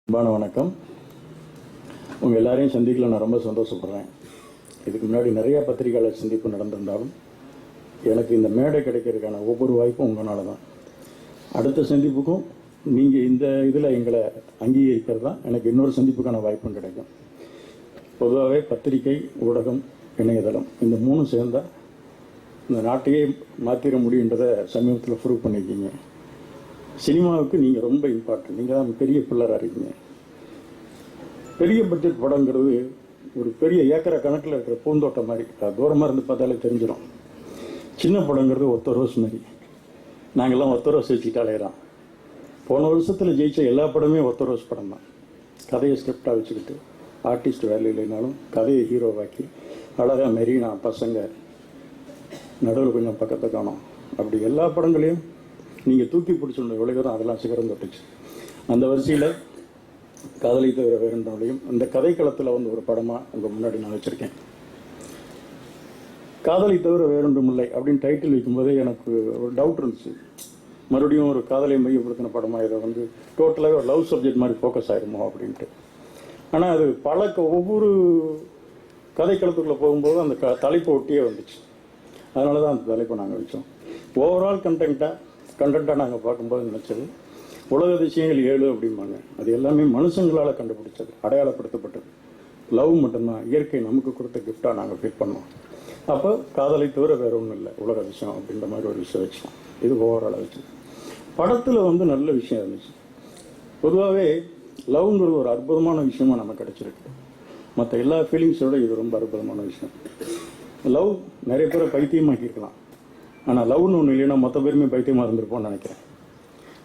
அன்பான வணக்கம். உங்கள் எல்லாரையும் சந்திக்கல நான் ரொம்ப சந்தோஷப்படுறேன். இதுக்கு முன்னாடி நிறையா பத்திரிகையாளர் சந்திப்பு நடந்திருந்தாலும் எனக்கு இந்த மேடை கிடைக்கிறதுக்கான ஒவ்வொரு வாய்ப்பும் உங்களால தான். அடுத்த சந்திப்புக்கும் நீங்கள் இந்த இதில் எங்களை அங்கீகரிக்கிறது தான் எனக்கு இன்னொரு சந்திப்புக்கான வாய்ப்பும் கிடைக்கும். பொதுவாகவே பத்திரிகை, ஊடகம், இணையதளம் இந்த மூணும் சேர்ந்தால் இந்த நாட்டையே மாற்றிட முடியுன்றதை சமீபத்தில் ப்ரூவ் பண்ணியிருக்கீங்க. சினிமாவுக்கு நீங்கள் ரொம்ப இம்பார்ட்டன்ட். நீங்கள் தான் பெரிய பில்லராக இருக்கீங்க. பெரிய பட்ஜெட் படங்கிறது ஒரு பெரிய ஏக்கரை கணக்கில் இருக்கிற பூந்தோட்டம் மாதிரி. தூரமாக இருந்து பார்த்தாலே தெரிஞ்சிடும். சின்ன படங்கிறது ஒத்த ரோஸ் மாதிரி. நாங்கள்லாம் ஒத்த ரோஸ் வச்சுக்கிட்டு அலையிறோம். போன வருஷத்தில் ஜெயித்த எல்லா படமே ஒத்த ரோஸ் படம் தான். கதையை ஸ்கிரிப்டாக வச்சுக்கிட்டு ஆர்டிஸ்ட் வேலை இல்லைனாலும் கதையை ஹீரோவாக்கி அழகாக மெரினா பசங்க நடுவில் கொஞ்சம் பக்கத்தை காணும். அப்படி எல்லா படங்களையும் நீங்கள் தூக்கி பிடிச்சிருந்த விளைவுதான் அதெல்லாம் சிகரம் தொட்டுச்சு. அந்த வரிசையில் காதலை தவிர வேறுண்டாலையும் அந்த கதைக்களத்தில் வந்து ஒரு படமாக உங்கள் முன்னாடி நான் வச்சுருக்கேன். காதலை தவிர வேறொன்றும் இல்லை அப்படின்னு டைட்டில் வைக்கும்போதே எனக்கு ஒரு டவுட் இருந்துச்சு. மறுபடியும் ஒரு காதலை மையப்படுத்தின படமாக இதை வந்து டோட்டலாகவே ஒரு லவ் சப்ஜெக்ட் மாதிரி ஃபோக்கஸ் ஆகிருமோ அப்படின்ட்டு. ஆனால் அது ஒவ்வொரு கதைக்களத்துக்குள்ளே போகும்போது அந்த தலைப்பை ஒட்டியே வந்துச்சு. அதனால தான் அந்த தலைப்பை நாங்கள் வச்சோம். ஓவரால் கண்டென்ட்டாக நாங்கள் பார்க்கும்போது நினச்சது உலக அதிசயங்கள் 7 அப்படிம்பாங்க. அது எல்லாமே மனுஷங்களால் கண்டுபிடிச்சது, அடையாளப்படுத்தப்பட்டது. லவ் மட்டும்தான் இயற்கை நமக்கு கொடுத்த கிஃப்டாக நாங்கள் ஃபீல் பண்ணோம். அப்போ காதலை தவிர வேற ஒன்றும் இல்லை உலக விஷயம் அப்படின்ற மாதிரி ஒரு விஷயம் வச்சோம். இது ஓவராலாக வச்சு படத்தில் வந்து நல்ல விஷயம் இருந்துச்சு. பொதுவாகவே லவ்ங்கிறது ஒரு அற்புதமான விஷயமா நமக்கு கிடைச்சிருக்கு. மற்ற எல்லா ஃபீலிங்ஸோட இது ரொம்ப அற்புதமான விஷயம். லவ் நிறைய பேரை பைத்தியமாக்கியிருக்கலாம். ஆனால் லவ்னு ஒன்று இல்லைன்னா மொத்த பேருமே பைத்தியமாக இருந்திருப்போம்னு நினைக்கிறேன்.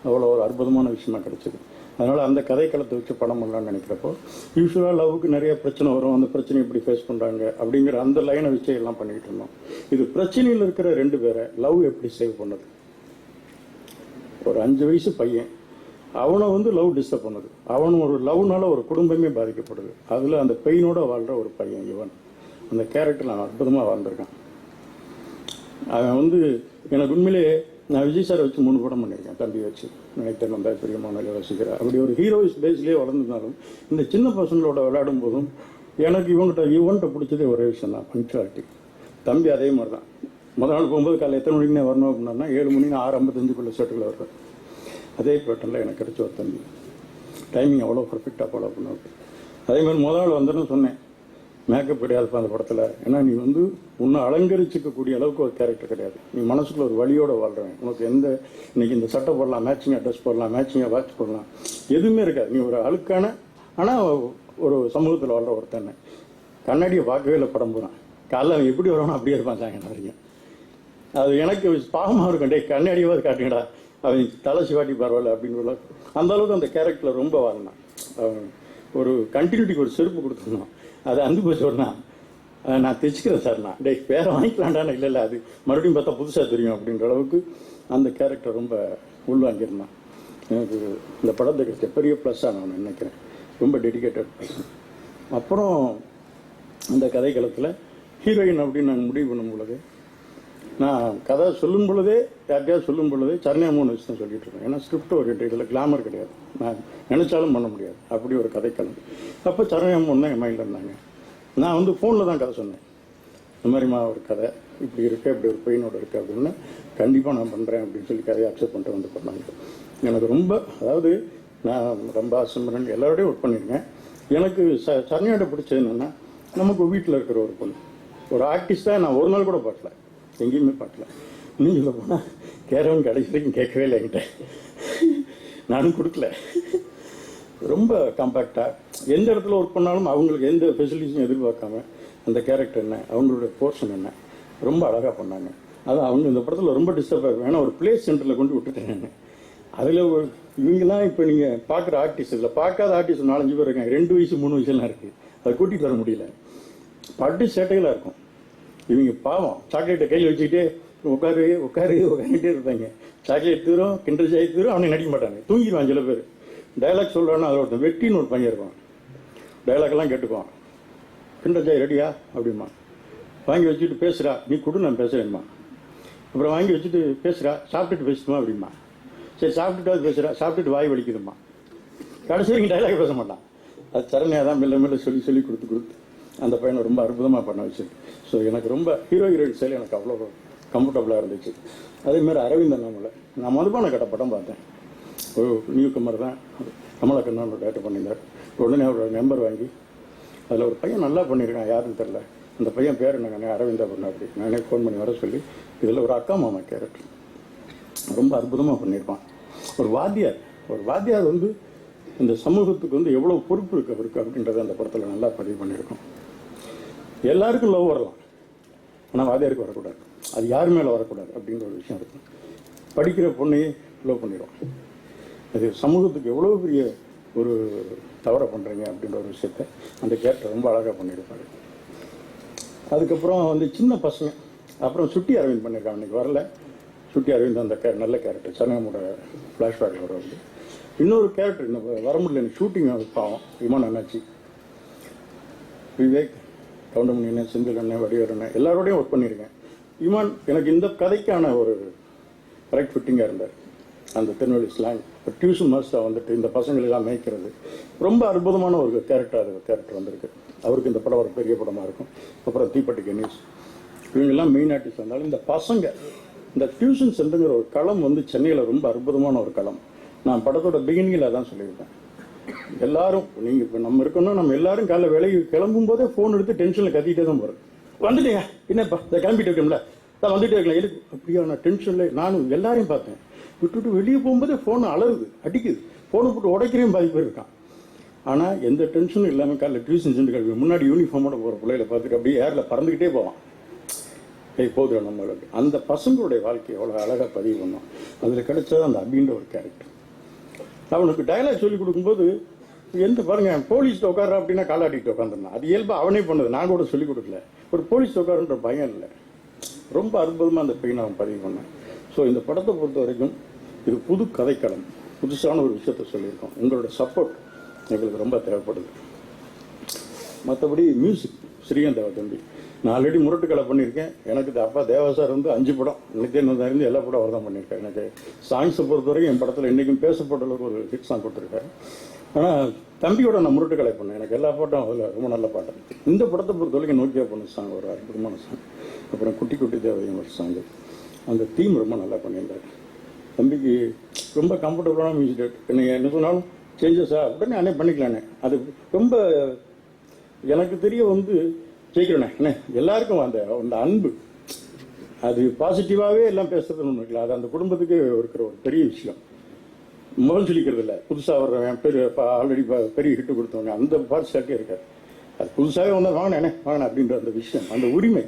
அவ்வளோ ஒரு அற்புதமான விஷயமா கிடைச்சிது. அதனால் அந்த கதைக்களத்தை வச்சு படம் பண்ணலான்னு நினைக்கிறப்போ யூஸ்வலாக லவ்வுக்கு நிறைய பிரச்சனை வரும். அந்த பிரச்சனை எப்படி ஃபேஸ் பண்ணுறாங்க அப்படிங்கிற அந்த லைனை வச்சு எல்லாம் பண்ணிக்கிட்டு இருந்தோம். இது பிரச்சனையில் இருக்கிற 2 பேரை லவ் எப்படி சேவ் பண்ணுது. ஒரு 5 வயசு பையன், அவனை வந்து லவ் டிஸ்டர்ப் பண்ணுது. அவன் ஒரு லவ்னால ஒரு குடும்பமே பாதிக்கப்படுது. அதில் அந்த பெயினோட வாழ்கிற ஒரு பையன் இவன். அந்த கேரக்டர் நான் அற்புதமாக வாழ்ந்திருக்கான். அவன் வந்து எனக்கு உண்மையிலேயே நான் விஜய் சாரை வச்சு 3 படம் பண்ணியிருக்கேன். தம்பி வச்சு நினைத்தேன் வந்தால் பிரியமான ரசிக்கிறேன். அப்படி ஒரு ஹீரோயிஸ் பேஸ்லேயே வளர்ந்துருந்தாலும் இந்த சின்ன பசங்களோட விளையாடும் போதும் எனக்கு இவன்கிட்ட பிடிச்சதே ஒரே விஷயம் தான், பங்க்சுவாலிட்டி. தம்பி அதே மாதிரி தான். முதல் நாள் போகும்போது காலையில் எத்தனை மணிக்கு வரணும் அப்படின்னா 7 மணி 6:55 செட்டுக்குள்ள வருவேன். அதே பேட்டர்னில் எனக்கு கிடைச்ச ஒரு தம்பி டைமிங் அவ்வளோ பர்ஃபெக்டாக ஃபாலோ பண்ணுவார். அதே மாதிரி முதல் நாள் வந்தேன்னு சொன்னேன், மேக்கப் கிடையாதுப்பா அந்த படத்தில். ஏன்னா நீ வந்து உன்னை அலங்கரிச்சிக்கக்கூடிய அளவுக்கு ஒரு கேரக்டர் கிடையாது. நீ மனசுக்குள்ள ஒரு வழியோடு வாழ்றேன். உனக்கு இன்னைக்கு இந்த சட்டை போடலாம், மேட்சிங்காக ட்ரெஸ் போடலாம், மேட்சிங்காக வாட்ச் போடலாம், எதுவுமே இருக்காது. நீ ஒரு அழுக்கான ஆனால் ஒரு சமூகத்தில் வாழ்ற ஒருத்தனை. கண்ணாடியை பார்க்கவே இல்லை படம் போகிறான். காலைல அவன் எப்படி வரணும் அப்படியே இருப்பான் சாயங்காலம் வரைக்கும். அது எனக்கு பாவமாக இருக்கும். கண்ணாடியாவது காட்டுங்கடா, அவன் தலை சிவாட்டி பரவாயில்ல அப்படின்னு. அந்த அளவுக்கு அந்த கேரக்டரில் ரொம்ப வாழ்ந்தான். ஒரு கண்டினியூட்டிக்கு ஒரு செருப்பு கொடுத்துருந்தான். அது அந்து போய் சொன்னான், நான் தைச்சிக்கிறேன் சார். நான் பேரை வாங்கிக்கலாண்டான. இல்லை அது மறுபடியும் பார்த்தா புதுசாக தெரியும் அப்படின்ற அளவுக்கு அந்த கேரக்டர் ரொம்ப உள்வாங்கியிருந்தான். எனக்கு இந்த படத்தை கிடைச்ச பெரிய ப்ளஸ்ஸாக நான் நினைக்கிறேன். ரொம்ப டெடிக்கேட்டட் பர்சன். அப்புறம் இந்த கதைக்களத்தில் ஹீரோயின் அப்படின்னு நான் முடிவு பண்ணும் பொழுது, நான் கதை சொல்லும் பொழுதே யார்கிட்டையாவது சொல்லும் பொழுதே சரணியா 3 விஷயம் சொல்லிட்டு இருக்கேன். ஏன்னா ஸ்கிரிப்ட் ஓரியன்ட், இதில் கிளாமர் கிடையாது. நான் நினைச்சாலும் பண்ண முடியாது. அப்படி ஒரு கதைக்களம். அப்போ சரணியா 3 தான் என் மைண்டில் இருந்தாங்க. நான் வந்து ஃபோனில் தான் கதை சொன்னேன். இந்த மாதிரிமா ஒரு கதை இப்படி இருக்குது, இப்படி ஒரு பெயினோட இருக்குது அப்படின்னு, கண்டிப்பாக நான் பண்ணுறேன் அப்படின்னு சொல்லி கதையை அக்செப்ட் பண்ணிட்டு வந்து பண்ணாங்க. எனக்கு ரொம்ப, அதாவது நான் ரொம்ப சிம்ரன் எல்லாரோடையும் ஒர்க் பண்ணியிருக்கேன். எனக்கு சரணியோட பிடிச்சது என்னென்னா, நமக்கு வீட்டில் இருக்கிற ஒரு பொண்ணு, ஒரு ஆர்டிஸ்டாக நான் ஒரு நாள் கூட பார்க்கல, எங்கேயுமே பார்க்கல. இன்னும் சொல்ல போனால் கேரவன் கடைசி வரைக்கும் கேட்கவே இல்லை என்கிட்ட, நானும் கொடுக்கல. ரொம்ப காம்பேக்டாக எந்த இடத்துல ஒர்க் பண்ணாலும் அவங்களுக்கு எந்த ஃபெசிலிட்டிஸும் எதிர்பார்க்காம அந்த கேரக்டர் என்ன, அவங்களுடைய போர்ஷன் என்ன ரொம்ப அழகாக பண்ணாங்க. அதான் அவங்க இந்த படத்தில் ரொம்ப டிஸ்டர்ப் ஆகும். ஏன்னா ஒரு பிளே சென்டரில் கொண்டு விட்டுட்டேன் நான். அதில் இவங்கெல்லாம் இப்போ நீங்கள் பார்க்குற ஆர்டிஸ்ட், இதில் பார்க்காத ஆர்டிஸ்ட் 4-5 பேர் இருக்காங்க. 2 வயசு 3 வயசுலாம் இருக்குது. அதை கூட்டிகிட்டு வர முடியல. பட்டு சேட்டைகளாக இருக்கும். இவங்க பாவம் சாக்லேட்டை கையில் வச்சுக்கிட்டே உட்காந்துட்டே இருப்பாங்க. சாக்லேட் தூரம் கிண்டர் ஜாய் தூரம் அவனை நடிக்க மாட்டாங்க, தூங்கிடுவான். சில பேர் டைலாக் சொல்கிறான்னா அதில் ஒருத்தன் வெட்டின்னு ஒரு பையன் இருப்பான். டைலாக்லாம் கேட்டுக்குவான். கிண்டர் ஜாய் ரெடியா அப்படிமா, வாங்கி வச்சுட்டு பேசுகிறா, நீ கொடு நான் பேசுகிறேன்மா. அப்புறம் வாங்கி வச்சுட்டு பேசுகிறா, சாப்பிட்டுட்டு பேசுமா அப்படிமா. சரி சாப்பிட்டுட்டாவது பேசுகிறா, சாப்பிட்டுட்டு வாய் வலிக்குதுமா. கடைசி வரைக்கும் டைலாக் பேச மாட்டான். அது சரணையாக தான் மெல்ல மெல்ல சொல்லி சொல்லி கொடுத்து அந்த பையனை ரொம்ப அற்புதமாக பண்ண வச்சிருக்கு. ஸோ எனக்கு ரொம்ப ஹீரோயின் செயல் எனக்கு அவ்வளோ கம்ஃபர்டபுளாக இருந்துச்சு. அதேமாதிரி அரவிந்தன் நம்மளை நான் மதுபான கட்ட படம் பார்த்தேன். ஒரு நியூ கமர் தான் கமலக்கண்ணன் டேரக்டர் பண்ணியிருந்தார். உடனே அவரோட நம்பர் வாங்கி அதில் ஒரு பையன் நல்லா பண்ணியிருக்கான், யாருன்னு தெரில, அந்த பையன் பேர் என்னங்க அரவிந்தா பண்ண, அப்படி நானே ஃபோன் பண்ணி வர சொல்லி இதில் ஒரு அக்கா மாமா கேரக்டர் ரொம்ப அற்புதமாக பண்ணியிருப்பான். ஒரு வாத்தியார் வந்து இந்த சமூகத்துக்கு வந்து எவ்வளோ பொறுப்பு இருக்கு அவருக்கு அப்படின்றத அந்த படத்தில் நல்லா பதிவு பண்ணியிருக்கோம். எல்லாருக்கும் லவ் வரலாம், ஆனால் வாத்தியாருக்கு வரக்கூடாது, அது யார் மேலே வரக்கூடாது அப்படின்ற ஒரு விஷயம் இருக்கும். படிக்கிற பொண்ணையே லவ் பண்ணிடும், அது சமூகத்துக்கு எவ்வளோ பெரிய ஒரு தவறை பண்ணுறீங்க அப்படின்ற ஒரு விஷயத்த அந்த கேரக்டர் ரொம்ப அழகாக பண்ணியிருப்பாரு. அதுக்கப்புறம் வந்து சின்ன பசங்க, அப்புறம் சுட்டி அரவிந்த் பண்ணியிருக்காங்க, அன்றைக்கி வரல. சுட்டி அரவிந்த் அந்த நல்ல கேரக்டர், சனகமோட ஃப்ளாஷ்பேக்கில் வர வந்து இன்னொரு கேரக்டர் இன்னும் வர முடியல, எனக்கு ஷூட்டிங் பாவம். விமான அண்ணாச்சி, விவேக், கவுண்டமணி அண்ணன், செந்தில் அண்ணன், வடிவேல் அண்ணன் எல்லாரோடையும் ஒர்க் பண்ணியிருக்கேன். விமான் எனக்கு இந்த கதைக்கான ஒரு கரெக்ட் ஃபிட்டிங்காக இருந்தார். அந்த திருநெல்வேலி ஸ்லாங் டியூஷன் மாஸ்டராக வந்துட்டு இந்த பசங்களெல்லாம் மேய்க்கிறது ரொம்ப அற்புதமான ஒரு கேரக்டர் வந்திருக்கு. அவருக்கு இந்த படம் ஒரு பெரிய படமாக இருக்கும். அப்புறம் தீப்பட்டி கணேஷ், இவங்கெல்லாம் மெயின் ஆர்டிஸ்ட் வந்தாலும் இந்த பசங்க இந்த டியூஷன் சென்டருங்கிற ஒரு களம் வந்து சென்னையில் ரொம்ப அற்புதமான ஒரு களம். நான் படத்தோட பிகினிங்கில் அதான் சொல்லியிருப்பேன். எல்லாரும் நீங்கள் இப்போ நம்ம இருக்கணும், நம்ம எல்லாரும் காலைல வேலைக்கு கிளம்பும் போதே ஃபோன் எடுத்து டென்ஷனில் கத்திக்கிட்டே தான் போகிறேன். வந்துட்டேங்க, என்னப்பா இதை கிளம்பிட்டு இருக்கோம்ல, நான் வந்துட்டே இருக்கலாம், எதுக்கு அப்படியான டென்ஷனில் நானும் எல்லாரையும் பார்த்தேன். விட்டுட்டு வெளியே போகும்போதே ஃபோன் அலறுது, அடிக்குது, ஃபோனை போட்டு உடைக்கிறையும் பாதி பேர் இருக்கான். ஆனால் எந்த டென்ஷனும் இல்லாமல் காலைல டியூஷன் சென்று கல்வி முன்னாடி யூனிஃபார்மோட போகிற பிள்ளைகளை பார்த்துட்டு அப்படியே ஏரில் பறந்துக்கிட்டே போவான். போதும் நம்மளுக்கு அந்த பசங்களுடைய வாழ்க்கையை எவ்வளோ அழகாக பதிவு பண்ணோம். அதில் கிடைச்சது அந்த அபின்ற ஒரு கேரக்டர். அவனுக்கு டைலாக் சொல்லி கொடுக்கும்போது எந்த பாருங்க, போலீஸ் உட்கார அப்படின்னா காலாட்டிட்டு உட்காந்துருந்தான். அது இயல்பா அவனே பண்ணது, நான் கூட சொல்லிக் கொடுக்கல. ஒரு போலீஸ் உட்காருன்ற பயம் இல்லை. ரொம்ப அற்புதமாக அந்த பையனை அவன் பதிவு பண்ணேன். ஸோ இந்த படத்தை பொறுத்த வரைக்கும் இது புது கதைக்களம், புதுசான ஒரு விஷயத்த சொல்லியிருக்கோம். உங்களோட சப்போர்ட் எங்களுக்கு ரொம்ப தேவைப்படுது. மற்றபடி மியூசிக் ஸ்ரீகாந்த் தம்பி, நான் ஆல்ரெடி முரட்டுக்கலை பண்ணியிருக்கேன். எனக்கு அப்பா தேவாசார் வந்து 5 படம், நித்தியானந்தா இருந்து எல்லா படம் அவர் தான் பண்ணியிருக்காரு. எனக்கு சாங்ஸை பொறுத்த வரைக்கும் என் படத்தில் இன்றைக்கும் பேசப்பட்ட அளவுக்கு ஒரு ஹிட் சாங் கொடுத்துருக்காரு. ஆனால் தம்பியோட நான் முரட்டுக்கலை பண்ணேன், எனக்கு எல்லா பாட்டும் அதில் ரொம்ப நல்ல பாட்டு. இந்த படத்தை பொறுத்த வரைக்கும் நோக்கியா பண்ண சாங் ஒரு அற்புதமான சாங். அப்புறம் குட்டி குட்டி தேவையும் ஒரு சாங்கு, அந்த தீம் ரொம்ப நல்லா பண்ணியிருந்தார். தம்பிக்கு ரொம்ப கம்ஃபர்டபுளான மியூசிக் டேரக்டர். நீங்கள் என்ன சொன்னாலும் சேஞ்சஸா உடனே அண்ணே பண்ணிக்கலானே, அது ரொம்ப எனக்கு தெரிய வந்து ஜெயிக்கிறேண்ணே அண்ணே எல்லாருக்கும் அந்த அந்த அன்பு, அது பாசிட்டிவாகவே எல்லாம் பேசுறதுன்னு ஒன்று இருக்குல்ல, அது அந்த குடும்பத்துக்கு இருக்கிற ஒரு பெரிய விஷயம். முதல் சொல்லிக்கிறது இல்லை, புதுசாக வர்றவன் பெரிய ஆல்ரெடி பெரிய ஹிட்டு கொடுத்தவங்க அந்த பார்ட்ஸாக்கே இருக்காது. அது புதுசாகவே வந்தால் வாங்கினேன் அப்படின்ற அந்த விஷயம், அந்த உரிமை,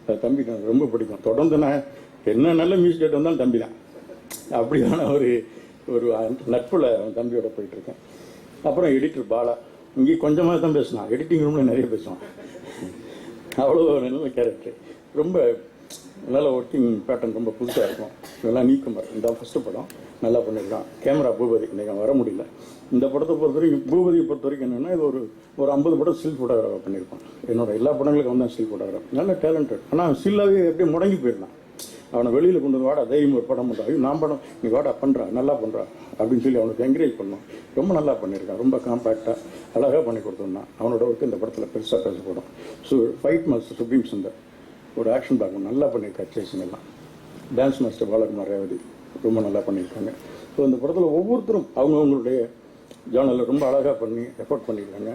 அது தம்பி எனக்கு ரொம்ப பிடிக்கும். தொடர்ந்து நான் என்ன நல்ல மியூசிக் டேரக்டர் வந்தாலும் தம்பி தான், அப்படியான ஒரு ஒரு நட்பில் தம்பியோட போயிட்டுருக்கேன். அப்புறம் எடிட்டர் பாலா, இங்கே கொஞ்சமாக தான் பேசினான், எடிட்டிங் ரூமில் நிறைய பேசுவான். அவ்வளோ நல்ல கேரக்டர், ரொம்ப நல்ல ஒர்க்கிங் பேட்டர்ன், ரொம்ப புதுசாக இருக்கும். இதெல்லாம் நீக்கமர் இந்த ஃபஸ்ட்டு படம் நல்லா பண்ணியிருக்கான். கேமரா பூபதி, இன்றைக்கி வர முடியல. இந்த படத்தை பொறுத்த வரைக்கும் பூபதியை பொறுத்த வரைக்கும் என்னென்னா இது ஒரு 50 படம் ஸ்டில் ஃபோட்டோகிராஃபர் பண்ணியிருப்பான். என்னோட எல்லா படங்களுக்கும் வந்தான் ஸ்டில் ஃபோட்டோகிராஃப், நல்ல டேலண்டட். ஆனால் ஸ்டில்லாகவே எப்படியே முடங்கி போயிருந்தான். அவனை வெளியில் கொண்டு வந்து வாடா தைரியம் ஒரு படம் பண்ணுறான், நான் படம் நீ வாடா பண்ணுறான் நல்லா பண்ணுறான் அப்படின்னு சொல்லி அவனுக்கு என்கரேஜ் பண்ணோம். ரொம்ப நல்லா பண்ணியிருக்கான், ரொம்ப காம்பேக்டாக அழகாக பண்ணி கொடுத்துருந்தான். அவனோட ஒர்க்கு இந்த படத்தில் பெருசாக பேசப்படும். So fight master supreme Sundar ஒரு ஆக்ஷன் பார்க்கணும் நல்லா பண்ணியிருக்கா, சேசிங் எல்லாம். டான்ஸ் மாஸ்டர் பாலகுமார் ரேவதி ரொம்ப நல்லா பண்ணியிருக்காங்க. ஸோ இந்த படத்தில் ஒவ்வொருத்தரும் அவங்கவுங்களுடைய ஜானலில் ரொம்ப அழகாக பண்ணி எஃபோர்ட் பண்ணியிருக்காங்க.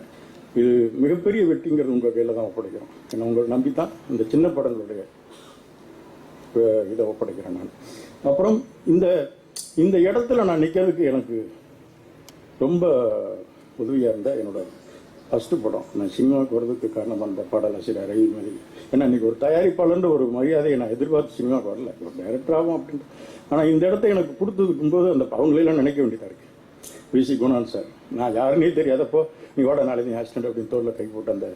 இது மிகப்பெரிய வெற்றிங்கிறது உங்கள் கையில் தான் ஒப்படைக்கிறோம். ஏன்னா உங்களை நம்பி தான் இந்த சின்ன படங்களுடைய இதை ஒப்படைக்கிறேன் நான். அப்புறம் இந்த இந்த இடத்துல நான் நிற்கிறதுக்கு எனக்கு ரொம்ப உதவியாக இருந்த என்னோட ஃபஸ்ட்டு படம், நான் சினிமாவுக்கு வர்றதுக்கு காரணம் அந்த பாடலாசிரியர் ரவிமதி. ஏன்னா இன்றைக்கி ஒரு தயாரிப்பாளர்ன்ற ஒரு மரியாதையை நான் எதிர்பார்த்து சினிமாவுக்கு வரல, ஒரு டைரக்டர் ஆகும் அப்படின்ட்டு. ஆனால் இந்த இடத்த எனக்கு கொடுத்ததுக்கும்போது அந்த அவங்களெல்லாம் நினைக்க வேண்டியதாக இருக்குது. விசி குணான் சார், நான் யாருன்னே தெரியாதப்போ நீ வாட நாளைக்கு நீ ஆக்சிடென்ட் அப்படின்னு தோளில் கை போட்டு அந்த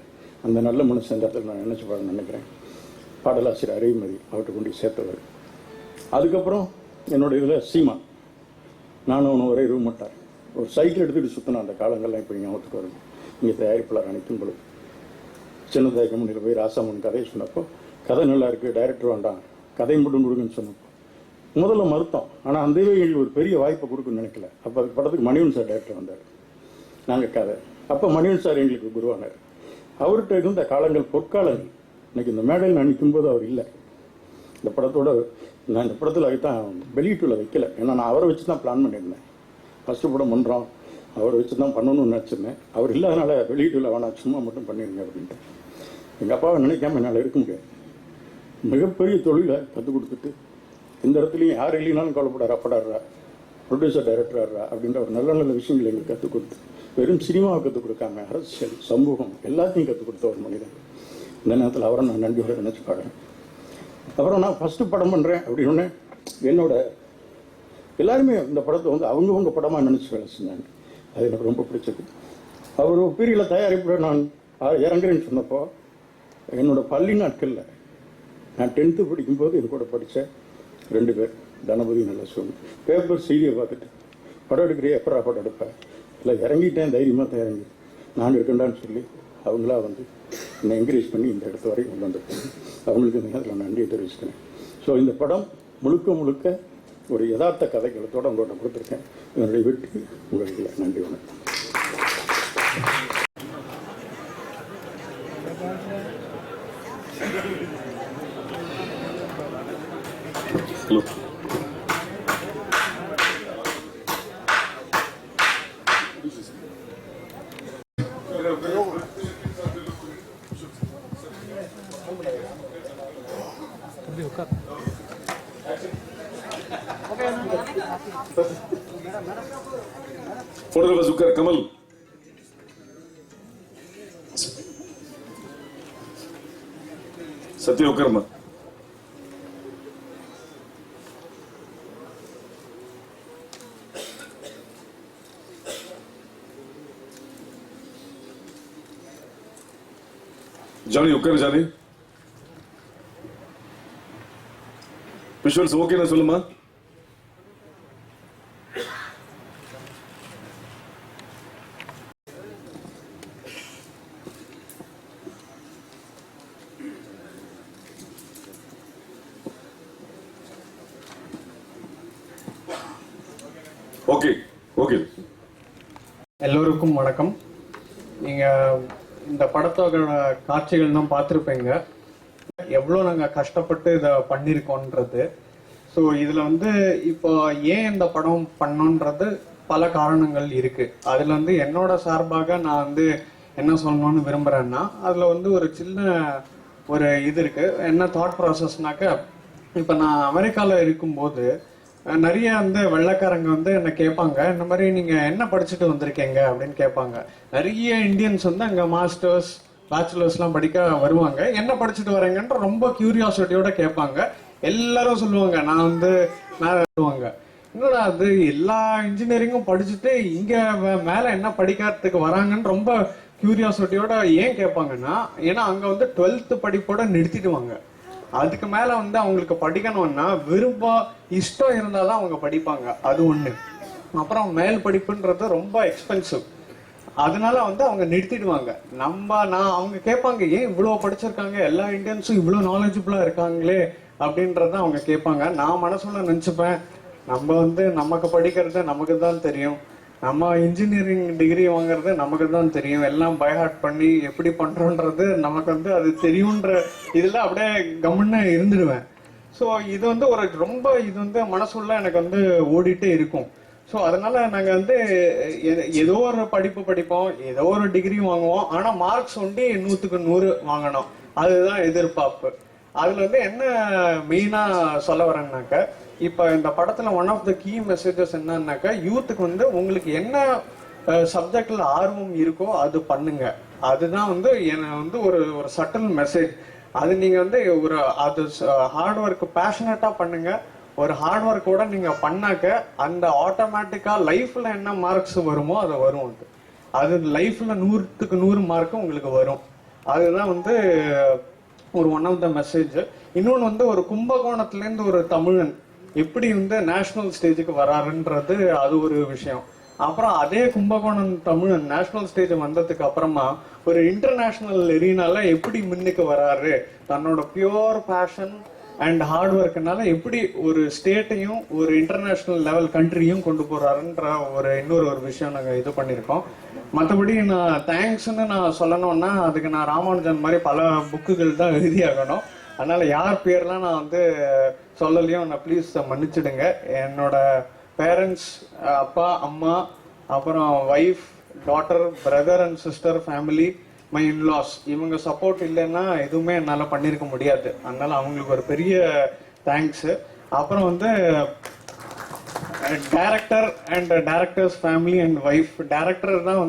அந்த நல்ல மனுஷன் இந்த இடத்துல நான் நினச்சி பாருன்னு நினைக்கிறேன். பாடலாசிரியர் அறிவுமதி அவர்கிட்ட கொண்டு சேர்த்தவர். அதுக்கப்புறம் என்னோட இதில் சீமா, நானும் அவனை ஒரே ரூம் மாட்டார், ஒரு சைக்கிள் எடுத்துகிட்டு சுற்றினேன். அந்த காலங்கள்லாம் இப்போ ஞாபகத்துக்கு வருது. இங்கே தயாரிப்பாளர் அனைத்தும் பொழுது சின்னதாய் கம்பெனியில் போய் ராசாமன் கதையை சொன்னப்போ கதை நல்லா இருக்குது, டைரக்டர் வேண்டாம் கதை மட்டும் கொடுக்குன்னு சொன்னப்போ முதல்ல மறுத்தோம். ஆனால் அந்த ஒரு பெரிய வாய்ப்பை கொடுக்குன்னு நினைக்கல. அப்போ அதுக்கு படத்துக்கு மணிவன் சார் டைரக்டர் வந்தார். நாங்கள் கதை. அப்போ மணிவன் சார் எங்களுக்கு குருவானார். அவர்கிட்ட இருந்த காலங்கள் பொற்காலங்கள். இன்னைக்கு இந்த மேடையில் நான் நிற்கும்போது அவர் இல்லை. இந்த படத்தோட நான் இந்த படத்தில் தான் வெளியீட்டுல வைக்கல. ஏன்னா நான் அவரை வச்சு தான் பிளான் பண்ணியிருந்தேன். ஃபஸ்ட்டு படம் பண்ணுறோம், அவரை வச்சு தான் பண்ணணும்னு நினச்சிருந்தேன். அவர் இல்லாதனால வெளியீட்டுல வேணாம், சும்மா மட்டும் பண்ணிடுங்க அப்படின்ட்டு. எங்கள் அப்பாவை நினைக்காம என்னால் இருக்க முடியாது. மிகப்பெரிய தொழிலை கற்றுக் கொடுத்துட்டு இந்த இடத்துலையும் யார் இல்லைனாலும் கவலைப்படாரா, படாரா, ப்ரொடியூசர் டைரக்டராரா அப்படின்ற ஒரு நல்ல நல்ல விஷயங்களை எங்களுக்கு கற்றுக் கொடுத்து, வெறும் சினிமாவை கற்றுக் கொடுக்காம அரசியல், சமூகம் எல்லாத்தையும் கற்றுக் கொடுத்த ஒரு மனிதன். இந்த நேரத்தில் அவரை நான் நன்றியோட நினச்சி பார்க்குறேன். அப்புறம் நான் ஃபஸ்ட்டு படம் பண்ணுறேன் அப்படின்னு என்னோட எல்லாருமே இந்த படத்தை வந்து அவங்கவுங்க படமாக நினச்சி வேலை செஞ்சாங்க. அது எனக்கு ரொம்ப பிடிச்சது. அவர் ஒரு பீரியடில் தயாரிப்பு நான் இறங்குறேன்னு சொன்னப்போ என்னோட பள்ளி நாட்களில் நான் 10th படிக்கும்போது என் கூட படித்த 2 பேர், தனபதி நல்ல சொல்லு, பேப்பர் செய்தியை பார்த்துட்டு படம் எடுக்கிறியா, எப்பரா படம் எடுப்பேன், இல்லை இறங்கிட்டேன், தைரியமாக தான் இறங்கி நான் இருக்கேன்டான்னு சொல்லி அவங்களா வந்து என்னை என்கரேஜ் பண்ணி இந்த இடத்து வரைக்கும் கொண்டு வந்துருக்கேன். அவங்களுக்கு இந்த நேரத்தில் நன்றியை தெரிவிச்சுக்கிறேன். ஸோ இந்த படம் முழுக்க முழுக்க ஒரு யதார்த்த கதைகளத்தோடு உங்கள்கிட்ட கொடுத்துருக்கேன். என்னுடைய வெற்றி உங்களுக்கு நன்றி. வணக்கம். फोटोग्राफर जुकर कमल, सत्य कर्म, जानी उकर जानी विजुअल्स ओके ना சொல்லுமா? Okay okay. எல்லோருக்கும் வணக்கம். நீங்க இந்த படத்தோட காட்சிகள் தான் பார்த்துருப்பீங்க. எவ்வளோ நாங்கள் கஷ்டப்பட்டு இதை பண்ணியிருக்கோன்றது. ஸோ இதில் வந்து இப்போ ஏன் இந்த படம் பண்ணோன்றது பல காரணங்கள் இருக்கு. அதில் வந்து என்னோட சார்பாக நான் வந்து என்ன சொல்லணும்னு விரும்புகிறேன்னா, அதில் வந்து ஒரு சின்ன ஒரு இது இருக்கு. என்ன தாட் ப்ராசஸ்னாக்க, இப்போ நான் அமெரிக்காவில் இருக்கும்போது நிறைய வந்து வெள்ளைக்காரங்க வந்து என்ன கேட்பாங்க, இந்த மாதிரி நீங்க என்ன படிச்சுட்டு வந்திருக்கீங்க அப்படின்னு கேட்பாங்க. நிறைய இந்தியன்ஸ் வந்து அங்க மாஸ்டர்ஸ் பேச்சுலர்ஸ்லாம் படிக்க வருவாங்க. என்ன படிச்சுட்டு வரீங்கன்ற ரொம்ப கியூரியாசிட்டியோட கேட்பாங்க. எல்லாரும் சொல்லுவாங்க நான் வந்து சொல்லுவாங்க, என்னடா அது எல்லா இன்ஜினியரிங்கும் படிச்சுட்டு இங்க மேல என்ன படிக்கிறதுக்கு வராங்கன்னு ரொம்ப கியூரியாசிட்டியோட ஏன் கேட்பாங்கன்னா, ஏன்னா அங்க வந்து 12th படிப்போட நிறுத்திடுவாங்க. அதுக்கு மேல வந்து அவங்களுக்கு படிக்கணும்னா விருப்பம் இஷ்டம் இருந்தாதான் அவங்க படிப்பாங்க. அது ஒண்ணு. அப்புறம் மேல் படிப்புன்றது ரொம்ப எக்ஸ்பென்சிவ். அதனால வந்து அவங்க நிறுத்திடுவாங்க. நான் அவங்க கேட்பாங்க, ஏன் இவ்வளவு படிச்சிருக்காங்க, எல்லா இந்தியன்ஸும் இவ்வளவு நாலேஜபிளா இருக்காங்களே அப்படின்றத அவங்க கேட்பாங்க. நான் மனசுல நினைச்சுப்பேன், நம்ம வந்து நமக்கு படிக்கிறது நமக்கு தான் தெரியும், நம்ம இன்ஜினியரிங் டிகிரி வாங்குறது நமக்கு தான் தெரியும், எல்லாம் பைஹார்ட் பண்ணி எப்படி பண்றோன்றது நமக்கு வந்து அது தெரியும்ன்ற இதுல அப்படியே கம்முன்னு இருந்துடுவேன். ஸோ இது வந்து ஒரு ரொம்ப இது வந்து மனசுள்ள எனக்கு வந்து ஓடிட்டே இருக்கும். ஸோ அதனால நாங்கள் வந்து ஏதோ ஒரு படிப்பு படிப்போம், ஏதோ ஒரு டிகிரி வாங்குவோம், ஆனால் மார்க்ஸ் ஒண்டி 100க்கு 100 வாங்கணும், அதுதான் எதிர்பார்ப்பு. அதுல வந்து என்ன மெயினா சொல்ல வரேன்னாக்க, இப்ப இந்த படத்துல one of the key messages என்னன்னாக்கா, யூத்துக்கு வந்து உங்களுக்கு என்ன சப்ஜெக்ட்ல ஆர்வம் இருக்கோ அது பண்ணுங்க. அதுதான் வந்து எனக்கு வந்து ஒரு ஒரு சட்டில் மெசேஜ். அது நீங்க வந்து ஒரு அது ஹார்ட் ஒர்க் பேஷனட்டா பண்ணுங்க. ஒரு ஹார்ட் ஒர்க்கோட நீங்க பண்ணாக்க அந்த ஆட்டோமேட்டிக்கா லைஃப்ல என்ன மார்க்ஸ் வருமோ அது வரும். அது லைஃப்ல 100க்கு 100 மார்க் உங்களுக்கு வரும். அதுதான் வந்து ஒரு ஒன் ஆஃப் த மெசேஜ். இன்னொன்று வந்து ஒரு கும்பகோணத்துலேருந்து ஒரு தமிழன் எப்படி வந்து நேஷனல் ஸ்டேஜுக்கு வராருன்றது அது ஒரு விஷயம். அப்புறம் அதே கும்பகோணம் தமிழன் நேஷனல் ஸ்டேஜ் வந்ததுக்கு அப்புறமா ஒரு இன்டர்நேஷனல் எரீனால எப்படி முன்னுக்கு வராரு, தன்னோட பியோர் பேஷன் அண்ட் ஹார்ட் ஒர்க்குனால எப்படி ஒரு ஸ்டேட்டையும் ஒரு இன்டர்நேஷ்னல் லெவல் கண்ட்ரியும் கொண்டு போறாருன்ற இன்னொரு விஷயம் நாங்கள் இது பண்ணியிருக்கோம். மற்றபடி நான் தேங்க்ஸ்ன்னு நான் சொல்லணும்னா அதுக்கு நான் ராமானுஜன் மாதிரி பல புக்குகள் தான் எழுதியாகணும். அதனால யார் பேர்லாம் நான் சொல்லலையும் நான் ப்ளீஸ் மன்னிச்சிடுங்க. என்னோட பேரண்ட்ஸ், அப்பா அம்மா, அப்புறம் wife, daughter, brother and sister, family, my in-laws, இவங்க சப்போர்ட் இல்லைன்னா எதுவுமே என்னால் பண்ணியிருக்க முடியாது. அதனால அவங்களுக்கு ஒரு பெரிய தேங்க்ஸு. அப்புறம் director and directors family and wife. Director தான்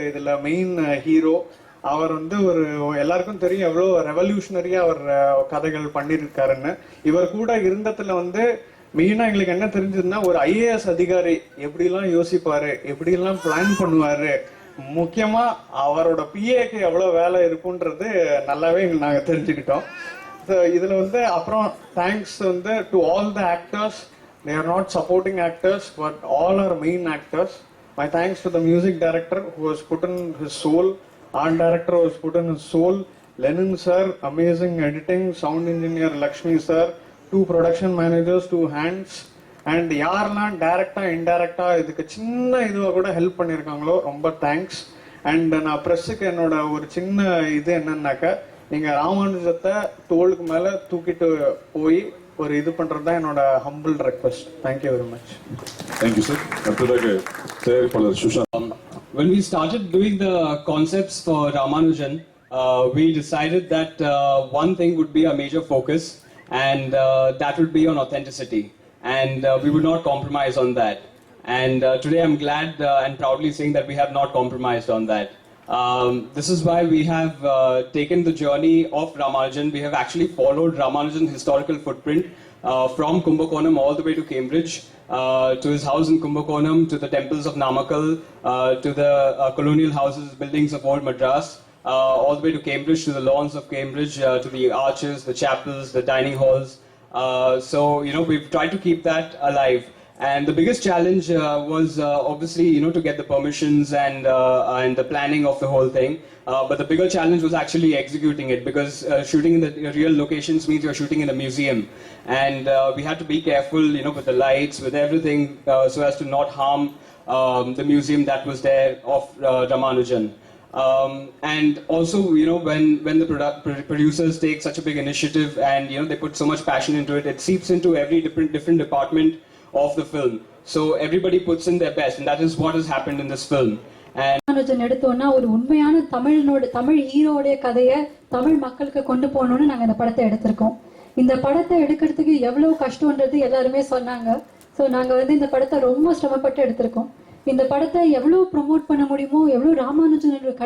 இதில் மெயின் ஹீரோ. அவர் ஒரு எல்லாருக்கும் தெரியும் எவ்வளோ ரெவல்யூஷனரியா அவர் கதைகள் பண்ணியிருக்காருன்னு. இவர் கூட இருந்ததுல மெயினா எங்களுக்கு என்ன தெரிஞ்சதுன்னா, ஒரு ஐஏஎஸ் அதிகாரி எப்படிலாம் யோசிப்பாரு, எப்படிலாம் பிளான் பண்ணுவாரு, முக்கியமா அவரோட பிஏக்கு எவ்வளவு வேலை இருக்குன்றது நல்லாவே நாங்க தெரிஞ்சுக்கிட்டோம். இதுல அப்புறம் thanks to all the actors. They are not supporting actors, but all are main actors. My thanks to the music director who has put in his soul, art director who has put in his soul, Lenin sir, amazing editing, sound engineer Lakshmi sir, 2 production managers, 2 hands, and யாரெல்லாம் டைரக்டா இன்டைரக்டா இதுக்கு சின்ன இதுவா கூட help பண்ணியிருக்காங்களோ ரொம்ப thanks. And நான் ப்ரெஸ்ஸுக்கு என்னோட ஒரு சின்ன இது என்னன்னாக்கா, நீங்க ராமானுஜத்தை தோளுக்கு மேல தூக்கிட்டு போய் ஒரு இது பண்றது தான் என்னோட humble request. Thank you very much. Thank you sir. அடுத்ததாக தயாரிப்பாளர் Sushant. When we started doing the concepts for Ramanujan, we decided that one thing would be a major focus, and that would be on authenticity, and we would not compromise on that. And today I'm glad and proudly saying that we have not compromised on that. This is why we have taken the journey of Ramanujan. We have actually followed Ramanujan's historical footprint from Kumbakonam all the way to Cambridge, to his house in Kumbakonam, to the temples of Namakkal, to the colonial houses, buildings of old Madras, all the way to Cambridge, to the lawns of Cambridge, to the arches, the chapels, the dining halls. So, we've tried to keep that alive. And the biggest challenge was obviously, to get the permissions and the planning of the whole thing. But the bigger challenge was actually executing it, because shooting in the real locations means you're shooting in a museum. And we had to be careful, with the lights, with everything, so as to not harm the museum that was there of Ramanujan. And also, when the producers take such a big initiative and, they put so much passion into it, it seeps into every different department of the film. So everybody puts in their best, and that is what has happened in this film. Ramanujan எடுத்தோம்னா ஒரு உண்மையான தமிழ் ஹீரோடைய கதையை தமிழ் மக்களுக்கு கொண்டு போகணும்னு நாங்க இந்த படத்தை எடுத்திருக்கோம். இந்த படத்தை எடுக்கிறதுக்கு எவ்வளவு கஷ்டம்ன்றது எல்லாருமே சொன்னாங்க. ஸோ நாங்க இந்த படத்தை ரொம்ப சிரமப்பட்டு எடுத்திருக்கோம். இந்த படத்தை எவ்வளவு ப்ரொமோட் பண்ண முடியுமோ, எவ்வளவு ராமானுஜனோட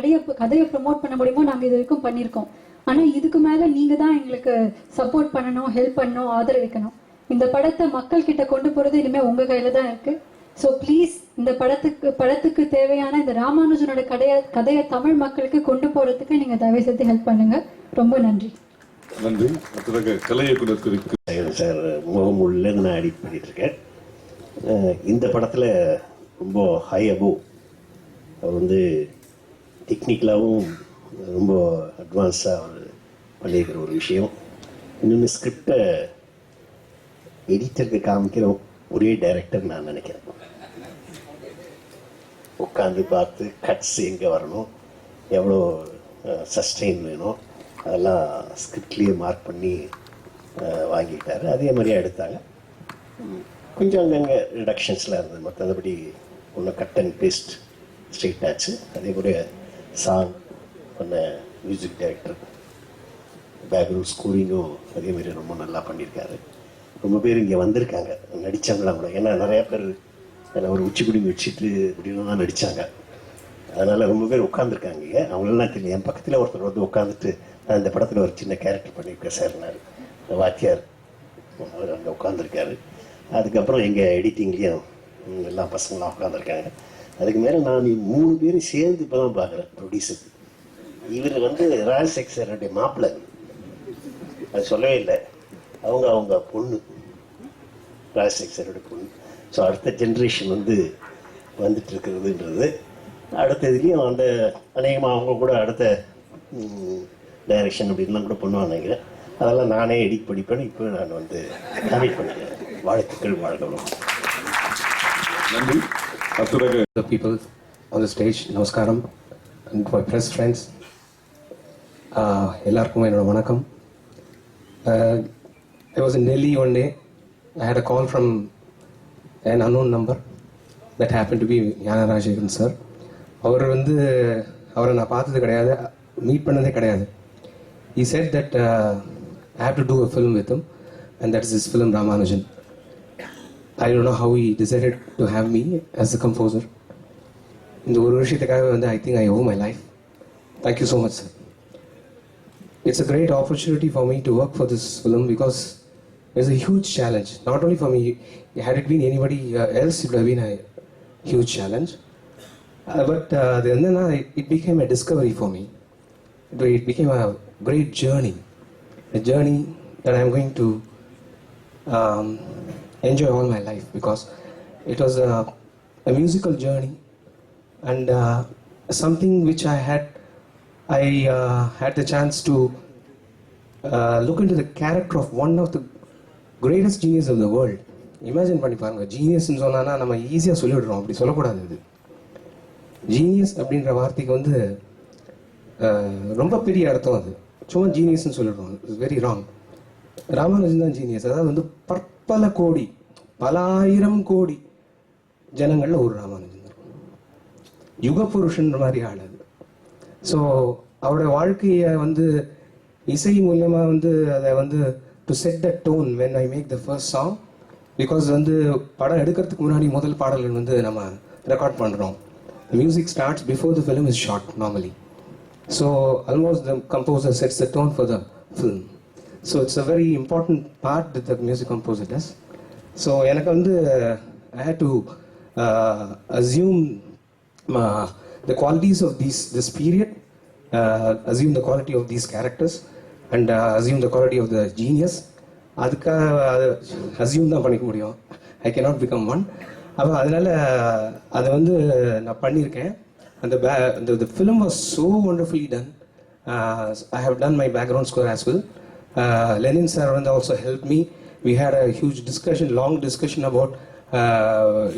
கதையை ப்ரொமோட் பண்ண முடியுமோ நாங்க இது வரைக்கும் பண்ணியிருக்கோம். ஆனா இதுக்கு மேல நீங்க தான் எங்களுக்கு சப்போர்ட் பண்ணணும், ஹெல்ப் பண்ணணும், ஆதரவிக்கணும். இந்த படத்தை மக்கள் கிட்ட கொண்டு போறது இனிமே உங்க கையில தான் இருக்கு. ஸோ ப்ளீஸ் இந்த படத்துக்கு தேவையான இந்த ராமானுஜனோட கதையை தமிழ் மக்களுக்கு கொண்டு போறதுக்கு நீங்க தயவு செய்து ஹெல்ப் பண்ணுங்க. ரொம்ப நன்றி. நன்றி. அடுத்ததாக கலை இயக்குனர் குறிப்பு சார். முகமுள்ளேருந்து நான் எடிட் பண்ணிட்டு இருக்கேன். இந்த படத்தில் ரொம்ப ஹை அபோவ், அவர் டெக்னிக்கலாகவும் ரொம்ப அட்வான்ஸாக அவர் பண்ணியிருக்கிற ஒரு விஷயம். இன்னொன்று ஸ்கிரிப்டை எடிட்டருக்கு காமிக்கிற ஒரே டைரக்டர் நான் நினைக்கிறேன். உட்காந்து பார்த்து கட்ஸ் எங்கே வரணும், எவ்வளோ சஸ்டெயின் வேணும், அதெல்லாம் ஸ்கிரிப்ட்லேயே மார்க் பண்ணி வாங்கிட்டார். அதே மாதிரியே எடுத்தாங்க. கொஞ்சம் அங்கங்கே ரிடக்ஷன்ஸ்லாம் இருந்தது, மற்றபடி ஒன்று கட் அண்ட் பேஸ்ட் ஸ்ட்ரெயிட் ஆச்சு. அதே மாதிரி சாங் பண்ண மியூசிக் டைரக்டர், பேக்ரவுண்ட் ஸ்கோரிங்கும் அதேமாதிரி ரொம்ப நல்லா பண்ணியிருக்காரு. ரொம்ப பேர் இங்கே வந்திருக்காங்க, நடித்தவங்களாம் கூட. ஏன்னா நிறையா பேர் ஒரு உச்சி குடிங்க வச்சுட்டு இப்படின்னு தான் நடித்தாங்க. அதனால் ரொம்ப பேர் உட்காந்துருக்காங்க இங்கே. அவங்களெல்லாம் தெரியல. என் பக்கத்தில் ஒருத்தர் உட்காந்துட்டு நான் இந்த படத்தில் ஒரு சின்ன கேரக்டர் பண்ணியிருக்கேன் சார்னார். வாத்தியார் அவர் அங்கே உட்காந்துருக்காரு. அதுக்கப்புறம் எங்கள் எடிட்டிங்லேயும் எல்லா பசங்களாம் உட்காந்துருக்காங்க. அதுக்கு மேலே நான் 3 பேரும் சேர்ந்து இப்போ தான் பார்க்குறேன் ப்ரொடியூசர். இவர் ராஜசேகரனுடைய மாப்பிள்ளை, அது சொல்லவே இல்லை. அவங்க பொண்ணு, ராஜசேகரோட பொண்ணு. ஸோ அடுத்த ஜென்ரேஷன் வந்துட்டு இருக்கிறதுன்றது. அடுத்த இதுலேயும் அநேகமாக அவங்க கூட அடுத்த டைரக்ஷன் அப்படின்லாம் கூட பண்ணுவாங்க நினைக்கிறேன். அதெல்லாம் நானே எடிட் படிப்பேன். இப்போ நான் வந்து கமிட் பண்ணிக்கிறேன். வாழ்த்துக்கள், வாழ்களும். நன்றி. அத்துடன் The people on the stage, நமஸ்காரம், and my press friends, எல்லாருக்கும் என்னோட வணக்கம். I was in Delhi one day. I had a call from an unknown number that happened to be Gnanarajegan sir. அவரை நான் பார்த்தது கிடையாது, மீட் பண்ணதே கிடையாது. He said that I have to do a film with him, and that is his film Ramanujan. I don't know how he decided to have me as a composer. இந்த ஒரு விஷயத்துக்காக வந்து I think I owe my life. Thank you so much, sir. It's a great opportunity for me to work for this film because it's a huge challenge. Not only for me, had it been anybody else, it would have been a huge challenge. But then it became a discovery for me. It became a great journey. A journey that I'm going to enjoy all my life because it was a musical journey and something which I had the chance to look into the character of one of the greatest genius of the world. Imagine பண்ணி பாருங்க, ஜீனியஸ்ன்னு சொன்னா நம்ம ஈஸியாக சொல்லிவிடுறோம். அப்படி சொல்லக்கூடாது. இது genius அப்படின்ற வார்த்தைக்கு வந்து ரொம்ப பெரிய அர்த்தம். அது சும்மா ஜீனியஸ்ன்னு சொல்லிடுறோம். It's very wrong. ராமானுஜன் தான் ஜீனியஸ். அதாவது வந்து பற்பல கோடி, பல ஆயிரம் கோடி ஜனங்கள்ல ஒரு ராமானுஜன் தான் யுக புருஷன் மாதிரி ஆள் அது. ஸோ அவருடைய வாழ்க்கையை வந்து இசை மூலியமாக வந்து அதை வந்து to set the tone when I make the first song. Because வந்து படம் எடுக்கிறதுக்கு முன்னாடி முதல் பாடல்கள் வந்து நம்ம ரெக்கார்ட் பண்ணுறோம். Music starts before the film is short normally. So almost the composer sets the tone for the film. So it's a very important part that the music composer does. So எனக்கு வந்து I had to assume the qualities of this period, assume the quality of these characters and assume the quality of the genius. அதுக்காக அதை assume தான் பண்ணிக்க முடியும். I cannot become one. அப்போ அதனால் அதை வந்து நான் பண்ணியிருக்கேன். அந்த film was so wonderfully done. I have done my background score as well. Lenin sir வந்து also help me. We had a huge discussion, long discussion about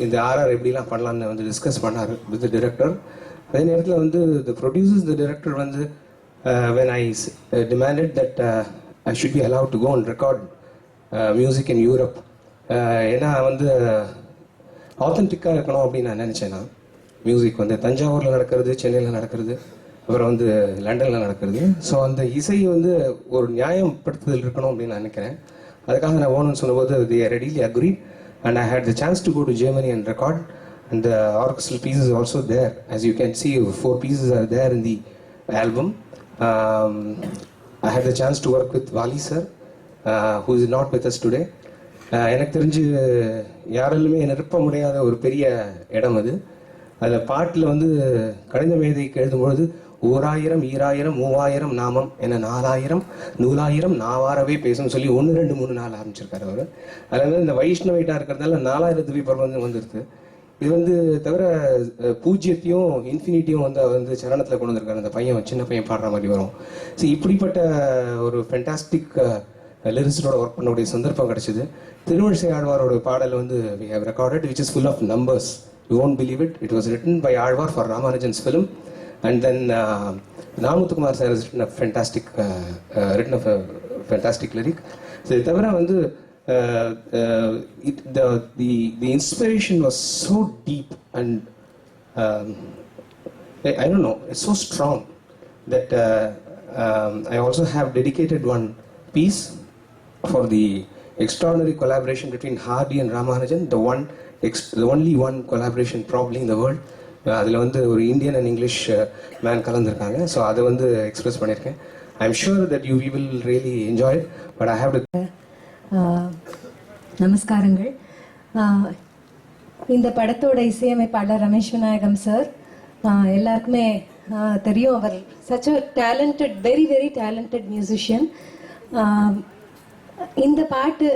இந்த ஆர்ஆர் எப்படிலாம் பண்ணலான்னு வந்து டிஸ்கஸ் பண்ணார் வித் டிரெக்டர். அதே நேரத்தில் வந்து த ப்ரொடியூசர்ஸ், த டிரெக்டர் வந்து when I demanded that I should be allowed to go and record music in Europe, ஏன்னா வந்து ஆத்தென்டிக்காக இருக்கணும் அப்படின்னு நான் நினச்சேன்னா. மியூசிக் வந்து தஞ்சாவூரில் நடக்கிறது, சென்னையில் நடக்கிறது, அப்புறம் வந்து லண்டனில் நடக்கிறது. ஸோ அந்த இசை வந்து ஒரு நியாயப்படுத்துதல் இருக்கணும் அப்படின்னு நான் நினைக்கிறேன். அதுக்காக நான் ஓணுன்னு சொன்னபோது they readily agreed and I had the chance to go to Germany and record, and the orchestral pieces are also there. As you can see, 4 pieces are there in the album. I had the chance to work with Vali sir, who is not with us today. எனக்கு தெரிஞ்சு யாராலுமே நிரப்ப முடியாத ஒரு பெரிய இடம் அது. அதில் பாட்டில் வந்து கடித மேதைக்கு எழுதும்பொழுது 1000 2000 3000 நாமம் என 4000 100,000 நாவாரவே பேசும் சொல்லி 1 2 3 4 ஆரம்பிச்சிருக்காரு அவர். அதில் வந்து இந்த வைஷ்ணவைட்டாக இருக்கிறதால 4000 திவ்ய பிரபந்தம் வந்துருக்கு. இது வந்து தவிர பூஜ்யத்தையும் இன்ஃபினிட்டியும் வந்து அவர் வந்து சரணத்தில் கொண்டு வந்திருக்காரு. அந்த பையன், சின்ன பையன் பாடுற மாதிரி வரும். ஸோ இப்படிப்பட்ட ஒரு ஃபென்டாஸ்டிக் லிரிக்ஸோட ஒர்க் பண்ணக்கூடிய சந்தர்ப்பம் கிடைச்சிது. திருவழிசை ஆழ்வாரோட பாடல் வந்து we have recorded, which is full of numbers. You won't believe it. It was written by Alvar for Ramanujan's film, and then Namuthukumar sir has written a fantastic lyric. So இது தவிர வந்து the inspiration was so deep and I don't know, it's so strong that I also have dedicated one piece for the extraordinary collaboration between Hardy and Ramanujan, the only one collaboration probably in the world. அதில் வந்து ஒரு Indian and English man கலந்துருக்காங்க. ஸோ அதை வந்து express பண்ணியிருக்கேன். I am sure that you will really enjoy it, but I have to. நமஸ்காரங்கள். இந்த படத்தோட இசையமைப்பாளர் ரமேஷ் விநாயகம் சார் எல்லாருக்குமே தெரியும். அவர் such a talented, very very talented musician. இந்த பாட்டு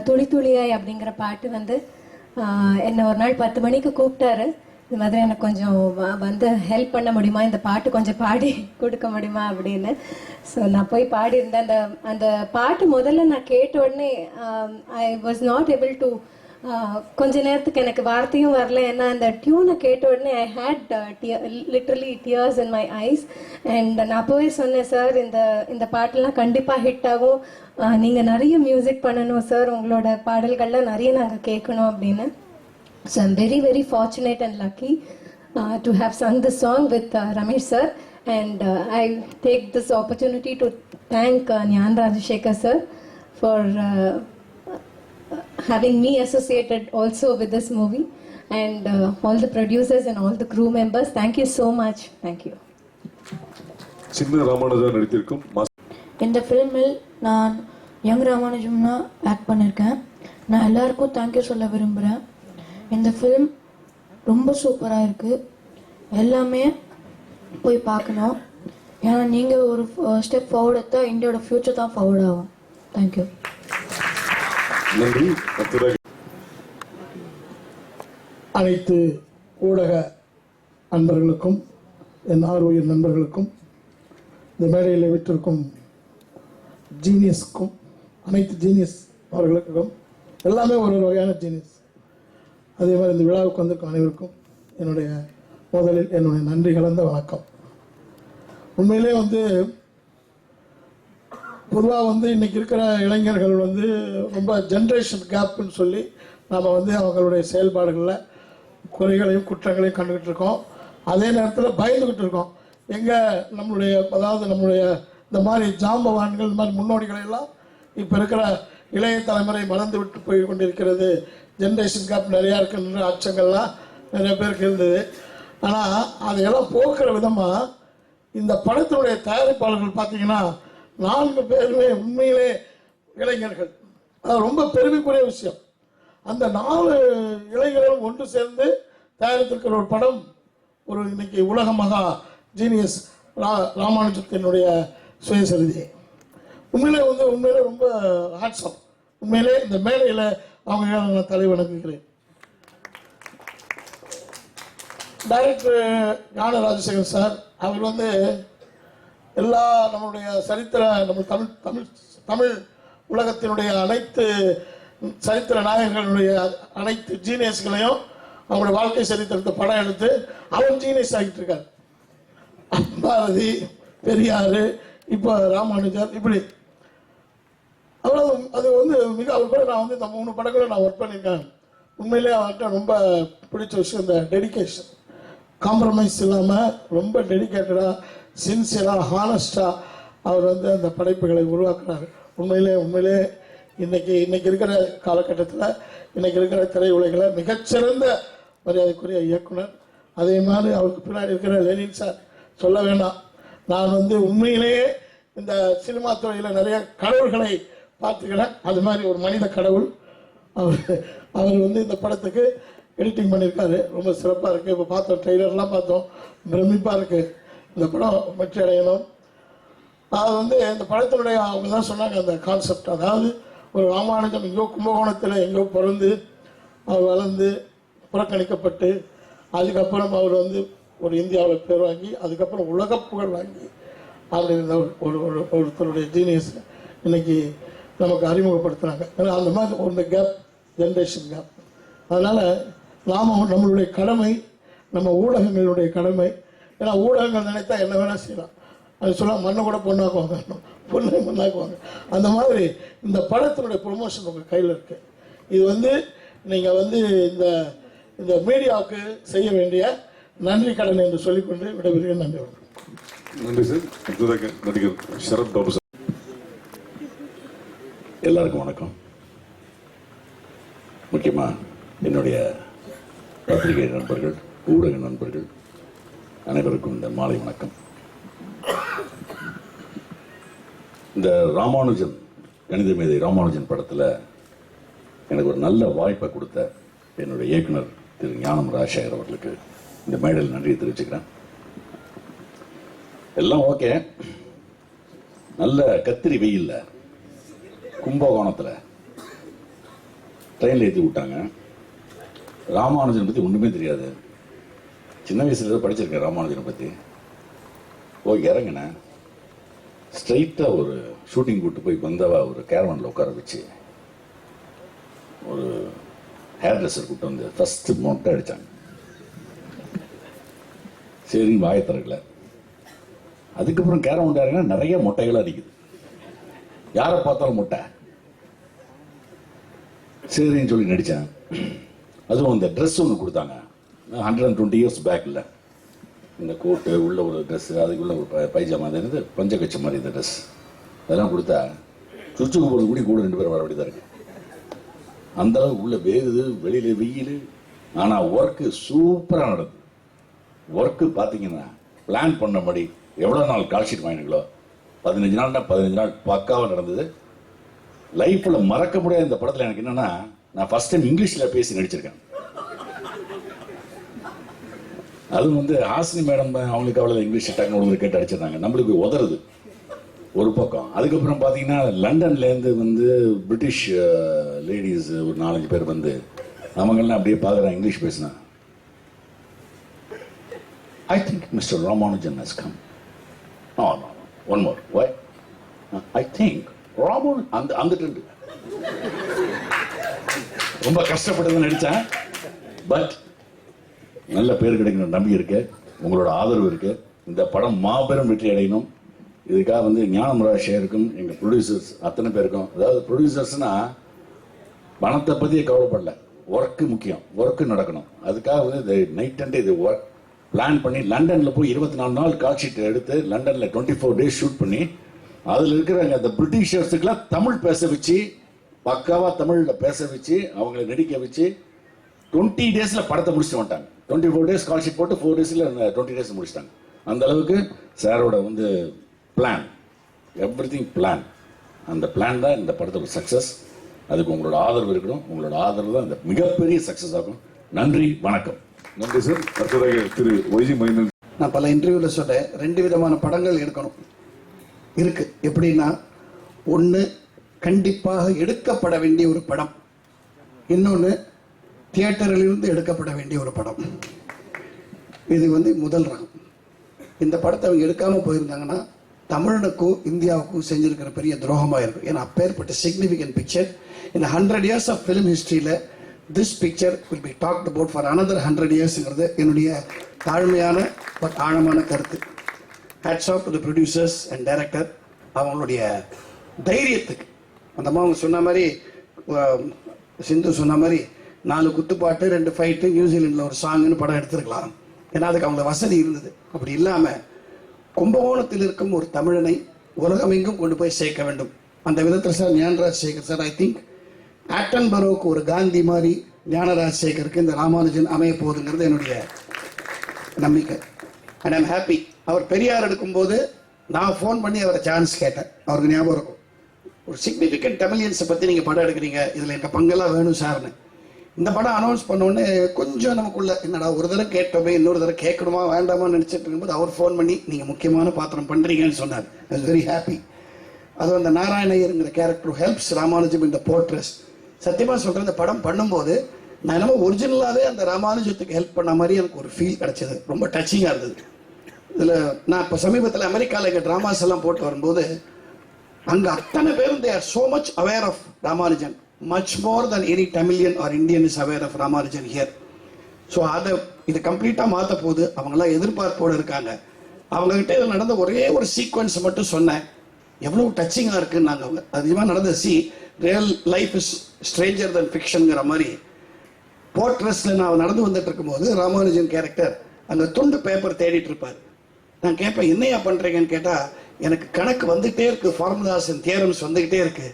துளி துளியாய் அப்படிங்கிற பாட்டு வந்து என்னை ஒரு நாள் 10 மணிக்கு கூப்பிட்டாரு. இந்த மாதிரி எனக்கு கொஞ்சம் வந்து ஹெல்ப் பண்ண முடியுமா, இந்த பாட்டு கொஞ்சம் பாடி கொடுக்க முடியுமா அப்படின்னு. ஸோ நான் போய் பாடியிருந்தேன். அந்த அந்த பாட்டு முதல்ல நான் கேட்ட உடனே I was not able to, கொஞ்ச நேரத்துக்கு எனக்கு வார்த்தையும் வரல. ஏன்னா அந்த டியூனை கேட்ட உடனே I had literally tears in my eyes. And நான் அப்போவே சொன்னேன், சார் இந்த பாட்டெல்லாம் கண்டிப்பாக ஹிட் ஆகும், நீங்கள் நிறைய மியூசிக் பண்ணணும் சார், உங்களோட பாடல்கள்லாம் நிறைய நாங்கள் கேட்கணும் அப்படின்னு. So I'm very, very fortunate and lucky to have sung this song with Ramesh sir, and I take this opportunity to thank Nyan Rajashekar sir for having me associated also with this movie, and all the producers and all the crew members. Thank you so much. Thank you. சின்ன ராமானுஜன் நடித்திருக்கும் இந்த ஃபில்மில் நான் young ராமானுஜம்னா act பண்ணியிருக்கேன். நான் எல்லாருக்கும் thank you சொல்ல விரும்புகிறேன். இந்த film ரொம்ப சூப்பராக இருக்குது, எல்லாமே போய் பார்க்கணும். ஏன்னா நீங்கள் ஒரு ஸ்டெப் ஃபார்வர்ட் எடுத்தால் இந்தியாவோட ஃப்யூச்சர் தான் ஃபார்வர்ட் ஆகும். தேங்க்யூ. நன்றி. அனைத்து ஊடக நண்பர்களுக்கும், என் ஆர்வலர் நண்பர்களுக்கும், இந்த மேடையில் விட்டிருக்கும் ஜீனியஸ்க்கும், அனைத்து ஜீனியஸ் அவர்களுக்கும், எல்லாமே ஒரு வகையான ஜீனியஸ். அதே மாதிரி இந்த விழாவுக்கு வந்திருக்கும் அனைவருக்கும் என்னுடைய முதலில் என்னுடைய நன்றி கலந்த வணக்கம். உண்மையிலே பொதுவாக இன்னைக்கு இருக்கிற இளைஞர்கள் ரொம்ப ஜென்ரேஷன் கேப்னு சொல்லி நாம் அவங்களுடைய செயல்பாடுகளில் குறைகளையும் குற்றங்களையும் கண்டுகிட்டு இருக்கோம். அதே நேரத்தில் பயந்துக்கிட்டு இருக்கோம். எங்கே நம்மளுடைய இந்த மாதிரி ஜாம்பவான்கள், இந்த மாதிரி முன்னோடிகளை எல்லாம் இப்போ இருக்கிற இளைய தலைமுறை மறந்து விட்டு போய் கொண்டிருக்கிறது, ஜென்ரேஷன் கேப் நிறையா இருக்குன்ற அச்சங்கள்லாம் நிறைய பேருக்கு இருந்தது. ஆனால் அதையெல்லாம் போக்குற விதமாக இந்த படத்தினுடைய தயாரிப்பாளர்கள் பார்த்தீங்கன்னா 4 பேருமே உண்மையிலே இளைஞர்கள். அது ரொம்ப பெருமைக்குரிய விஷயம். அந்த 4 இளைஞர்களும் ஒன்று சேர்ந்து தயாரித்திருக்கிற ஒரு படம் ஒரு இன்னைக்கு உலக மகா ஜீனியஸ் ராமானுஜத்தினுடைய சுயசரிதை. உண்மையிலே ரொம்ப ஹாட்ஸம். உண்மையிலே இந்த மேடையில் அவங்க நான் தலை வணங்குகிறேன். டைரக்டர் ஞான ராஜசேகர் சார் அவர் எல்லா நம்மளுடைய சரித்திர நம்ம தமிழ் உலகத்தினுடைய அனைத்து சரித்திர நாயகர்களுடைய அனைத்து ஜீனியஸ்களையும் அவங்களுடைய வாழ்க்கை சரித்திரத்தை படம் எடுத்து அவன் ஜீனியஸ் ஆகிட்டு இருக்கார். பாரதி, பெரியார், இப்போ ராமானுஜர், இப்படி அவ்வளோ. அது மிக அவர் கூட நான் இந்த 3 படங்களை நான் ஒர்க் பண்ணியிருக்கேன். உண்மையிலே அவர்கிட்ட ரொம்ப பிடிச்ச விஷயம் இந்த டெடிக்கேஷன், காம்ப்ரமைஸ் இல்லாமல் ரொம்ப டெடிக்கேட்டடாக, சின்சியராக, ஹானஸ்டாக அவர் அந்த படைப்புகளை உருவாக்குறாரு. உண்மையிலே இன்னைக்கு இருக்கிற காலகட்டத்தில், இன்னைக்கு இருக்கிற திரையுலகில் மிகச்சிறந்த மரியாதைக்குரிய இயக்குனர். அதே மாதிரி அவருக்கு பின்னாடி இருக்கிற லெனின் சார் சொல்ல வேண்டாம். நான் உண்மையிலேயே இந்த சினிமா துறையில் நிறைய கடவுள்களை பார்த்துக்கிறேன். அது மாதிரி ஒரு மனித கடவுள் அவர் இந்த படத்துக்கு எடிட்டிங் பண்ணியிருக்காரு. ரொம்ப சிறப்பாக இருக்குது. இப்போ பார்த்தோம், ட்ரெய்லர்லாம் பார்த்தோம், பிரமிப்பாக இருக்குது. இந்த படம் வெற்றி அடையணும். அது இந்த படத்தினுடைய அவங்க தான் சொன்னாங்க அந்த கான்செப்ட். அதாவது ஒரு ராமானுஜம் எங்கேயோ கும்பகோணத்தில் எங்கேயோ பிறந்து அவர் வளர்ந்து புறக்கணிக்கப்பட்டு அதுக்கப்புறம் அவர் ஒரு இந்தியாவில் பேர் வாங்கி அதுக்கப்புறம் உலக புகழ் வாங்கி அப்படின்ற ஒருத்தருடைய ஜீனியஸ் இன்னைக்கு நமக்கு அறிமுகப்படுத்துகிறாங்க. ஏன்னா அந்த மாதிரி ஒரு கேப், ஜென்ரேஷன் கேப். அதனால் நம்மளுடைய கடமை, நம்ம ஊடகங்களுடைய கடமை. ஏன்னா ஊடகங்கள் நினைத்தா என்ன வேணால் செய்யலாம். அது சொல்ல மண்ணை கூட பொண்ணாக்குவாங்க, பொண்ணை மண்ணாக்குவாங்க. அந்த மாதிரி இந்த படத்தினுடைய ப்ரொமோஷன் உங்கள் கையில் இருக்குது. இது நீங்கள் இந்த மீடியாவுக்கு செய்ய வேண்டிய நன்றி கடன் என்று சொல்லிக்கொண்டு விடைபெறுகிறேன். நன்றி. நன்றி சார். நடிகர் சரத் பாபு சார். எல்லாருக்கும் வணக்கம். முக்கியமாக என்னுடைய பத்திரிகை நண்பர்கள், ஊடக நண்பர்கள் அனைவருக்கும் இந்த மாலை வணக்கம். இந்த ராமானுஜன், கணித மேதை ராமானுஜன் படத்தில் எனக்கு ஒரு நல்ல வாய்ப்பை கொடுத்த என்னுடைய இயக்குனர் திரு ஞானம் ராஜசேகர் அவர்களுக்கு இந்த மேடையில் நன்றியை தெரிவிச்சுக்கிறேன். எல்லாம் ஓகே. நல்ல கத்திரி வெயில்ல கும்பகோணத்தில் ட்ரெயினில் ஏற்றி விட்டாங்க. ராமானுஜன் பற்றி ஒன்றுமே தெரியாது. சின்ன வயசுல படிச்சிருக்கேன் ராமானுஜனை பற்றி. இறங்கினேன், ஸ்ட்ரைட்டாக ஒரு ஷூட்டிங் கூட்டு போய் வந்தவா ஒரு கேரவனில் உட்கார வச்சு ஒரு ஹேர் ட்ரெஸ்ஸர் கூப்பிட்டு வந்து ஃபஸ்ட்டு மொட்டை அடித்தாங்க. சரி, வாயை திறக்கல. அதுக்கப்புறம் கேரவன் இறங்கினா நிறைய மொட்டைகளாக அடிக்குது, யாரை பார்த்தாலும் மொட்டை. சரின்னு சொல்லி நடித்தேன். அதுவும் அந்த ட்ரெஸ் ஒன்று கொடுத்தாங்க, 120 years பேக். இல்லை, இந்த கோட்டு உள்ள ஒரு ட்ரெஸ்ஸு, அதுக்குள்ள ஒரு பைஜாமா, அது இருந்து பஞ்சகச்ச மாதிரி இந்த ட்ரெஸ், அதெல்லாம் கொடுத்தா சுவிட்சுக்கு போகிறது கூட 2 பேர் வர வேண்டியதாக இருக்கு. அந்த அளவுக்கு உள்ள வேகுது, வெளியில வெயில். ஆனால் ஒர்க்கு சூப்பராக நடக்குது. ஒர்க்கு பார்த்தீங்கன்னா பிளான் பண்ணபடி எவ்வளோ நாள் கால்ஷீட் வாங்கினீங்களோ 15 நாள்னா 15 நாள் பக்காவாக நடந்தது. லைஃப்பில் மறக்க முடியாத இந்த படத்தில் எனக்கு என்னன்னா, நான் ஃபர்ஸ்ட் டைம் இங்கிலீஷில் பேசி நடிச்சிருக்கேன். அதுவும் வந்து ஹாசினி மேடம் அவங்களுக்கு அவ்வளோ இங்கிலீஷ் டக்குனு கேட்டு அடிச்சிருந்தாங்க, நம்மளுக்கு உதறது ஒரு பக்கம். அதுக்கப்புறம் பார்த்தீங்கன்னா லண்டன்லேருந்து வந்து பிரிட்டிஷ் லேடிஸ் ஒரு 4-5 பேர் வந்து அவங்கெல்லாம் அப்படியே பார்க்குறேன் இங்கிலீஷ் பேசினா. I think mister Ramanujan has come. No no one more why I think Ramanujan அந்த ட்ரெண்டு ரொம்ப கஷ்டப்பட்டு நடித்தேன். பட் நல்ல பேர் கிடைக்கணும் நம்பி இருக்கு, உங்களோட ஆதரவு இருக்கு. இந்த படம் மாபெரும் வெற்றி அடையணும். இதுக்காக வந்து ஞானம் ராஜசேகருக்கும் எங்கள் ப்ரொடியூசர்ஸ் அத்தனை பேருக்கும், அதாவது ப்ரொடியூசர்ஸ்னா பணத்தை பற்றியே கவலைப்படல, ஒர்க்கு முக்கியம், ஒர்க்கு நடக்கணும். அதுக்காக வந்து நைட் அண்ட் இது ஒர்க் பிளான் பண்ணி லண்டனில் போய் 24 நாள் கால் ஷீட் எடுத்து லண்டனில் 24 days ஷூட் பண்ணி அதில் இருக்கிற அந்த பிரிட்டிஷர்ஸுக்கெல்லாம் தமிழ் பேச வச்சு, பக்காவாக தமிழில் பேச வச்சு, அவங்கள நடிக்க வச்சு 20 days படத்தை முடிச்சுட்டு வந்துட்டாங்க. 24 days கால் ஷீட் போட்டு 4 days 20 days முடிச்சிட்டாங்க. அந்த அளவுக்கு சாரோட வந்து பிளான், எவ்ரிதிங் பிளான். அந்த பிளான் தான் இந்த படத்தோட சக்ஸஸ். அதுக்கு உங்களோட ஆதரவு இருக்கணும். உங்களோட ஆதரவு தான் இந்த மிகப்பெரிய சக்ஸஸ் ஆகும். நன்றி, வணக்கம். நன்றி சார். அடுத்ததாக திரு ஒய்ஜி மைனன். நான் பல இன்டர்வியூவில் சொல்கிறேன், 2 விதமான படங்கள் எடுக்கணும் இருக்கு. எப்படின்னா, ஒன்று கண்டிப்பாக எடுக்கப்பட வேண்டிய ஒரு படம், இன்னொன்று தியேட்டரிலிருந்து எடுக்கப்பட வேண்டிய ஒரு படம். இது வந்து முதல் ரகம். இந்த படத்தை அவங்க எடுக்காமல் போயிருந்தாங்கன்னா தமிழனுக்கும் இந்தியாவுக்கும் செஞ்சிருக்கிற பெரிய துரோகமாக இருக்கும். ஏன்னா அப்பேற்பட்ட சிக்னிஃபிகன்ட் பிக்சர் இந்த 100 years ஆஃப் ஃபிலிம் ஹிஸ்ட்ரியில் this picture will be talked about for another 100 yearsங்கிறது என்னுடைய தாழ்மையான பட் ஆழமான கருத்து. Hats off to the producers and director. அவங்களுடைய தைரியத்துக்கு அந்த அவங்க சொன்ன மாதிரி, சிந்து சொன்ன மாதிரி 4 குத்துப்பாட்டு 2 ஃபைட்டு நியூசிலாண்டில் ஒரு சாங்குன்னு படம் எடுத்திருக்கலாம். ஏன்னா அதுக்கு அவங்களுக்கு வசதி இருந்தது. அப்படி இல்லாமல் கும்பகோணத்தில் இருக்கும் ஒரு தமிழனை உலகமெங்கும் கொண்டு போய் சேர்க்க வேண்டும். அந்த விதத்தில் சார் ஞானராஜசேகர் சார், ஐ திங்க் ஆட்டன்பரோவுக்கு ஒரு காந்தி மாதிரி ஞானராஜசேகருக்கு இந்த ராமானுஜன் அமைய போகுதுங்கிறது என்னுடைய நம்பிக்கை. And I'm happy. அவர் பெரியார் எடுக்கும்போது நான் ஃபோன் பண்ணி அவரை சான்ஸ் கேட்டேன். அவருக்கு ஞாபகம் இருக்கும், ஒரு சிக்னிஃபிகன்ட் தமிழியன்ஸை பற்றி நீங்கள் படம் எடுக்கிறீங்க, இதில் எங்கள் பங்கெல்லாம் வேணும் சார்னு. இந்த படம் அனௌன்ஸ் பண்ணோடனே கொஞ்சம் நமக்குள்ள என்னடா ஒரு தடவை கேட்டோமே, இன்னொரு தடவை கேட்கணுமா வேண்டாமான்னு நினச்சிட்டு இருக்கும்போது அவர் ஃபோன் பண்ணி நீங்கள் முக்கியமான பாத்திரம் பண்ணுறீங்கன்னு சொன்னார். I was very happy. அது அந்த நாராயணையருங்கிற கேரக்டர் ஹெல்ப்ஸ் ராமானுஜம் இந்த போர்ட்ரஸ். சத்தியமாக சொல்கிறேன், இந்த படம் பண்ணும்போது நான் என்னமோ ஒரிஜினலாகவே அந்த ராமானுஜத்துக்கு ஹெல்ப் பண்ண மாதிரி எனக்கு ஒரு ஃபீல் கிடைச்சது. ரொம்ப டச்சிங்காக இருந்தது. இதில் நான் இப்போ சமீபத்தில் அமெரிக்காவில் எங்கள் ட்ராமாஸ் எல்லாம் போட்டு வரும்போது அங்கே அத்தனை பேரும் they are so much aware of Ramanujan, much more than any Tamilian or Indian is aware of Ramanujan here. So அதை இது கம்ப்ளீட்டாக மாற்ற போது அவங்களாம் எதிர்பார்ப்போடு இருக்காங்க. அவங்ககிட்ட இதில் நடந்த ஒரே ஒரு சீக்வன்ஸ் மட்டும் சொன்னேன், எவ்வளோ டச்சிங்காக இருக்குன்னு. நாங்கள் அதிகமாக நடந்த ரியல் லைஃப் இஸ் ஸ்ட்ரேஞ்சர் தன் ஃபிக்ஷனுங்கிற மாதிரி போர்ட்ரஸில் நான் நடந்து வந்துட்டு இருக்கும்போது ராமானுஜன் கேரக்டர் அங்கே துண்டு பேப்பர் தேடிட்டு இருப்பார். நான் கேட்பேன், என்னையா பண்ணுறீங்கன்னு கேட்டால், எனக்கு கணக்கு வந்துகிட்டே இருக்குது, ஃபார்முலாஸ் அண்ட் தியரம்ஸ் வந்துக்கிட்டே இருக்குது,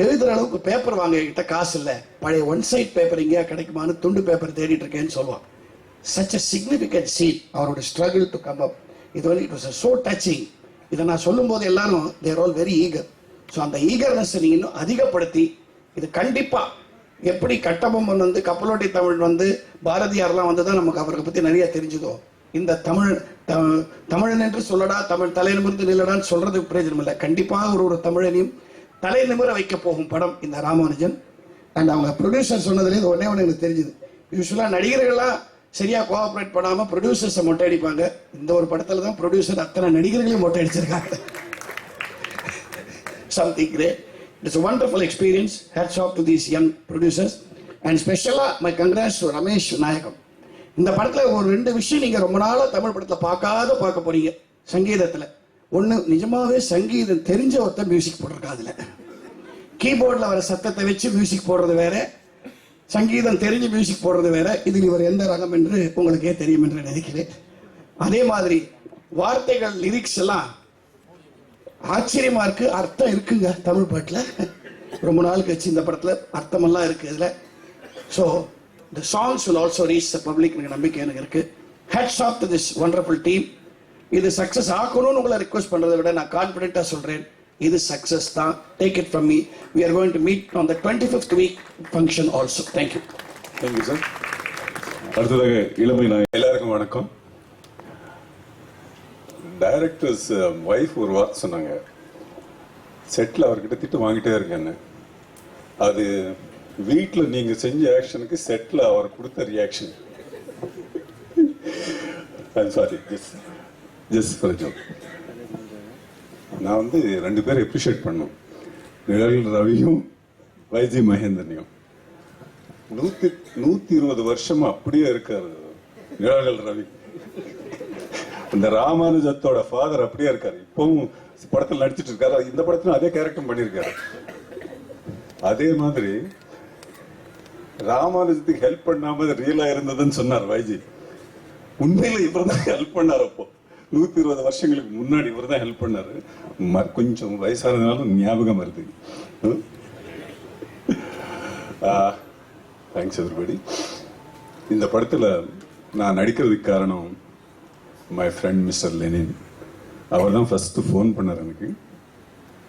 எழுதுகிற அளவுக்கு பேப்பர் வாங்க கிட்ட காசு இல்லை, பழைய 1 side பேப்பர் எங்கேயா கிடைக்குமான்னு துண்டு பேப்பர் தேடிட்டு இருக்கேன்னு சொல்லுவான். சச் அ சிக்னிஃபிகன்ட் சீன், அவரோட ஸ்ட்ரகிள் டு கம் அப். இது வந்து இட் வாஸ் ஸோ டச்சிங். இதை நான் சொல்லும்போது எல்லாரும் தேர் ஆல் வெரி ஈகர். ஸோ அந்த ஈகர்னஸை நீங்கள் இன்னும் அதிகப்படுத்தி, இது கண்டிப்பாக எப்படி கட்டபொம்மன் வந்து கப்பலோட்டி தமிழ் வந்து பாரதியார்லாம் வந்து தான் நமக்கு அவரை பற்றி நிறைய தெரிஞ்சுதோ, இந்த தமிழன் என்று சொல்லடா, தமிழ் தலை நிமிர்ந்து நில்லடான்னு சொல்றதுக்கு பிரயோஜனம் இல்லை. கண்டிப்பாக ஒரு தமிழனையும் தலை நிமிர வைக்க போகும் படம் இந்த ராமானுஜன். அண்ட் அவங்க ப்ரொடியூசர் சொன்னதுலேயே ஒன்னே ஒன்று எனக்கு தெரிஞ்சுது. யூஸ்வலாக நடிகர்கள்லாம் சரியாக கோஆப்ரேட் பண்ணாமல் ப்ரொடியூசர்ஸை மொட்டை அடிப்பாங்க. இந்த ஒரு படத்தில் தான் ப்ரொடியூசர் அத்தனை நடிகர்களையும் மொட்டை அடிச்சிருக்காங்க. Something great. It's a wonderful experience. Hats off to these young producers. And specially, my congrats to Ramesh Nayakam. இந்த படத்தில் ஒரு 2 விஷயம் நீங்கள் ரொம்ப நாளாக தமிழ் படத்தில் பார்க்க போறீங்க. சங்கீதத்தில் ஒன்று, நிஜமாவே சங்கீதம் தெரிஞ்ச ஒருத்தர் மியூசிக் போட்டிருக்கா. அதில் கீபோர்டில் வர சத்தத்தை வச்சு மியூசிக் போடுறது வேற, சங்கீதம் தெரிஞ்சு மியூசிக் போடுறது வேற. இதில் இவர் எந்த ரகம் என்று உங்களுக்கே தெரியும் என்று நினைக்கிறேன். அதே மாதிரி வார்த்தைகள், லிரிக்ஸ் எல்லாம் ஆச்சரியமா இருக்கு. அர்த்தம் இருக்குங்க தமிழ் பாட்டில். ரொம்ப நாள் கழிச்சு இந்த படத்தில் அர்த்தமெல்லாம் இருக்கு இதில். So the songs will also reach the public. நம்பிக்கை எனக்கு இருக்கு. Hats off to this wonderful team. இது சக்சஸ் ஆகணும்னு உங்களை ரிக்வெஸ்ட் பண்றதை விட நான் கான்ஃபிடென்ட்டா சொல்றேன், இது சக்சஸ் தான். Take it from me. We are going to meet on the 25th week function also. Thank you. Thank you, sir. அடுத்ததாக இளமை நாயகன். எல்லாருக்கும் வணக்கம். டைரக்டர்ஸ் வைஃப் ஒரு வார்த்தை சொன்னாங்க, செட்டில் அவர்கிட்ட திட்டு வாங்கிட்டே இருக்கேன்னு. அது வீட்டில் நீங்க செஞ்ச ஆக்ஷனுக்கு செட்டில் அவர் கொடுத்த reaction. Sorry, just for joke. நான் வந்து 2 பேரை அப்ரிஷியேட் பண்ணோம், நிழல் ரவியும் வைஜி மகேந்திரனையும். 120 வருஷமா அப்படியே இருக்காரு நிழல் ரவி. இந்த ராமானுஜத்தோட ஃபாதர் அப்படியே இருக்காரு, இப்பவும் படத்தில் நடிச்சிட்டு இருக்காரு. இந்த படத்துல அதே கேரக்டர் பண்ணியிருக்காரு. அதே மாதிரி ராமானுஜத்துக்கு ஹெல்ப் பண்ணாம ரியலா இருந்ததுன்னு சொன்னார் வைஜி. உண்மையில இவர் தான் ஹெல்ப் பண்ணார். அப்போ 120 வருஷங்களுக்கு முன்னாடி இவர் தான் ஹெல்ப் பண்ணாரு. கொஞ்சம் வயசானதுனால ஞாபகம் வருது. Thanks everybody. இந்த படத்துல நான் நடிக்கிறதுக்கு காரணம் மை ஃப்ரெண்ட் மிஸ்டர் லெனின். அவர் தான் ஃபர்ஸ்ட் ஃபோன் பண்ணார் எனக்கு,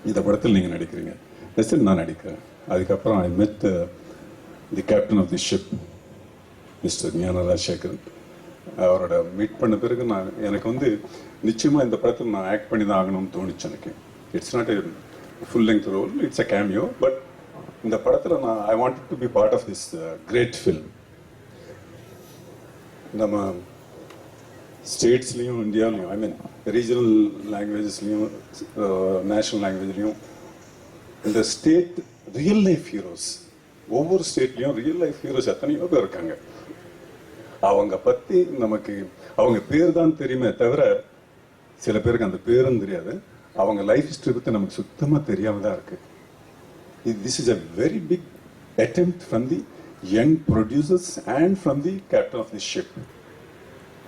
இந்த படத்தில் நீங்கள் நடிக்கிறீங்க. சரி, நான் நடிக்கிறேன். அதுக்கப்புறம் I met the captain of the ship mister Gnana Rajasekaran. அவரோட மீட் பண்ண பிறகு எனக்கு வந்து நிச்சயமாக இந்த படத்தில் நான் ஆக்ட் பண்ணி தான் ஆகணும்னு தோணுச்சு எனக்கு. It's not a full length role, it's a cameo. But இந்த படத்தில் நான் I wanted to be part of this great film. நம்ம ஸ்டேட்ஸ்லேயும் இந்தியாவிலையும், ஐ மீன் ரீஜனல் லாங்குவேஜஸ்லையும் நேஷனல் லாங்குவேஜ்லையும் இந்த ஸ்டேட் ரியல் லைஃப் ஹீரோஸ், ஒவ்வொரு ஸ்டேட்லையும் ரியல் லைஃப் ஹீரோஸ் எத்தனையோ பேர் இருக்காங்க. அவங்க பற்றி நமக்கு அவங்க பேர் தான் தெரியுமே தவிர சில பேருக்கு அந்த பேரும் தெரியாது. அவங்க லைஃப் ஹிஸ்டரி பற்றி நமக்கு சுத்தமாக தெரியாம தான் இருக்கு. This is a very big attempt from the young producers and from the captain of the ship.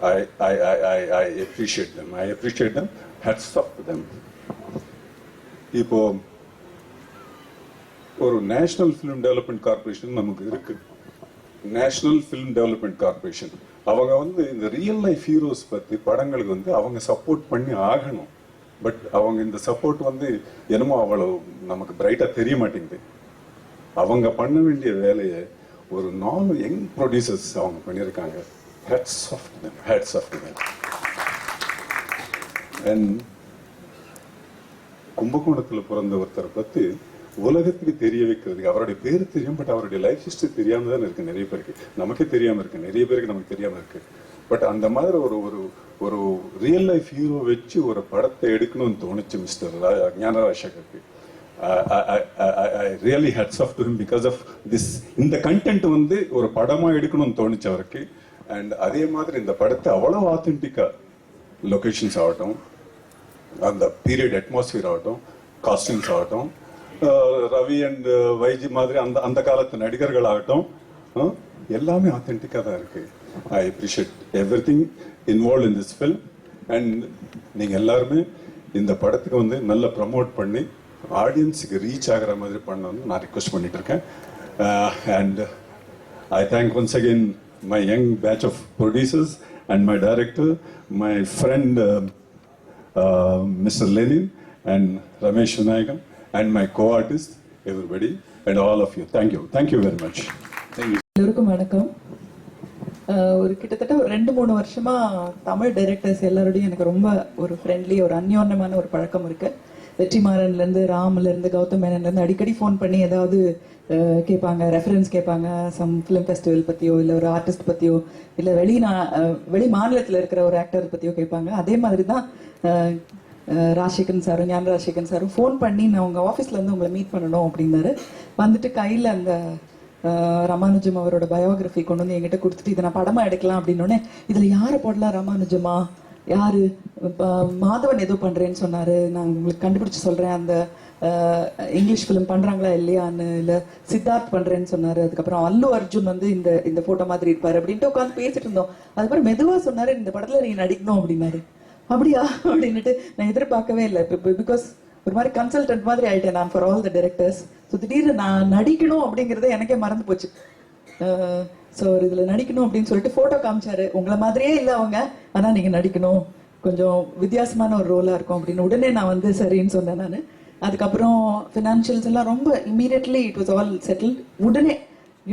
I appreciate them. I appreciate them. Hats off to them. இப்போ ஒரு நேஷனல் ஃபிலிம் டெவலப்மெண்ட் கார்பரேஷன் நமக்கு இருக்கு. National film development corporation அவங்க வந்து இந்த real life heroes பற்றி படங்களுக்கு வந்து அவங்க சப்போர்ட் பண்ணி ஆகணும். பட் அவங்க இந்த சப்போர்ட் வந்து என்னமோ அவ்வளோ நமக்கு பிரைட்டாக தெரிய மாட்டேங்குது. அவங்க பண்ண வேண்டிய வேலையை ஒரு 4 யங் ப்ரொடியூசர்ஸ் அவங்க பண்ணியிருக்காங்க. Hats off to them. Hats off to them. And கும்பகோணத்தில் பிறந்த ஒருத்தரை பற்றி உலகத்துக்கு தெரிய வைக்கிறதுக்கு அவருடைய பேர் தெரியும், பட் அவருடைய லைஃப் ஹிஸ்டரி தெரியாம தான் இருக்கு நிறைய பேருக்கு. நமக்கே தெரியாம இருக்கு, நிறைய பேருக்கு நமக்கு தெரியாம இருக்கு. பட் அந்த மாதிரி ஒரு ஒரு ரியல் லைஃப் ஹீரோ வச்சு ஒரு படத்தை எடுக்கணும்னு தோணுச்சு mister ஞானராஜசேகருக்கு. I really hats off to him because of this. இந்த கண்டென்ட் வந்து ஒரு படமா எடுக்கணும்னு தோணுச்சு அவருக்கு. அண்ட் அதே மாதிரி இந்த படத்தை அவ்வளவு ஆத்தென்டிக்கா லொகேஷன்ஸ் ஆகட்டும், அந்த பீரியட் அட்மாஸ்பியர் ஆகட்டும், காஸ்டியூம்ஸ் ஆகட்டும், ரவி அண்ட் வைஜி மாதிரி அந்த காலத்து நடிகர்கள் ஆகட்டும், எல்லாமே ஆத்தென்டிக்கா தான் இருக்கு. I appreciate everything involve in this film. And நீங்க எல்லாருமே இந்த படத்துக்கு வந்து நல்லா ப்ரமோட் பண்ணி ஆடியன்ஸுக்கு ரீச் ஆகிற மாதிரி பண்ணணும்னு நான் ரிக்வெஸ்ட் பண்ணிட்டு இருக்கேன். And I thank once again my young batch of producers and my director, my friend Mr. Lenin and Ramesh Nayakam and my co-artist, everybody and all of you. Thank you very much. Thank you. எல்லாருக்கும் வணக்கம். ஒரு கிட்டத்தட்ட ஒரு 2-3 வருஷமா Tamil directors எல்லாரோடையும் எனக்கு ரொம்ப ஒரு ஃப்ரெண்ட்லி, ஒரு அந்யோன்யமான ஒரு பழக்கம் இருக்கு. வெற்றிமாறன்லேருந்து, ராம்லேருந்து, கௌதம் மேனன்லேருந்து அடிக்கடி ஃபோன் பண்ணி ஏதாவது கேட்பாங்க, ரெஃபரன்ஸ் கேட்பாங்க, சம் ஃபிலிம் ஃபெஸ்டிவல் பற்றியோ இல்லை ஒரு ஆர்டிஸ்ட் பற்றியோ இல்லை வெளி மாநிலத்தில் இருக்கிற ஒரு ஆக்டர் பற்றியோ கேட்பாங்க. அதே மாதிரி தான் ராஜசேகரன் சாரும் ஞான ராஜசேகரன் சாரும் ஃபோன் பண்ணி நான் உங்கள் ஆஃபீஸ்லேருந்து உங்களை மீட் பண்ணணும் அப்படின்னாரு. வந்துட்டு கையில் அந்த ராமானுஜம் அவரோட பயோகிராஃபி கொண்டு வந்து என்கிட்ட கொடுத்துட்டு இதை நான் படமாக எடுக்கலாம் அப்படின்னோடனே இதில் யாரை போடலாம், ராமானுஜமா யாரு, மாதவன் ஏதோ பண்ணுறேன்னு சொன்னார், நான் உங்களுக்கு கண்டுபிடிச்சி சொல்கிறேன், அந்த இங்கிலீஷ் ஃபிலிம் பண்ணுறாங்களா இல்லையான்னு, இல்லை சித்தார்த் பண்ணுறேன்னு சொன்னார், அதுக்கப்புறம் அல்லு அர்ஜுன் வந்து இந்த ஃபோட்டோ மாதிரி இருப்பார் அப்படின்ட்டு உட்காந்து பேசிட்டு இருந்தோம். அதுக்கப்புறம் மெதுவாக சொன்னார், இந்த படத்தில் நீ நடிக்கணும் அப்படின்னாரு. அப்படியா அப்படின்னுட்டு நான் எதிர்பார்க்கவே இல்லை. பிகாஸ் ஒரு மாதிரி கன்சல்டன்ட் மாதிரி ஆயிட்டேன் நான் for all the directors. So திடீர்னு நான் நடிக்கணும் அப்படிங்கிறத எனக்கே மறந்து போச்சு. ஸோ ஒரு இதில் நடிக்கணும் அப்படின்னு சொல்லிட்டு ஃபோட்டோ காமிச்சாரு. உங்களை மாதிரியே இல்லை அவங்க, ஆனால் நீங்கள் நடிக்கணும், கொஞ்சம் வித்தியாசமான ஒரு ரோலாக இருக்கும் அப்படின்னு உடனே நான் வந்து சரின்னு சொன்னேன் நான். அதுக்கப்புறம் ஃபினான்ஷியல்ஸ் எல்லாம் ரொம்ப immediately it was all settle. உடனே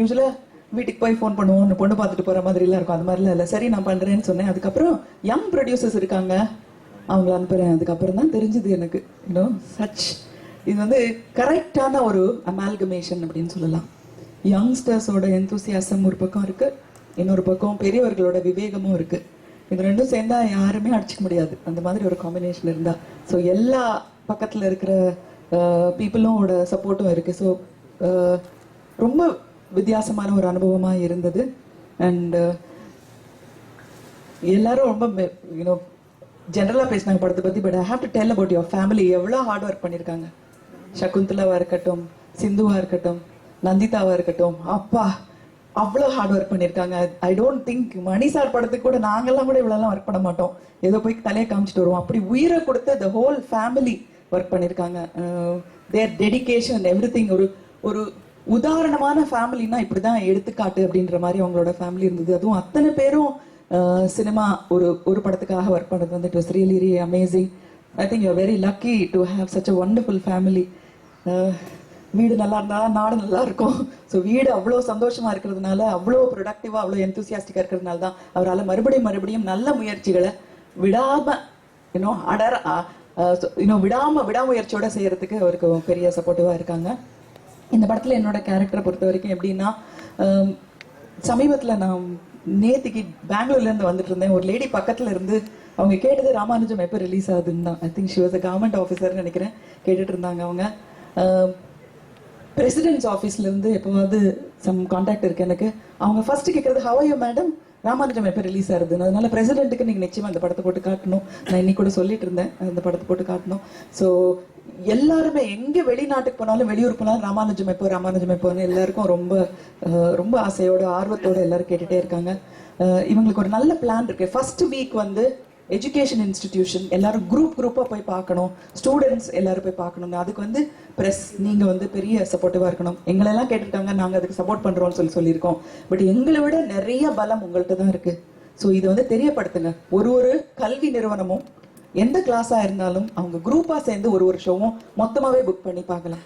யூஸ்வலாக வீட்டுக்கு போய் ஃபோன் பண்ணுவோம், பொண்ணு பார்த்துட்டு போகிற மாதிரிலாம் இருக்கும், அது மாதிரிலாம் இல்லை. சரி நான் பண்ணுறேன்னு சொன்னேன். அதுக்கப்புறம் யங் ப்ரொடியூசர்ஸ் இருக்காங்க, அவங்கள அனுப்புகிறேன். அதுக்கப்புறம் தான் தெரிஞ்சுது எனக்கு சச் இது வந்து கரெக்டான ஒரு அமால்கமேஷன் அப்படின்னு சொல்லலாம். யங்ஸ்டர்ஸோட எந்தூசியாசம் ஒரு பக்கம் இருக்கு, இன்னொரு பக்கம் பெரியவர்களோட விவேகமும் இருக்கு. இது ரெண்டும் சேர்ந்தா யாருமே அடிச்சுக்க முடியாது, அந்த மாதிரி ஒரு காம்பினேஷன் இருந்தா. ஸோ எல்லா பக்கத்தில் இருக்கிற பீப்புளோட சப்போர்ட்டும் இருக்கு. ஸோ ரொம்ப வித்தியாசமான ஒரு அனுபவமாக இருந்தது. அண்ட் எல்லாரும் ரொம்ப ஜென்ரலாக பேசினாங்க படத்தை பற்றி. But I have to tell about your family. எவ்வளோ ஹார்ட் ஒர்க் பண்ணியிருக்காங்க. சகுந்தலாவாக இருக்கட்டும், சிந்துவாக இருக்கட்டும், நந்திதாவாக இருக்கட்டும், அப்பா அவ்வளோ ஹார்ட் ஒர்க் பண்ணியிருக்காங்க. I don't think Mani sir படத்துக்கு கூட நாங்கள்லாம் கூட இவ்வளோலாம் ஒர்க் பண்ண மாட்டோம், ஏதோ போய் தலையை காமிச்சிட்டு வருவோம். அப்படி உயிரை கொடுத்து த ஹோல் ஃபேமிலி ஒர்க் பண்ணியிருக்காங்க. தேர் டெடிகேஷன் எவ்ரி திங். ஒரு உதாரணமான ஃபேமிலினா இப்படி தான் எடுத்துக்காட்டு அப்படின்ற மாதிரி அவங்களோட ஃபேமிலி இருந்தது. அதுவும் அத்தனை பேரும் சினிமா ஒரு படத்துக்காக ஒர்க் பண்ணுறது வந்து it was really really amazing. I think you are very lucky to have such a wonderful family. வீடு நல்லா இருந்தால் நாடு நல்லா இருக்கும். ஸோ வீடு அவ்வளோ சந்தோஷமா இருக்கிறதுனால, அவ்வளோ ப்ரொடக்டிவாக, அவ்வளோ எந்தூசியாஸ்டிக்காக இருக்கிறதுனால தான் அவரால் மறுபடியும் நல்ல முயற்சிகளை விடாமுயற்சியோட செய்யறதுக்கு அவருக்கு பெரிய சப்போர்ட்டிவாக இருக்காங்க. இந்த படத்தில் என்னோட கேரக்டரை பொறுத்த வரைக்கும் எப்படின்னா, சமீபத்தில் நான் நேத்திக்கு பெங்களூர்லேருந்து வந்துட்டு இருந்தேன். ஒரு லேடி பக்கத்தில் இருந்து அவங்க கேட்டது ராமானுஜம் எப்போ ரிலீஸ் ஆகுதுன்னு தான். I think she was a government ஆஃபீஸர்னு நினைக்கிறேன். கேட்டுட்டு இருந்தாங்க அவங்க. பிரசிடென்ட்ஸ் ஆஃபீஸ்லேருந்து எப்போவாவது சம் கான்டாக்ட் இருக்கு எனக்கு. அவங்க ஃபர்ஸ்ட் கேட்குறது how are you madam, Ramanujam எப்போ ரிலீஸ் ஆகுதுன்னு. அதனால பிரசிடென்ட்டுக்கு நீங்கள் நிச்சயமாக அந்த படத்தை போட்டு காட்டணும். நான் இன்னைக்கு கூட சொல்லிட்டு இருந்தேன், அந்த படத்தை போட்டு காட்டணும். ஸோ எல்லாருமே எங்கே வெளிநாட்டுக்கு போனாலும் வெளியூர் போனாலும் ராமானுஜம் எப்போன்னு எல்லாருக்கும் ரொம்ப ரொம்ப ஆசையோட ஆர்வத்தோட எல்லாரும் கேட்டுட்டே இருக்காங்க. இவங்களுக்கு ஒரு நல்ல பிளான் இருக்கு. ஃபர்ஸ்ட் வீக் வந்து எஜுகேஷன் இன்ஸ்டிடியூஷன் எல்லாரும் குரூப்பாக போய் பார்க்கணும், ஸ்டூடெண்ட்ஸ் எல்லாரும் போய் பார்க்கணும். அதுக்கு வந்து ப்ரெஸ் நீங்கள் வந்து பெரிய சப்போர்ட்டிவாக இருக்கணும். எங்களெல்லாம் கேட்டிருக்காங்க, நாங்கள் அதுக்கு சப்போர்ட் பண்ணுறோம்னு சொல்லியிருக்கோம். பட் எங்களை விட நிறைய பலம் உங்கள்கிட்ட தான் இருக்குது. ஸோ இதை வந்து தெரியப்படுத்துங்க. ஒரு கல்வி நிறுவனமும் எந்த கிளாஸாக இருந்தாலும் அவங்க குரூப்பாக சேர்ந்து ஒரு ஷோவும் மொத்தமாகவே புக் பண்ணி பார்க்கலாம்.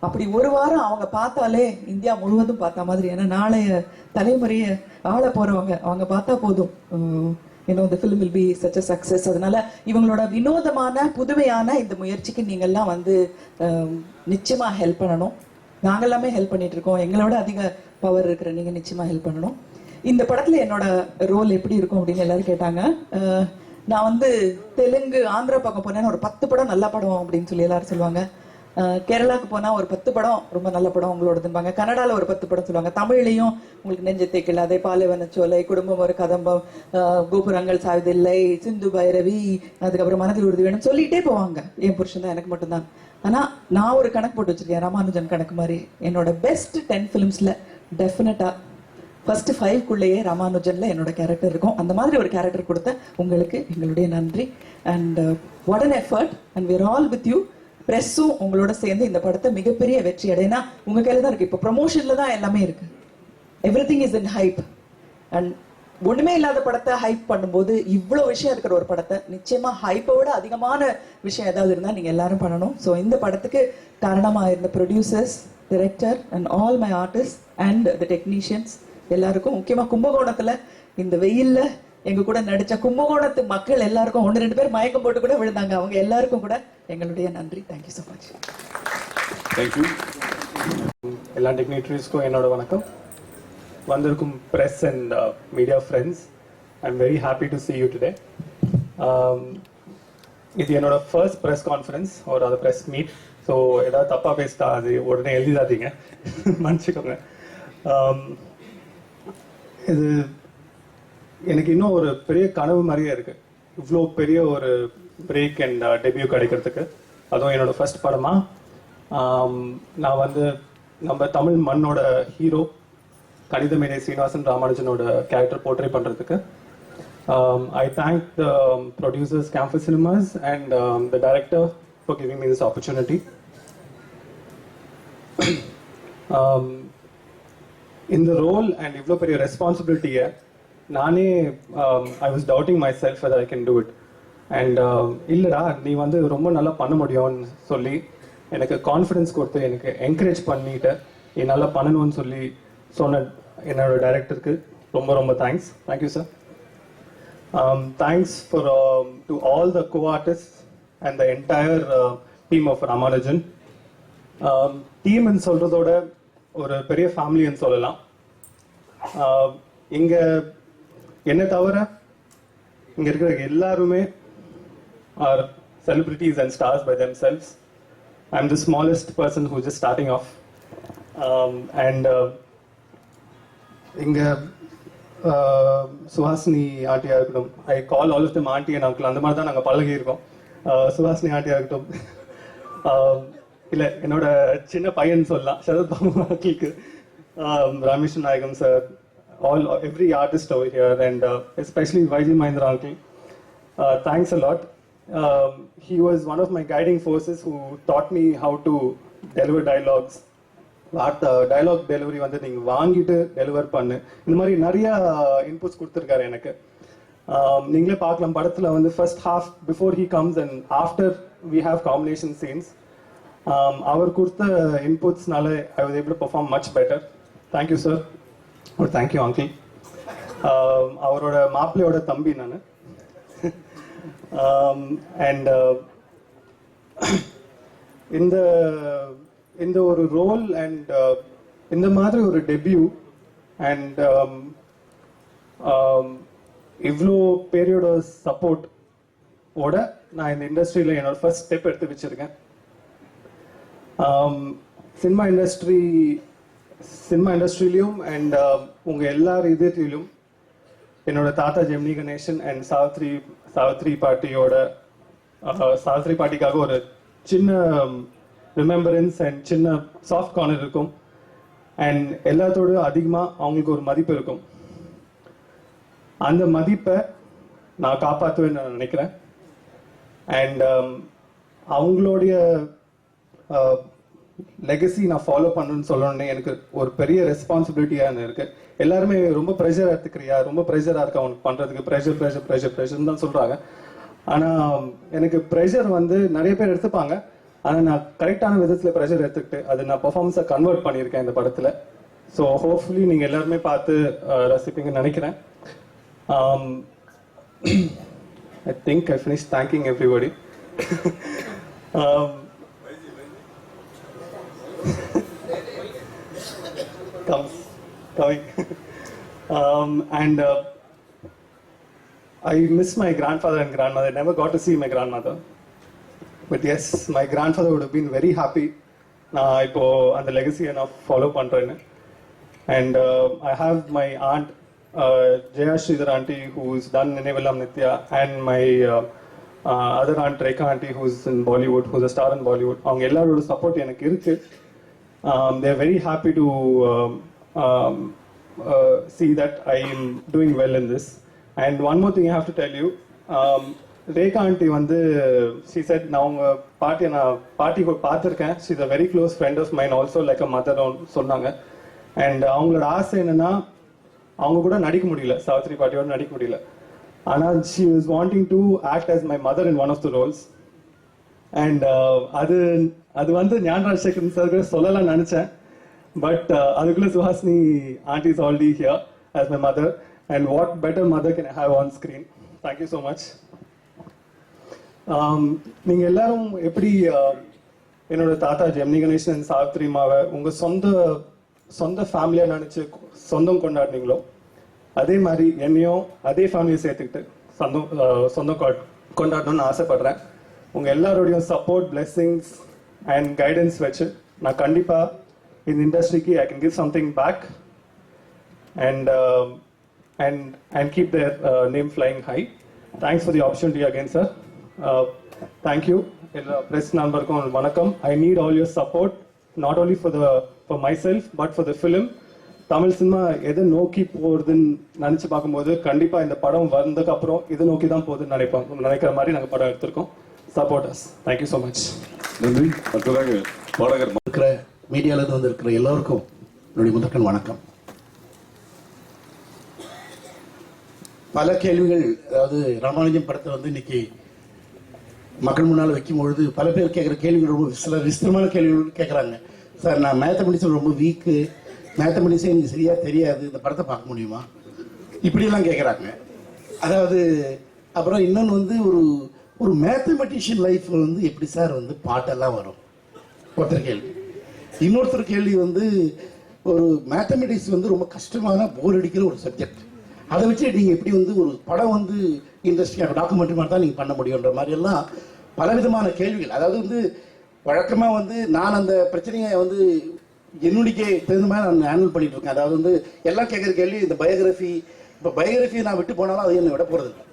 அப்படி ஒரு வாரம் அவங்க பார்த்தாலே இந்தியா முழுவதும் பார்த்த மாதிரி. ஏன்னா நாளைய தலைமுறையை ஆள போகிறவங்க அவங்க பார்த்தா போதும், the film will be such a success. அதனால இவங்களோட வினோதமான புதுமையான இந்த முயற்சிக்கு நீங்கள்லாம் வந்து நிச்சயமா ஹெல்ப் பண்ணணும். நாங்கள் எல்லாமே ஹெல்ப் பண்ணிட்டு இருக்கோம். எங்களோட அதிக பவர் இருக்கிற நீங்க நிச்சயமா ஹெல்ப் பண்ணணும். இந்த படத்துல என்னோட ரோல் எப்படி இருக்கும் அப்படின்னு எல்லாரும் கேட்டாங்க. நான் வந்து தெலுங்கு ஆந்திரா பக்கம் போனேன்னா ஒரு 10 படம் நல்ல படம் அப்படின்னு சொல்லி எல்லாரும் சொல்லுவாங்க. கேரளாவுக்கு போனா ஒரு 10 படம் ரொம்ப நல்ல படம் உங்களோடதும்பாங்க. கன்னடால ஒரு 10 படம் சொல்லுவாங்க. தமிழ்லையும் உங்களுக்கு நெஞ்சத்தை கிள்ளாதே, பாலைவனச்சோலை, குடும்பம் ஒரு கதம்பம், கோபுரங்கள் சாய்தில்லை, சிந்து பைரவி, அதுக்கப்புறம் மனதில் உறுதி வேணும் சொல்லிட்டே போவாங்க. என் புருஷன் தான் எனக்கு மட்டும்தான். ஆனா நான் ஒரு கணக்கு போட்டு வச்சிருக்கேன், ராமானுஜன் கணக்கு மாதிரி. என்னோட பெஸ்ட் 10 ஃபிலிம்ஸ்ல டெஃபினட்டா ஃபர்ஸ்ட் 5க்குள்ளேயே ராமானுஜன்ல என்னோட கேரக்டர் இருக்கும். அந்த மாதிரி ஒரு கேரக்டர் கொடுத்த உங்களுக்கு எங்களுடைய நன்றி. And what an effort. And we're all with you. ப்ரெஸ்ஸும் உங்களோட சேர்ந்து இந்த படத்தை மிகப்பெரிய வெற்றி அடையினா உங்க கையில தான் இருக்கு. இப்போ ப்ரமோஷன்ல தான் எல்லாமே இருக்கு. Everything is in hype. And ஒண்ணுமே இல்லாத படத்தை ஹைப் பண்ணும்போது இவ்வளவு விஷயம் இருக்கிற ஒரு படத்தை நிச்சயமா ஹைப்போட அதிகமான விஷயம் ஏதாவது இருந்தா நீங்க எல்லாரும் பண்ணணும். ஸோ இந்த படத்துக்கு காரணமா இருந்த producers, director and all my artist and the technicians எல்லாருக்கும், முக்கியமா கும்பகோணத்துல இந்த வெயில்ல எங்க கூட நடிச்ச கும்பகோணத்து மக்கள் எல்லாருக்கும் 1-2 பேர் மயக்கம் போட்டு கூட விழுந்தாங்க. அவங்க எல்லாருக்கும் கூட எங்களுடைய நன்றி. Thank you so much. தேங்க்யூ. எல்லா டிக்னிட்டரிஸ்க்கும் என்னோட வணக்கம். வந்திருக்கும் press and media friends, I am very happy to see you today. இது என்னோட ஃபர்ஸ்ட் ப்ரெஸ் கான்ஃபரன்ஸ் ஒரு அது ப்ரெஸ் மீட். ஸோ ஏதாவது தப்பாக பேசிட்டா அது உடனே எழுதிடாதீங்க, மன்னிச்சுக்கோங்க. இது எனக்கு இன்னும் ஒரு பெரிய கனவு மாதிரியே இருக்குது, இவ்வளோ பெரிய ஒரு பிரேக் அண்ட் டெபியூ கிடைக்கிறதுக்கு. அதுவும் என்னோட ஃபர்ஸ்ட் படமா நான் வந்து நம்ம தமிழ் மண்ணோட ஹீரோ கணிதமேதை சீனிவாசன் ராமானுஜனோட கேரக்டர் போர்ட்ரே பண்ணுறதுக்கு I thank the producers, Campus Cinemas, and the director for giving me this opportunity. In the role and ivlo periya responsibility naane I was doubting myself whether I can do it, and illada nee vandu romba nalla panna mudiyum solli எனக்கு confidence கொடுத்து எனக்கு encourage பண்ணிட்டு என்னால் பண்ணணும்னு சொல்லி சொன்ன என்னோட டைரக்டருக்கு ரொம்ப ரொம்ப thank you sir. Thanks to all the co-artists and the entire team of Ramanujan. Team ன்னு சொல்றதோட ஒரு பெரிய ஃபேமிலின்னு சொல்லலாம். இங்க என்ன தவிர இங்க இருக்கிற எல்லாருமே are celebrities and stars by themselves. I'm the smallest person who's just starting off. And இங்க சுஹாசினி ஆண்டியாக இருக்கட்டும், I call all of them aunty and uncle, அந்த மாதிரி தான் நாங்கள் பழகி இருக்கோம். சுஹாசினி ஆண்டியாக இருக்கட்டும், இல்லை என்னோட சின்ன பையன் சொல்லலாம் சரத்பாபு அங்கிளுக்கு, ரமேஷ் நாயகம் sir, every artist over here, and especially YG Mahindra uncle. Thanks a lot. He was one of my guiding forces who taught me how to deliver dialogues. Dialogue delivery வந்து நீங்கள் வாங்கிட்டு டெலிவர் பண்ணு, இந்த மாதிரி நிறைய இன்புட்ஸ் கொடுத்துருக்காரு எனக்கு. நீங்களே பார்க்கலாம் படத்தில் வந்து first half before he comes and after we have combination scenes, அவர் கொடுத்த இன்புட்ஸ்னால I was able to perform much better. Thank you sir, ஒரு தேங்க்யூ அங்கிள். அவரோட மாப்பிள்ளையோட தம்பி நான். அண்ட் இந்த ஒரு ரோல் அண்ட் இந்த மாதிரி ஒரு டெபியூ அண்ட் இவ்வளோ பேரோட சப்போர்ட் ஓட நான் இந்த இண்டஸ்ட்ரியில் என்னோட ஃபர்ஸ்ட் ஸ்டெப் எடுத்து வச்சிருக்கேன். சினிமா இண்டஸ்ட்ரியிலையும் அண்ட் உங்கள் எல்லார் இதயத்திலும் என்னோட தாத்தா ஜெமினி கணேசன் அண்ட் சாவித்ரி பாட்டிக்காக ஒரு சின்ன ரிமெம்பரன்ஸ் அண்ட் சின்ன சாஃப்ட் கார்னர் இருக்கும். அண்ட் எல்லாத்தோட அதிகமாக அவங்களுக்கு ஒரு மதிப்பு இருக்கும். அந்த மதிப்பை நான் காப்பாற்றுவேன்னு நான் நினைக்கிறேன். அண்ட் அவங்களுடைய லெகசி நான் ஃபாலோ பண்ணணும்னு சொல்லணுன்னு எனக்கு ஒரு பெரிய ரெஸ்பான்சிபிலிட்டியாக இருக்கு. எல்லாருமே ரொம்ப ப்ரெஷர் எடுத்துக்கிறியா, ரொம்ப ப்ரெஷராக இருக்கு அவனுக்கு பண்ணுறதுக்கு, ப்ரெஷர்னு தான் சொல்கிறாங்க. ஆனால் எனக்கு ப்ரெஷர் வந்து நிறைய பேர் எடுத்துப்பாங்க, ஆனால் நான் கரெக்டான விதத்தில் ப்ரெஷர் எடுத்துக்கிட்டு அது நான் பர்ஃபார்மன்ஸை கன்வெர்ட் பண்ணியிருக்கேன் இந்த படத்தில். ஸோ ஹோப்ஃபுல்லி நீங்கள் எல்லாருமே பார்த்து ரசிப்பீங்கன்னு நினைக்கிறேன். I think I finish thanking everybody. coming. And I miss my grandfather and grandmother. I never got to see my grandmother. But yes, my grandfather would have been very happy. நான் இப்போ அந்த லெகசியை நான் follow பண்ணுறேன்னு. And I have my aunt Jaya Sridhar aunty who's done Ninaivellam Nithya, and my other aunt Rekha aunty who's in Bollywood, who's a star in Bollywood. அவங்க எல்லாரோட support எனக்கு இருக்கு. They are very happy to see that I am doing well in this. And one more thing I have to tell you, Rekha aunty வந்து she said நான் உங்கள் பாட்டி பார்த்துருக்கேன், she is a very close friend of mine also, like a mother சொன்னாங்க. And அவங்களோட ஆசை என்னன்னா அவங்க கூட நடிக்க முடியல, சாவித்ரி பாட்டியோட நடிக்க முடியல, ஆனால் she was wanting to act as my mother in one of the roles. And அது வந்து ஞான் ராஜசேகரன் சார் சொல்லலாம் நினச்சேன், பட் அதுக்குள்ளே Suhasini aunty is already here as my mother, and what better mother can I have on screen. Thank you so much. நீங்கள் எல்லாரும் எப்படி என்னோட தாத்தா ஜெமினி கணேசன் and சாவித்ரி மாவை உங்கள் சொந்த ஃபேமிலியாக நினச்சி சொந்தம் கொண்டாடினீங்களோ அதே மாதிரி என்னையும் அதே ஃபேமிலியை சேர்த்துக்கிட்டு சொந்தம் கொண்டாடணும்னு ஆசைப்படுறேன். உங்கள் எல்லாரோடையும் சப்போர்ட், பிளெஸ்ஸிங்ஸ் அண்ட் கைடன்ஸ் வச்சு நான் கண்டிப்பாக இந்த இண்டஸ்ட்ரிக்கு I can give something back and keep their name flying high. Thanks for the opportunity again, sir. Thank you. Press நண்பருக்கும் வணக்கம். I need all your support, not only for myself, but for the film. Tamil cinema எதை நோக்கி போகுதுன்னு நினச்சி பார்க்கும்போது கண்டிப்பாக இந்த படம் வந்ததுக்கு அப்புறம் இதை நோக்கி தான் போகுதுன்னு நினைக்கிற மாதிரி நாங்கள் படம் எடுத்திருக்கோம். Supporters, thank you so much. நன்றி. அடுத்ததாக பாடகர் இருக்கிற மீடியாவிலேருந்து வந்திருக்கிற எல்லோருக்கும் என்னுடைய முதற்கண் வணக்கம். பல கேள்விகள், அதாவது ராமானுஜம் படத்தை வந்து இன்னைக்கு மக்கள் முன்னால் வைக்கும் பொழுது பல பேர் கேட்குற கேள்விகள் ரொம்ப சில விஸ்தரமான கேள்விகள் கேட்குறாங்க. சார், நான் மேத்தமெட்டிக்ஸில் ரொம்ப வீக்கு, மேத்தமெட்டிக்ஸே எனக்கு சரியாக தெரியாது, இந்த படத்தை பார்க்க முடியுமா, இப்படியெல்லாம் கேட்குறாங்க. அதாவது அப்புறம் இன்னொன்று வந்து ஒரு மேத்தமெட்டிஷியன் லைஃப் வந்து எப்படி சார் வந்து பாட்டெல்லாம் வரும், ஒருத்தர் கேள்வி. இன்னொருத்தர் கேள்வி வந்து ஒரு மேத்தமெட்டிக்ஸ் வந்து ரொம்ப கஷ்டமான போர் அடிக்கிற ஒரு சப்ஜெக்ட், அதை வச்சு நீங்கள் எப்படி வந்து ஒரு படம் வந்து இண்டஸ்ட்ரியாக டாக்குமெண்ட்ரி மாதிரி தான் நீங்கள் பண்ண முடியுன்ற மாதிரி எல்லாம் பலவிதமான கேள்விகள். அதாவது வந்து வழக்கமாக வந்து நான் அந்த பிரச்சனையை வந்து என்னுடைய தெரிந்த மாதிரி நான் ஹேண்டில் பண்ணிட்டு இருக்கேன். அதாவது வந்து எல்லாம் கேட்குற கேள்வி இந்த பயோகிராஃபி. இப்போ பயோகிராஃபி நான் விட்டு போனாலும் அது என்னை விட போகிறது இல்லை.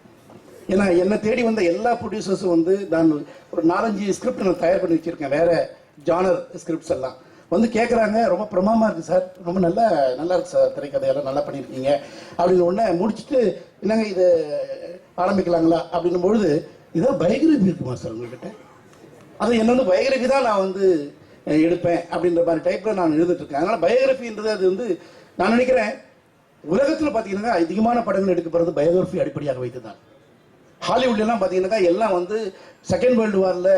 ஏன்னா என்னை தேடி வந்த எல்லா ப்ரொடியூசர்ஸும் வந்து நான் ஒரு 4-5 ஸ்கிரிப்ட் நான் தயார் பண்ணி வச்சுருக்கேன், வேறு ஜானர் ஸ்கிரிப்ட்ஸ் எல்லாம் வந்து கேட்குறாங்க. ரொம்ப பிரமாதமாக இருக்குது சார், ரொம்ப நல்லா இருக்குது சார், திரைக்கதையெல்லாம் நல்லா பண்ணியிருக்கீங்க அப்படின்னு ஒன்று முடிச்சுட்டு என்னங்க இது ஆரம்பிக்கலாங்களா அப்படின்னும் பொழுது இதான் பயோகிராஃபி இருக்குமா சார் உங்கள்கிட்ட? அது என்ன வந்து பயோகிராஃபி தான் நான் வந்து எடுப்பேன் அப்படின்ற மாதிரி டைப்பில் நான் எழுதிட்டுருக்கேன். அதனால் பயோகிராஃபின்றது அது வந்து நான் நினைக்கிறேன் உலகத்தில் பார்த்தீங்கன்னா அதிகமான படங்கள் எடுக்கப்படுறது பயோகிராஃபி அடிப்படையாக வைத்து தான். ஹாலிவுட்லாம் பார்த்தீங்கன்னாக்கா எல்லாம் வந்து செகண்ட் வேர்ல்டு வாரில்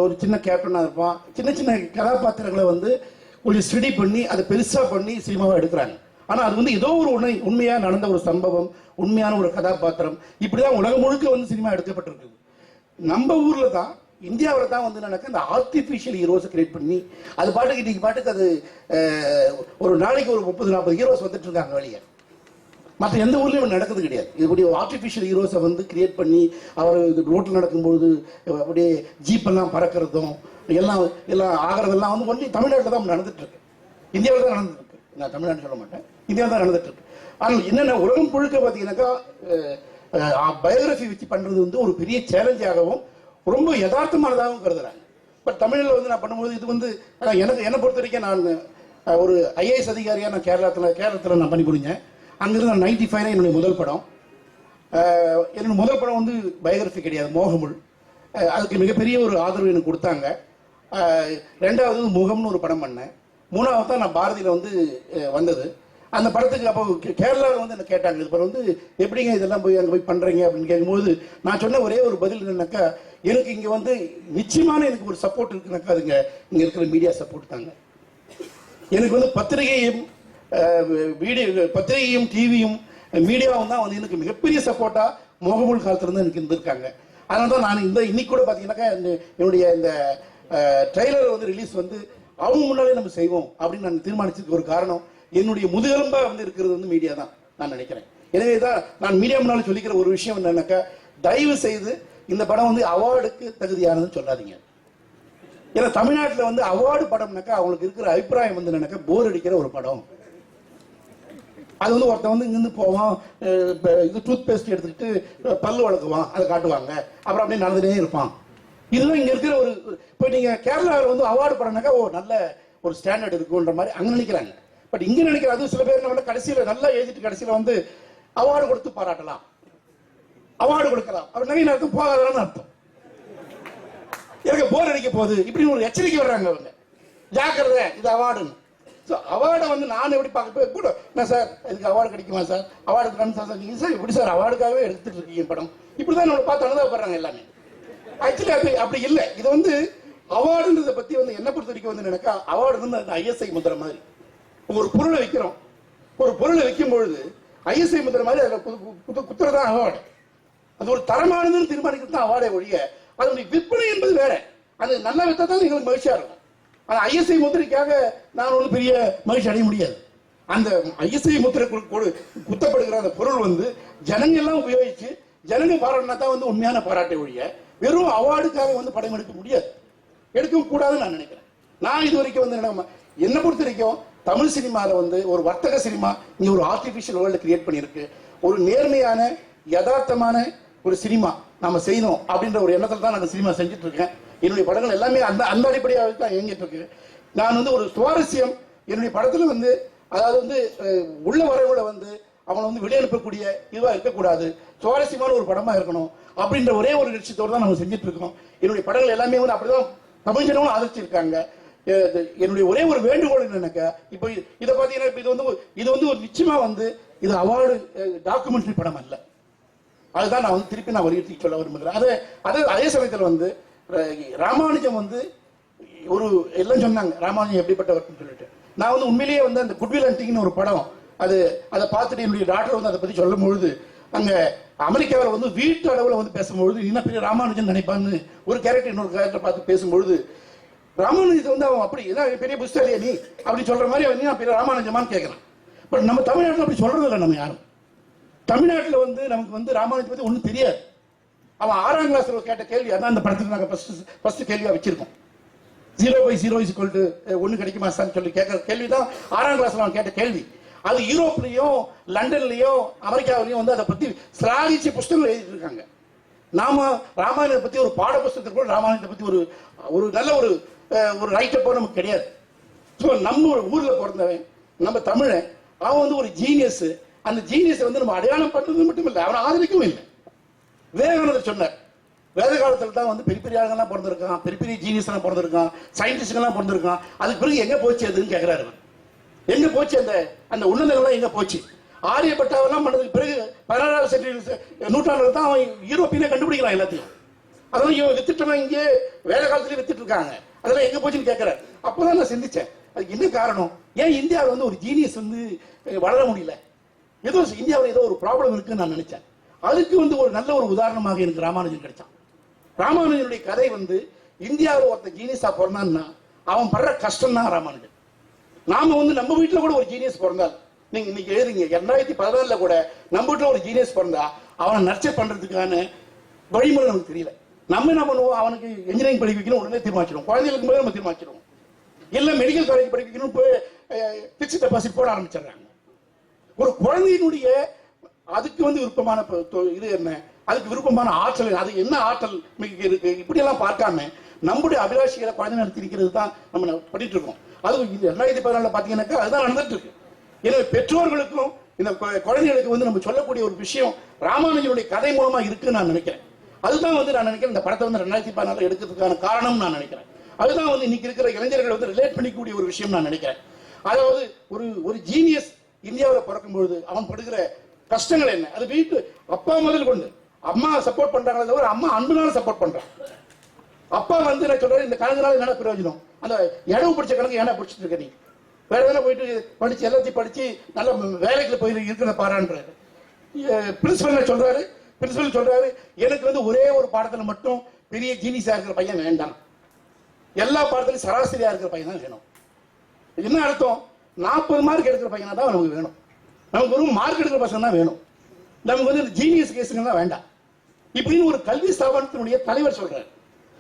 ஒரு சின்ன கேப்டனாக இருப்பான், சின்ன சின்ன கதாபாத்திரங்களை வந்து கொஞ்சம் ஸ்டடி பண்ணி அதை பெருசாக பண்ணி சினிமாவை எடுக்கிறாங்க. ஆனால் அது வந்து ஏதோ ஒரு உண்மையாக நடந்த ஒரு சம்பவம், உண்மையான ஒரு கதாபாத்திரம், இப்படி தான் உலகம் முழுக்க வந்து சினிமா எடுக்கப்பட்டிருக்குது. நம்ம ஊரில் தான், இந்தியாவில் தான் வந்து நடக்க இந்த ஆர்டிஃபிஷியல் ஹீரோஸை கிரியேட் பண்ணி அது பாட்டுக்கு இன்னைக்கு பாட்டுக்கு அது ஒரு நாளைக்கு ஒரு 30-40 ஹீரோஸ் வந்துட்டு இருக்காங்க வெளியே. மற்ற எந்த ஊர்லேயும் நடக்கிறது கிடையாது. இப்படி ஆர்டிஃபிஷியல் ஹீரோஸை வந்து கிரியேட் பண்ணி அவர் ரோட்டில் நடக்கும்போது அப்படியே ஜீப்பெல்லாம் பறக்கிறதும் எல்லாம் ஆகிறதெல்லாம் வந்து ஒன்லி தமிழ்நாட்டில் தான் நடந்துட்டு இருக்கு, இந்தியாவில் தான் நடந்துட்டு இருக்கு. நான் தமிழ்நாடு சொல்ல மாட்டேன், இந்தியாவில் தான் நடந்துட்டு இருக்கு. ஆனால் என்னென்ன உலகம் முழுக்க பார்த்தீங்கன்னாக்கா பயோகிராஃபி வச்சு பண்ணுறது வந்து ஒரு பெரிய சேலஞ்சாகவும் ரொம்ப யதார்த்தமானதாகவும் கருதுறாங்க. பட் தமிழில் வந்து நான் பண்ணும்போது இது வந்து என்னை பொறுத்த வரைக்கும் நான் ஒரு IAS அதிகாரியாக நான் கேரளத்தில் நான் பண்ணி முடிஞ்சேன். அங்கிருந்து நான் 95 என்னுடைய முதல் படம். என்னோட முதல் படம் வந்து பயோகிராஃபி கிடையாது, மோகமுள். அதுக்கு மிகப்பெரிய ஒரு ஆதரவு எனக்கு கொடுத்தாங்க. ரெண்டாவது முகம்னு ஒரு படம் பண்ணேன். மூணாவது தான் நான் பாரதியில் வந்து வந்தது. அந்த படத்துக்கு அப்போ கேரளாவில் வந்து என்ன கேட்டாங்க, இது வந்து எப்படிங்க இதெல்லாம் போய் அங்கே போய் பண்ணுறீங்க அப்படின்னு கேட்கும்போது நான் சொன்ன ஒரே ஒரு பதில் என்னன்னாக்கா, எனக்கு இங்கே வந்து நிச்சயமான எனக்கு ஒரு சப்போர்ட் இருக்குனாக்கா அதுங்க இங்கே இருக்கிற மீடியா சப்போர்ட் தாங்க. எனக்கு வந்து பத்திரிகையும் டிவியும் மீடியாவும் தான் வந்து எனக்கு மிகப்பெரிய சப்போர்ட்டாக மோகமுள் காலத்துலேருந்து எனக்கு இருந்திருக்காங்க. அதனால தான் நான் இன்னைக்கு கூட பார்த்தீங்கன்னாக்கா என்னுடைய இந்த ட்ரெய்லர் வந்து ரிலீஸ் வந்து அவங்க முன்னாலே நம்ம செய்வோம் அப்படின்னு நான் தீர்மானிச்சதுக்கு ஒரு காரணம் என்னுடைய முதுகெலும்பாக வந்து இருக்கிறது வந்து மீடியா தான் நான் நினைக்கிறேன். எனவே தான் நான் மீடியா முன்னால சொல்லிக்கிற ஒரு விஷயம் என்னன்னாக்கா, தயவு செய்து இந்த படம் வந்து அவார்டுக்கு தகுதியானதுன்னு சொல்லாதீங்க. ஏன்னா தமிழ்நாட்டில் வந்து அவார்டு படம்னாக்கா அவங்களுக்கு இருக்கிற அபிப்பிராயம் வந்து என்னன்னாக்கா போர் அடிக்கிற ஒரு படம். அது வந்து ஒருத்தன் வந்து இங்கிருந்து போவான், இது டூத் பேஸ்ட் எடுத்துக்கிட்டு பல்லு வளர்க்குவான், அதை காட்டுவாங்க, அப்புறம் அப்படியே நடந்துட்டே இருப்பான். இதுதான் இங்கே இருக்கிற ஒரு இப்போ நீங்கள் கேரளாவில் வந்து அவார்டு படம்னாக்கா நல்ல ஒரு ஸ்டாண்டர்ட் இருக்குன்ற மாதிரி அங்கே நினைக்கிறாங்க. பட் இங்கே நினைக்கிறது அது சில பேர் வந்து கடைசியில் நல்லா எழுதிட்டு கடைசியில் வந்து அவார்டு கொடுத்து பாராட்டலாம், அவார்டு கொடுக்கலாம், அப்படி நிறைய நேரத்துக்கு போகாதான்னு அர்த்தம். எனக்கு போர் அடிக்க போகுது இப்படின்னு ஒரு எச்சரிக்கை வர்றாங்க அவங்க, ஜாக்கிரதை இது அவார்டுன்னு. ஸோ அவார்டை வந்து நான் எப்படி பார்க்க கூட என்ன சார் இதுக்கு அவார்டு கிடைக்குமா சார், அவார்டு இருக்கான்னு சார் நீங்கள் சார் எப்படி சார் அவார்டுக்காகவே எடுத்துட்டு இருக்கீங்க படம், இப்படி தான் நம்மளை பார்த்து அனுதாபப்படுறாங்க எல்லாமே. ஆக்சுவலி அப்படி இல்லை. இது வந்து அவார்டுன்றதை பற்றி வந்து என்ன பொறுத்த வரைக்கும் வந்து நினைக்கா, அவார்டு வந்து அந்த ISI முத்திரை மாதிரி. ஒரு பொருளை வைக்கிறோம், ஒரு பொருளை வைக்கும் பொழுது ISI முத்திரை மாதிரி அதில் குத்துறதான் அவார்டு. அது ஒரு தரமானதுன்னு தீர்மானிக்கிறது தான் அவார்டை ஒழிய அதனுடைய விற்பனை என்பது வேற. அது நல்லா வித்தா தான் எங்களுக்கு மகிழ்ச்சியா இருக்கும். ஆனால் ஐஎஸ்ஐ முத்திரைக்காக நான் ஒரு பெரிய மகிழ்ச்சி அடைய முடியாது. அந்த ஐஎஸ்ஐ முத்திரை குத்தப்படுகிற அந்த பொருள் வந்து ஜனங்க எல்லாம் உபயோகிச்சு ஜனங்க பாராட்டினா தான் வந்து உண்மையான பாராட்டை ஒழிய வெறும் அவார்டுக்காக வந்து படம் எடுக்க முடியாது, எடுக்கவும் கூடாதுன்னு நான் நினைக்கிறேன். நான் இது வரைக்கும் வந்து என்னை பொறுத்த வரைக்கும் தமிழ் சினிமாவில் வந்து ஒரு வர்த்தக சினிமா இங்கே ஒரு ஆர்டிஃபிஷியல் வேர்ல்டு கிரியேட் பண்ணியிருக்கு. ஒரு நேர்மையான யதார்த்தமான ஒரு சினிமா நம்ம செய்யணும் அப்படின்ற ஒரு எண்ணத்தில் தான் நான் சினிமா செஞ்சுட்டு இருக்கேன். என்னுடைய படங்கள் எல்லாமே அந்த அந்த அடிப்படையாக தான் இயங்கிட்டு இருக்கு. நான் வந்து ஒரு சுவாரஸ்யம் என்னுடைய படத்தில் வந்து அதாவது வந்து உள்ள வரவுல வந்து அவனை வந்து வெளியனுப்பக்கூடிய இதுவாக இருக்கக்கூடாது, சுவாரஸ்யமான ஒரு படமாக இருக்கணும் அப்படின்ற ஒரே ஒரு லட்சியத்தோடு தான் நம்ம செஞ்சுட்டு இருக்கோம். என்னுடைய படங்கள் எல்லாமே வந்து அப்படிதான் தமிழ் ஜனங்களும் ஆதரிச்சிருக்காங்க. என்னுடைய ஒரே ஒரு வேண்டுகோள் என்னன்னாக்கா, இப்போ இதை பார்த்தீங்கன்னா இது வந்து ஒரு நிச்சயமா வந்து இது அவார்டு டாக்குமெண்ட்ரி படம் அல்ல. அதுதான் நான் வந்து திருப்பி நான் வலியுறுத்தி சொல்ல விரும்புகிறேன். அதே சமயத்தில் வந்து ராமானுஜம் வந்து ஒரு எல்லாம் சொன்னாங்க ராமானுஜம் எப்படிப்பட்டவர்னு சொல்லிட்டு. நான் வந்து உண்மையிலேயே வந்து அந்த குட்வில் ஹண்டிங்னு ஒரு படம் அதை பார்த்துட்டு என்னுடைய டாக்டர் வந்து அதை பற்றி சொல்லும் பொழுது அங்கே அமெரிக்காவில் வந்து வீட்டு அளவில் வந்து பேசும்பொழுது இன்னும் பெரிய ராமானுஜன் நினைப்பான்னு ஒரு கேரக்டர் இன்னொரு கேரக்டர் பார்த்து பேசும்பொழுது ராமானுஜத்தை வந்து அவன் அப்படி ஏதாவது பெரிய புஸ்தலியா நீ அப்படி சொல்ற மாதிரி அவன் நான் பெரிய ராமானுஜமான்னு கேட்கறான். பட் நம்ம தமிழ்நாட்டில் அப்படி சொல்றது இல்லை. நம்ம யாரும் தமிழ்நாட்டில் வந்து நமக்கு வந்து ராமானுஜத்தை பற்றி ஒன்றும் தெரியாது. அவன் 6ஆம் கிளாஸ்ல கேட்ட கேள்வி அதான் அந்த படத்துக்கு நாங்கள் ஃபர்ஸ்ட் கேள்வியாக வச்சிருக்கோம். 0/0 1 கிடைக்குமா சார்னு சொல்லி கேட்கிற கேள்வி தான் 6ஆம் கிளாஸ்ல அவன் கேட்ட கேள்வி. அது யூரோப்லையும் லண்டன்லையும் அமெரிக்காவிலையும் வந்து அதை பற்றி சிலாகிச்சு புஸ்தகங்கள் எழுதிட்டு இருக்காங்க. நாம ராமாயணத்தை பற்றி ஒரு பாட புஸ்தகத்தில் கூட ராமாயணத்தை பற்றி ஒரு நல்ல ஒரு ரைட்டப்போ நமக்கு கிடையாது. ஸோ நம்ம ஊரில் பிறந்தவன் நம்ம தமிழன் அவன் வந்து ஒரு ஜீனியஸ். அந்த ஜீனியஸை வந்து நம்ம அடையாளம் பண்ணுறது மட்டும் இல்லை, அவனை ஆதரிக்கவும் இல்லை. விவேகானந்தர் சொன்னார் வேத காலத்தில் தான் வந்து பெரிய பெரிய ஆளுங்கெல்லாம் பிறந்திருக்கான், பெரிய பெரிய ஜீனியஸ்லாம் பிறந்திருக்கான், சயின்டிஸ்ட்லாம் பிறந்திருக்கான். அதுக்கு பிறகு எங்கே போச்சு அதுன்னு கேட்குறாரு. எங்கே போச்சு அந்த உன்னதங்கள்லாம் எங்கே போச்சு? ஆரியப்பட்டாவெல்லாம் பண்ணதுக்கு பிறகு 16ஆம் நூற்றாண்டுல தான் அவன் யூரோப்பியனே கண்டுபிடிக்கிறான் எல்லாத்தையும். அதெல்லாம் இவன் வித்துட்டவன் இங்கே வேத காலத்திலேயே வித்துட்டு இருக்காங்க. அதெல்லாம் எங்கே போச்சுன்னு கேட்குறாரு. அப்போதான் நான் சிந்திச்சேன் அதுக்கு என்ன காரணம், ஏன் இந்தியாவில் வந்து ஒரு ஜீனியஸ் வந்து வளர முடியல, ஏதோ இந்தியாவில் ஏதோ ஒரு ப்ராப்ளம் இருக்குன்னு நான் நினைச்சேன். அதுக்கு வந்து ஒரு நல்ல ஒரு உதாரணமாக எனக்கு ராமானுஜன் கிடைச்சான். ராமானுஜனுடைய கதை வந்து இந்தியாவில் ஒருத்த ஜீனியஸா பிறந்தான்னா அவன் படுற கஷ்டம் தான் ராமானுஜன். நாம வந்து நம்ம வீட்டில் கூட ஒரு ஜீனியஸ் பிறந்தால் நீங்க இன்னைக்கு எழுதுங்க 2014 கூட நம்ம வீட்டில் ஒரு ஜீனியஸ் பிறந்தா அவனை நர்ச்சர் பண்றதுக்கான வழிமுறை நமக்கு தெரியல. நம்ம என்ன பண்ணுவோம், அவனுக்கு இன்ஜினியரிங் படிக்க வைக்கணும் உடனே தீர்மானிச்சிடும், குழந்தைகளுக்கு மேலே நம்ம தீர்மானிச்சிடும். இல்லை மெடிக்கல் காலேஜ் படிக்க வைக்கணும் போய் பிக்ஸ்ட் டெபாசிட் போட ஆரம்பிச்சிடுறாங்க. ஒரு குழந்தையினுடைய அதுக்கு வந்து விருப்பமான இது என்ன, அதுக்கு விருப்பமான ஆற்றல், அது என்ன ஆற்றல் இருக்கு, இப்படியெல்லாம் பார்க்காம நம்முடைய அபிலாஷிகளை குழந்தை நடத்திருக்கிறது தான் நம்ம பண்ணிட்டு இருக்கோம். அது 2014 பார்த்தீங்கன்னாக்கா அதுதான் நடந்துட்டு இருக்கு. எனவே பெற்றோர்களுக்கும் இந்த குழந்தைகளுக்கு வந்து நம்ம சொல்லக்கூடிய ஒரு விஷயம் ராமானுஜனுடைய கதை மூலமா இருக்குன்னு நான் நினைக்கிறேன். அதுதான் வந்து நான் நினைக்கிறேன் இந்த படத்தை வந்து 2014 எடுக்கிறதுக்கான காரணம் நான் நினைக்கிறேன். அதுதான் வந்து இன்னைக்கு இருக்கிற இளைஞர்கள் வந்து ரிலேட் பண்ணிக்கூடிய ஒரு விஷயம் நான் நினைக்கிறேன். அதாவது ஒரு ஜீனியஸ் இந்தியாவில் பிறக்கும்பொழுது அவன் படுகிற கஷ்டங்கள் என்ன, அது வீட்டு அப்பா முதல் கொண்டு அம்மா சப்போர்ட் பண்றாங்களே தவிர அம்மா அன்புனால சப்போர்ட் பண்றாங்க. அப்பா வந்து நான் சொல்றேன் இந்த கணக்குனால என்ன பிரயோஜனம், அந்த இடவு பிடிச்ச கணக்கு ஏன்னா பிடிச்சிட்டு இருக்க நீ வேற எதனா போயிட்டு படிச்சு எல்லாத்தையும் படிச்சு நல்ல வேலைக்குள்ள போய் இருக்கிற பாரான்றாரு. பிரின்சிபல் சொல்றாரு எனக்கு வந்து ஒரே ஒரு பாடத்துல மட்டும் பெரிய ஜீனியஸா இருக்கிற பையன் வேண்டாம், எல்லா பாடத்திலும் சராசரியா இருக்கிற பையன் தான் வேணும். என்ன அர்த்தம், 40 மார்க் எடுக்கிற பையனா தான் நமக்கு வேணும், நமக்கு ஒரு மார்க் எடுக்கிற பசங்க தான் வேணும், நமக்கு வந்து ஜீனியஸ் கேஸுங்க தான் வேண்டாம் இப்படின்னு ஒரு கல்வி ஸ்தாபனத்தினுடைய தலைவர் சொல்றாரு.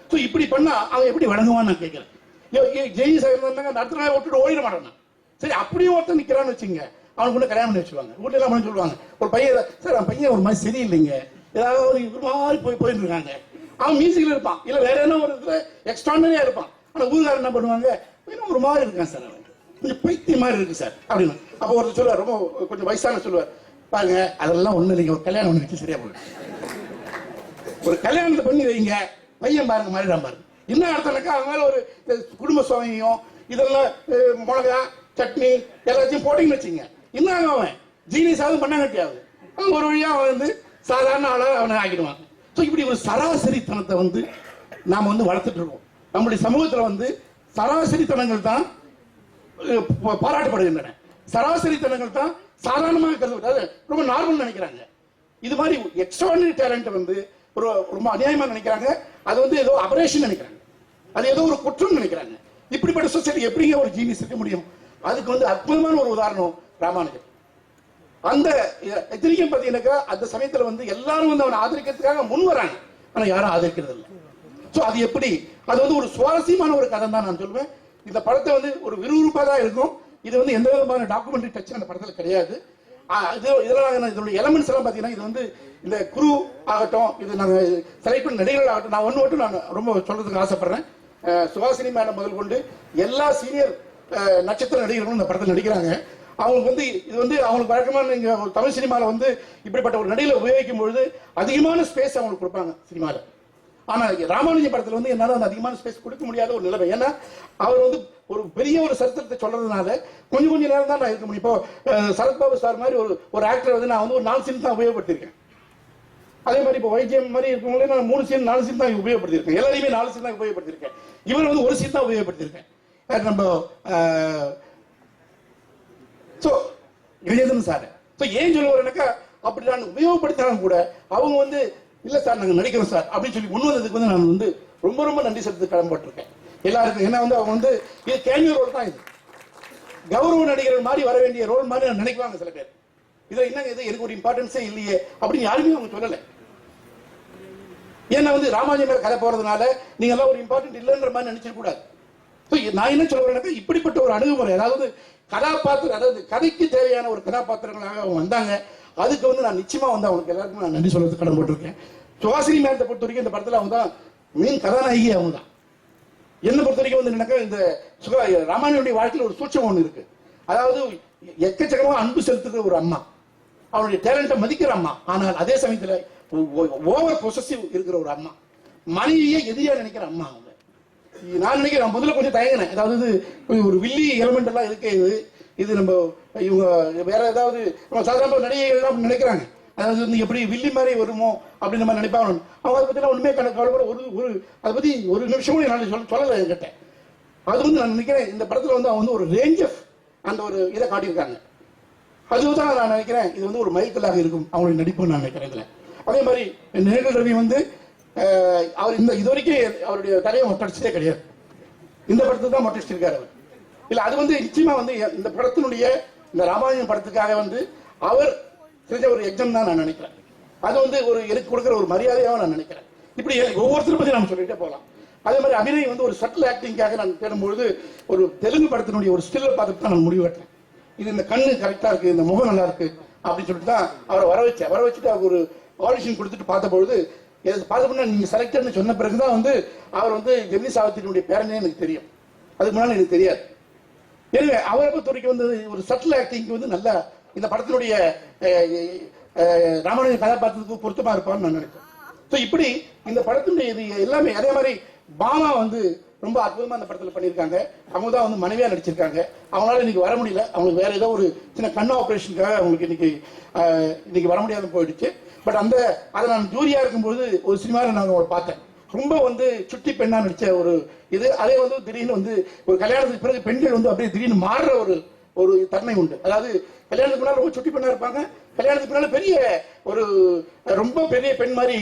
ஸோ இப்படி பண்ணா அவன் எப்படி வழங்குவான்னு நான் கேட்கிறேன். ஜெயினியஸ் இருந்தாங்க அடுத்த நாள் விட்டுட்டு ஓடிட மாட்டான். சரி அப்படியும் ஒருத்தன் நிக்கிறான்னு வச்சுங்க, அவனுக்கு கூட கல்யாணம் பண்ணி வச்சுருவாங்க, வீட்டுல எல்லாம் பண்ணி சொல்லுவாங்க. ஒரு பையன் சார் அவன் பையன் ஒரு மாதிரி சரியில்லைங்க, ஏதாவது ஒரு மாதிரி போயிட்டு இருக்காங்க, அவன் மியூசிக்ல இருப்பான் இல்ல வேற என்ன ஒரு இதுல எக்ஸ்ட்ரானரியா இருப்பான். ஆனா ஊருக்காரர் என்ன பண்ணுவாங்க, ஒரு மாதிரி இருக்கான் சார் அவன் கொஞ்சம் பைத்திய மாதிரி இருக்கு சார் அப்படின்னு. அப்போ ஒருத்தர் சொல்லுவார், ரொம்ப கொஞ்சம் வயசான சொல்லுவார், பாருங்க அதெல்லாம் ஒண்ணு இல்லைங்க, ஒரு கல்யாணம் ஒண்ணு வச்சு சரியா போயிடும், ஒரு கல்யாணத்தை பண்ணி வைங்க பையன் பாருங்க மாறிடாம பாருங்க. என்ன அர்த்தம்னாக்கா அவன் மேல ஒரு குடும்ப சுவையும் இதெல்லாம் மிளகா சட்னி எல்லாத்தையும் போட்டிங்கன்னு வச்சுங்க, என்ன அவன் ஜீனியஸாவது பண்ணாங்கட்டியாவது அவன் ஒரு வழியா அவன் வந்து சாதாரண ஆளா அவனை ஆக்கிடுவாங்க. ஸோ இப்படி ஒரு சராசரித்தனத்தை வந்து நாம வந்து வளர்த்துட்டு இருக்கோம். நம்முடைய சமூகத்தில் வந்து சராசரித்தனங்கள் தான் பாராட்டப்படுகின்றன, சராசரித்தனங்கள் தான் சாதாரணமாக கருது ரொம்ப நார்மல் நினைக்கிறாங்க. இது மாதிரி எக்ஸ்ட்ராடினரி டேலண்ட் வந்து ரொம்ப அநியாயமா நினைக்கிறாங்க, அது வந்து ஏதோ அபரேஷன் நினைக்கிறாங்க, அது ஏதோ ஒரு குற்றம் நினைக்கிறாங்க. இப்படிப்பட்ட சொசைட்டி எப்படிங்க ஒரு ஜீனியஸ் இருக்க முடியும்? அதுக்கு வந்து அற்புதமான ஒரு உதாரணம் ராமானுஜன். அந்த எத்தனைக்கும் பார்த்தீங்கன்னாக்கா அந்த சமயத்தில் வந்து எல்லாரும் வந்து அவனை ஆதரிக்கிறதுக்காக முன் வராங்க, ஆனால் யாரும் ஆதரிக்கிறது இல்லை. ஸோ அது எப்படி, அது வந்து ஒரு சுவாரஸ்யமான ஒரு கதை தான் நான் சொல்லுவேன். இந்த படத்தை வந்து ஒரு விறுவிறுப்பாக தான் இருக்கும். இது வந்து எந்த விதமான டாக்குமெண்ட்ரி டச் அந்த படத்தில் கிடையாது. இதெல்லாம் இதனுடைய எலமெண்ட்ஸ் எல்லாம் பார்த்தீங்கன்னா இது வந்து இந்த குரு ஆகட்டும், இது நாங்கள் செலக்ட் பண்ண நடிகர்கள் ஆகட்டும், நான் ஒன்று மட்டும் நான் ரொம்ப சொல்றதுக்கு ஆசைப்படுறேன். சுஹாசினி மேடம் முதல் கொண்டு எல்லா சீனியர் நட்சத்திர நடிகர்களும் இந்த படத்தில் நடிக்கிறாங்க. அவங்களுக்கு வந்து இது வந்து அவங்களுக்கு வழக்கமான நீங்க தமிழ் சினிமாவில் வந்து இப்படிப்பட்ட ஒரு நடிகரை உபயோகிக்கும் பொழுது அதிகமான ஸ்பேஸ் அவங்களுக்கு கொடுப்பாங்க சினிமாவில். ஆனால் ராமானுஜன் படத்தில் வந்து என்னால் அந்த அதிகமான ஸ்பேஸ் கொடுக்க முடியாத ஒரு நிலைமை. ஏன்னா அவர் வந்து ஒரு பெரிய ஒரு சரித்திரத்தை சொல்றதுனால கொஞ்சம் நேரம் தான் நான் இருக்க முடியும். இப்போ சரத்பாபு சார் மாதிரி ஒரு ஆக்டர் வந்து நான் வந்து ஒரு 4 சீன் தான் உபயோகப்படுத்திருக்கேன். அதே மாதிரி இப்போ வைஜிஎம் மாதிரி இருக்கவங்களே நான் 3 சீன் 4 சீன் தான் உபயோகப்படுத்திருக்கேன். எல்லாரையுமே 4 சீன் தான் உபயோகப்படுத்திருக்கேன். இவர் வந்து 1 சீன் தான் உபயோகப்படுத்திருக்கேன். நம்ம கஜேந்திரன் சார். ஏன் சொல்லுவாருனாக்கா அப்படி நான் உபயோகப்படுத்தினாலும் கூட அவங்க வந்து இல்ல சார் நாங்கள் நடிக்கிறோம் சார் அப்படின்னு சொல்லி முன் வந்ததுக்கு வந்து நான் வந்து ரொம்ப ரொம்ப நன்றி செலுத்த கடமைப்பட்டிருக்கேன் எல்லாருக்கும். ஏன்னா வந்து அவங்க வந்து இது கேமியோ ரோல் தான், இது கௌரவ நடிகர்கள் மாதிரி வர வேண்டிய ரோல் மாதிரி நான் நினைக்குவாங்க சில பேர். இதில் என்னங்க இது எனக்கு ஒரு இம்பார்ட்டன்ஸே இல்லையே அப்படின்னு யாருமே அவங்க சொல்லலை. ஏன்னா வந்து ராமானுஜன் மேல கதை போறதுனால நீங்க எல்லாம் ஒரு இம்பார்ட்டன்ட் இல்லைன்ற மாதிரி நினைச்சிட கூடாது. நான் என்ன சொல்றேன்னாக்கா இப்படிப்பட்ட ஒரு அணுகுமுறை, அதாவது கதாபாத்திரம், அதாவது கதைக்கு தேவையான ஒரு கதாபாத்திரங்களாக அவங்க வந்தாங்க. அதுக்கு வந்து நான் நிச்சயமா வந்து அவங்களுக்கு எல்லாருக்கும் நான் நன்றி சொல்றதுக்கு கடமைப்பட்டிருக்கேன். சுஹாசினி மேடத்தை பொறுத்த வரைக்கும் இந்த படத்துல அவங்க தான் மெயின் கதாநாயகி. அவங்க தான் என்ன பொறுத்த வரைக்கும் வந்து என்னக்கா இந்த ராமானுஜனுடைய வாழ்க்கையில் ஒரு சூட்சம் ஒன்று இருக்கு. அதாவது எக்கச்சக்கமா அன்பு செலுத்துகிற ஒரு அம்மா, அவருடைய டேலண்ட்டை மதிக்கிற அம்மா, ஆனால் அதே சமயத்தில் ஓவர் பொசசிவ் இருக்கிற ஒரு அம்மா, மனைவியே எதிரியா நினைக்கிற அம்மா. அவங்க நான் நினைக்கிறேன் முதல்ல கொஞ்சம் தயங்கினேன். அதாவது ஒரு வில்லி எலமெண்ட் எல்லாம் இருக்கு, இது நம்ம இவங்க வேற ஏதாவது சாதாரண நடிகைகள் நினைக்கிறாங்க, அதாவது வந்து எப்படி வில்லி மாதிரி வருமோ அப்படின்னு நம்ம நினைப்பாங்க. அவங்க அதை பத்தி ஒண்ணுமே கவலைப்பட ஒரு அதை பத்தி ஒரு நிமிஷம் கூட நான் சொல்லலை என்கிட்ட. அது வந்து நான் நினைக்கிறேன் இந்த படத்துல வந்து அவங்க வந்து ஒரு ரேஞ்ச் ஆஃப் அந்த ஒரு இதை காட்டியிருக்காங்க. அதுதான் நான் நினைக்கிறேன் இது வந்து ஒரு மைல்கல்லாக இருக்கும் அவங்களுடைய நடிப்பு நான் நினைக்கிறேன் இதுல. அதே மாதிரி நேர்கள் ரவி வந்து அவர் இது வரைக்கும் அவருடைய தலையை மொட்டடிச்சதே கிடையாது. இந்த படத்துக்கு தான் மொட்டடிச்சிருக்காரு அவர். இல்ல அது வந்து நிச்சயமா வந்து இந்த படத்தினுடைய இந்த ராமாயணம் படத்துக்காக வந்து அவர் செஞ்ச ஒரு எக்ஸாம் தான் நான் நினைக்கிறேன். அது வந்து ஒரு எனக்கு கொடுக்குற ஒரு மரியாதையாக நான் நினைக்கிறேன். இப்படி ஒவ்வொருத்தரும் பத்தி நம்ம சொல்லிட்டே போகலாம். அதே மாதிரி அபிநய் வந்து ஒரு சட்டில் ஆக்டிங்காக நான் தேடும்பொழுது ஒரு தெலுங்கு படத்தினுடைய ஒரு ஸ்டில்லை பார்த்துட்டு தான் நான் முடிவு கட்டேன். இது இந்த கண்ணு கரெக்டா இருக்கு, இந்த முகம் நல்லா இருக்கு அப்படின்னு சொல்லிட்டு தான் அவரை வர வச்சுட்டு அவர் ஒரு ஆடிஷன் கொடுத்துட்டு பார்த்தபொழுது பார்த்தோம்னா நீங்க செலக்டட்னு சொன்ன பிறகுதான் வந்து அவர் வந்து ஜெமினி சாவித்திரியுடைய பேரனே எனக்கு தெரியும். அதுக்கு முன்னாடி எனக்கு தெரியாது. எனவே அவரை பொறுத்த வரைக்கும் வந்து ஒரு சட்டில் ஆக்டிங் வந்து நல்லா இந்த படத்தினுடைய ராமானுஜன் கதாபாத்திரத்துக்கு பொருத்தமா இருப்பான்னு நான் நினைக்கிறேன். ஸோ இப்படி இந்த படத்தினுடைய இது எல்லாமே அதே மாதிரி பாமா வந்து ரொம்ப அற்புதமா அந்த படத்தில் பண்ணியிருக்காங்க. அவங்க தான் வந்து மனைவியா நடிச்சிருக்காங்க. அவங்களால இன்னைக்கு வர முடியல, அவங்களுக்கு வேற ஏதோ ஒரு சின்ன கண்ணு ஆபரேஷனுக்காக அவங்களுக்கு இன்னைக்கு வர முடியாத போயிடுச்சு. பட் அதை நான் ஜூரியா இருக்கும்போது ஒரு சினிமாவில் நான் அவங்களை பார்த்தேன். ரொம்ப வந்து சுட்டி பெண்ணா நடிச்ச ஒரு இது. அதே வந்து திடீர்னு வந்து ஒரு கல்யாணத்துக்கு பிறகு பெண்கள் வந்து அப்படியே திடீர்னு மாறுற ஒரு தன்மை உண்டு. அதாவது கல்யாணத்துக்கு முன்னாடி ரொம்ப சுட்டி பெண்ணா இருப்பாங்க, கல்யாணத்துக்கு முன்னால பெரிய ரொம்ப பெரிய பெண் மாதிரி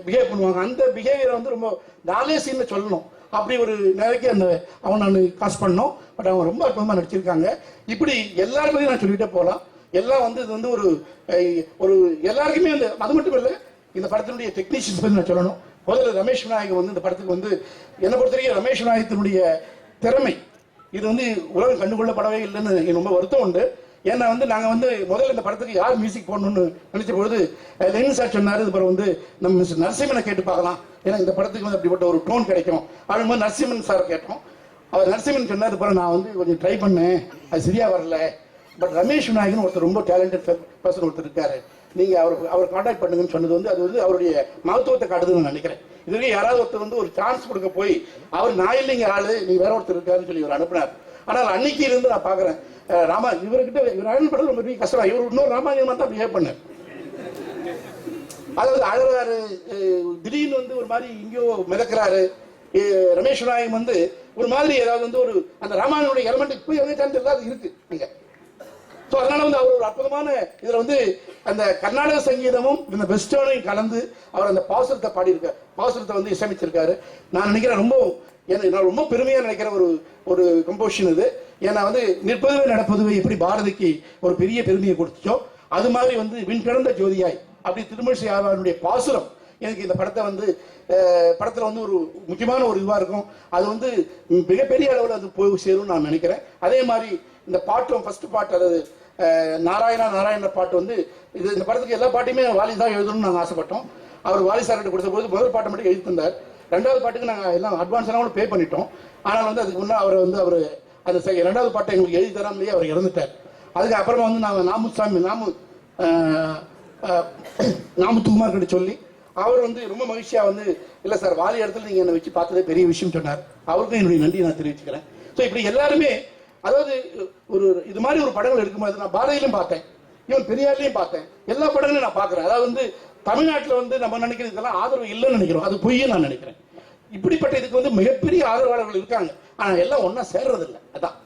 பிஹேவ் பண்ணுவாங்க. அந்த பிஹேவியரை வந்து ரொம்ப 4 சீன்ல சொல்லணும் அப்படி ஒரு நிலைக்கு அவன் நான் காஸ்ட் பண்ணோம். பட் அவங்க ரொம்ப அற்புதமா நடிச்சிருக்காங்க. இப்படி எல்லாருமே நான் சொல்லிட்டே போகலாம். எல்லாம் வந்து இது வந்து ஒரு எல்லாருக்குமே வந்து அது மட்டும் இல்லை, இந்த படத்தினுடைய டெக்னீஷியன்ஸ் பற்றி நான் சொல்லணும். முதல்ல ரமேஷ் விநாயகம் வந்து இந்த படத்துக்கு வந்து என்னை பொறுத்த வரைக்கும் ரமேஷ் விநாயகத்தினுடைய திறமை இது வந்து உலகம் கண்டுகொள்ளப்படவே இல்லைன்னு எனக்கு ரொம்ப வருத்தம் உண்டு. ஏன்னா வந்து நாங்கள் வந்து முதல்ல இந்த படத்துக்கு யார் மியூசிக் போடணும்னு நினைச்ச பொழுது லெனின் சார் சொன்னார், இது வந்து நம்ம மிஸ்டர் நரசிம்மனை கேட்டு பார்க்கலாம், ஏன்னா இந்த படத்துக்கு வந்து அப்படிப்பட்ட ஒரு டோன் கிடைக்கும் அப்படிங்கும்போது நரசிம்மன் சார் கேட்டோம். அவர் நரசிம்மன் சொன்னார், பிறகு நான் வந்து கொஞ்சம் ட்ரை பண்ணேன், அது சரியா வரல. பட் ரமேஷ் விநாயகன் ஒருத்தர் ரொம்ப டேலண்டட் பர்சன் ஒருத்தர் இருக்காரு, நீங்க அவர் கான்டாக்ட் பண்ணுங்கன்னு சொன்னது வந்து அது வந்து அவருடைய மகத்துவத்தை காட்டுதுன்னு நான் நினைக்கிறேன். இதுவரைக்கும் யாராவது ஒருத்தர் வந்து ஒரு சான்ஸ் கொடுக்க போய் அவர் நான் இல்லைங்க ஆளு, நீங்க வேற ஒருத்தர் இருக்காருன்னு சொல்லி இவர் அனுப்பினார். ஆனால் அன்னைக்கு இருந்து நான் பாக்குறேன் இவர்கிட்ட இவர் அயன் பண்றது ரொம்ப பெரிய கஷ்டம். இவர் இன்னொரு ராமாயணம் தான் பிஹேவ் பண்ணார். அதாவது அழகாரு, திடீர்னு வந்து ஒரு மாதிரி இங்கேயோ மிதக்கிறாரு. ரமேஷ் விநாயகம் வந்து ஒரு மாதிரி ஏதாவது வந்து அந்த ராமாயணனுடைய எலமெண்ட் இப்போ இல்லாத இருக்கு நீங்க. ஸோ அதனால வந்து அவர் ஒரு அற்புதமான இதுல வந்து அந்த கர்நாடக சங்கீதமும் இந்த வெஸ்டர்னையும் கலந்து அவர் அந்த பாசுரத்தை பாடியிருக்கார், பாசுரத்தை வந்து இசையமைச்சிருக்காரு. நான் நினைக்கிறேன் ரொம்ப எனக்கு நான் ரொம்ப பெருமையாக நினைக்கிற ஒரு கம்போசிஷன் இது. ஏன்னா வந்து நிற்பதுவே நடப்பதுவே எப்படி பாரதிக்கு ஒரு பெரிய பெருமையை கொடுத்துச்சோ அது மாதிரி வந்து விண்கடந்த ஜோதியாய் அப்படி திருமழிசை ஆழ்வாருடைய பாசுரம் எனக்கு இந்த படத்தை வந்து படத்தில் வந்து ஒரு முக்கியமான ஒரு இதுவாக இருக்கும். அது வந்து மிகப்பெரிய அளவில் அது போய் சேரும்னு நான் நினைக்கிறேன். அதே மாதிரி இந்த பாட்டும் ஃபர்ஸ்ட் பாட்டு, அதாவது நாராயணா நாராயண பாட்டு வந்து இந்த படத்துக்கு எல்லா பாட்டையுமே வாலி தான் எழுதணும்னு நாங்கள் ஆசைப்பட்டோம். அவர் வாலி சார்கிட்ட கொடுத்த போது முதல் பாட்டை மட்டும் எழுதி தந்தார். ரெண்டாவது பாட்டுக்கு நாங்கள் எல்லாம் அட்வான்ஸாக கூட பே பண்ணிட்டோம். ஆனால் வந்து அதுக்கு முன்னே அவர் வந்து அந்த ரெண்டாவது பாட்டை எங்களுக்கு எழுதி தராமலேயே அவர் இறந்துட்டார். அதுக்கு அப்புறமா வந்து நாங்கள் நாமுத்துக்குமார் கிட்ட சொல்லி அவர் வந்து ரொம்ப மகிழ்ச்சியா வந்து இல்லை சார் வாலி இடத்துல நீங்கள் என்னை வச்சு பார்த்ததே பெரிய விஷயம் சொன்னார். அவருக்கும் என்னுடைய நன்றி நான் தெரிவிச்சுக்கிறேன். ஸோ இப்படி எல்லாருமே, அதாவது இது மாதிரி ஒரு படங்கள் எடுக்கும்போது நான் பாரதியிலும் பார்த்தேன், இவன் பெரியார்லையும் பார்த்தேன், எல்லா படங்களையும் நான் பார்க்குறேன். அதாவது வந்து தமிழ்நாட்டில் வந்து நம்ம நினைக்கிறது இதெல்லாம் ஆதரவு இல்லைன்னு நினைக்கிறோம், அது பொய்யே நான் நினைக்கிறேன். இப்படிப்பட்ட இதுக்கு வந்து மிகப்பெரிய ஆதரவாளர்கள் இருக்காங்க, ஆனால் எல்லாம் ஒன்றா சேர்றது இல்லை. அதான்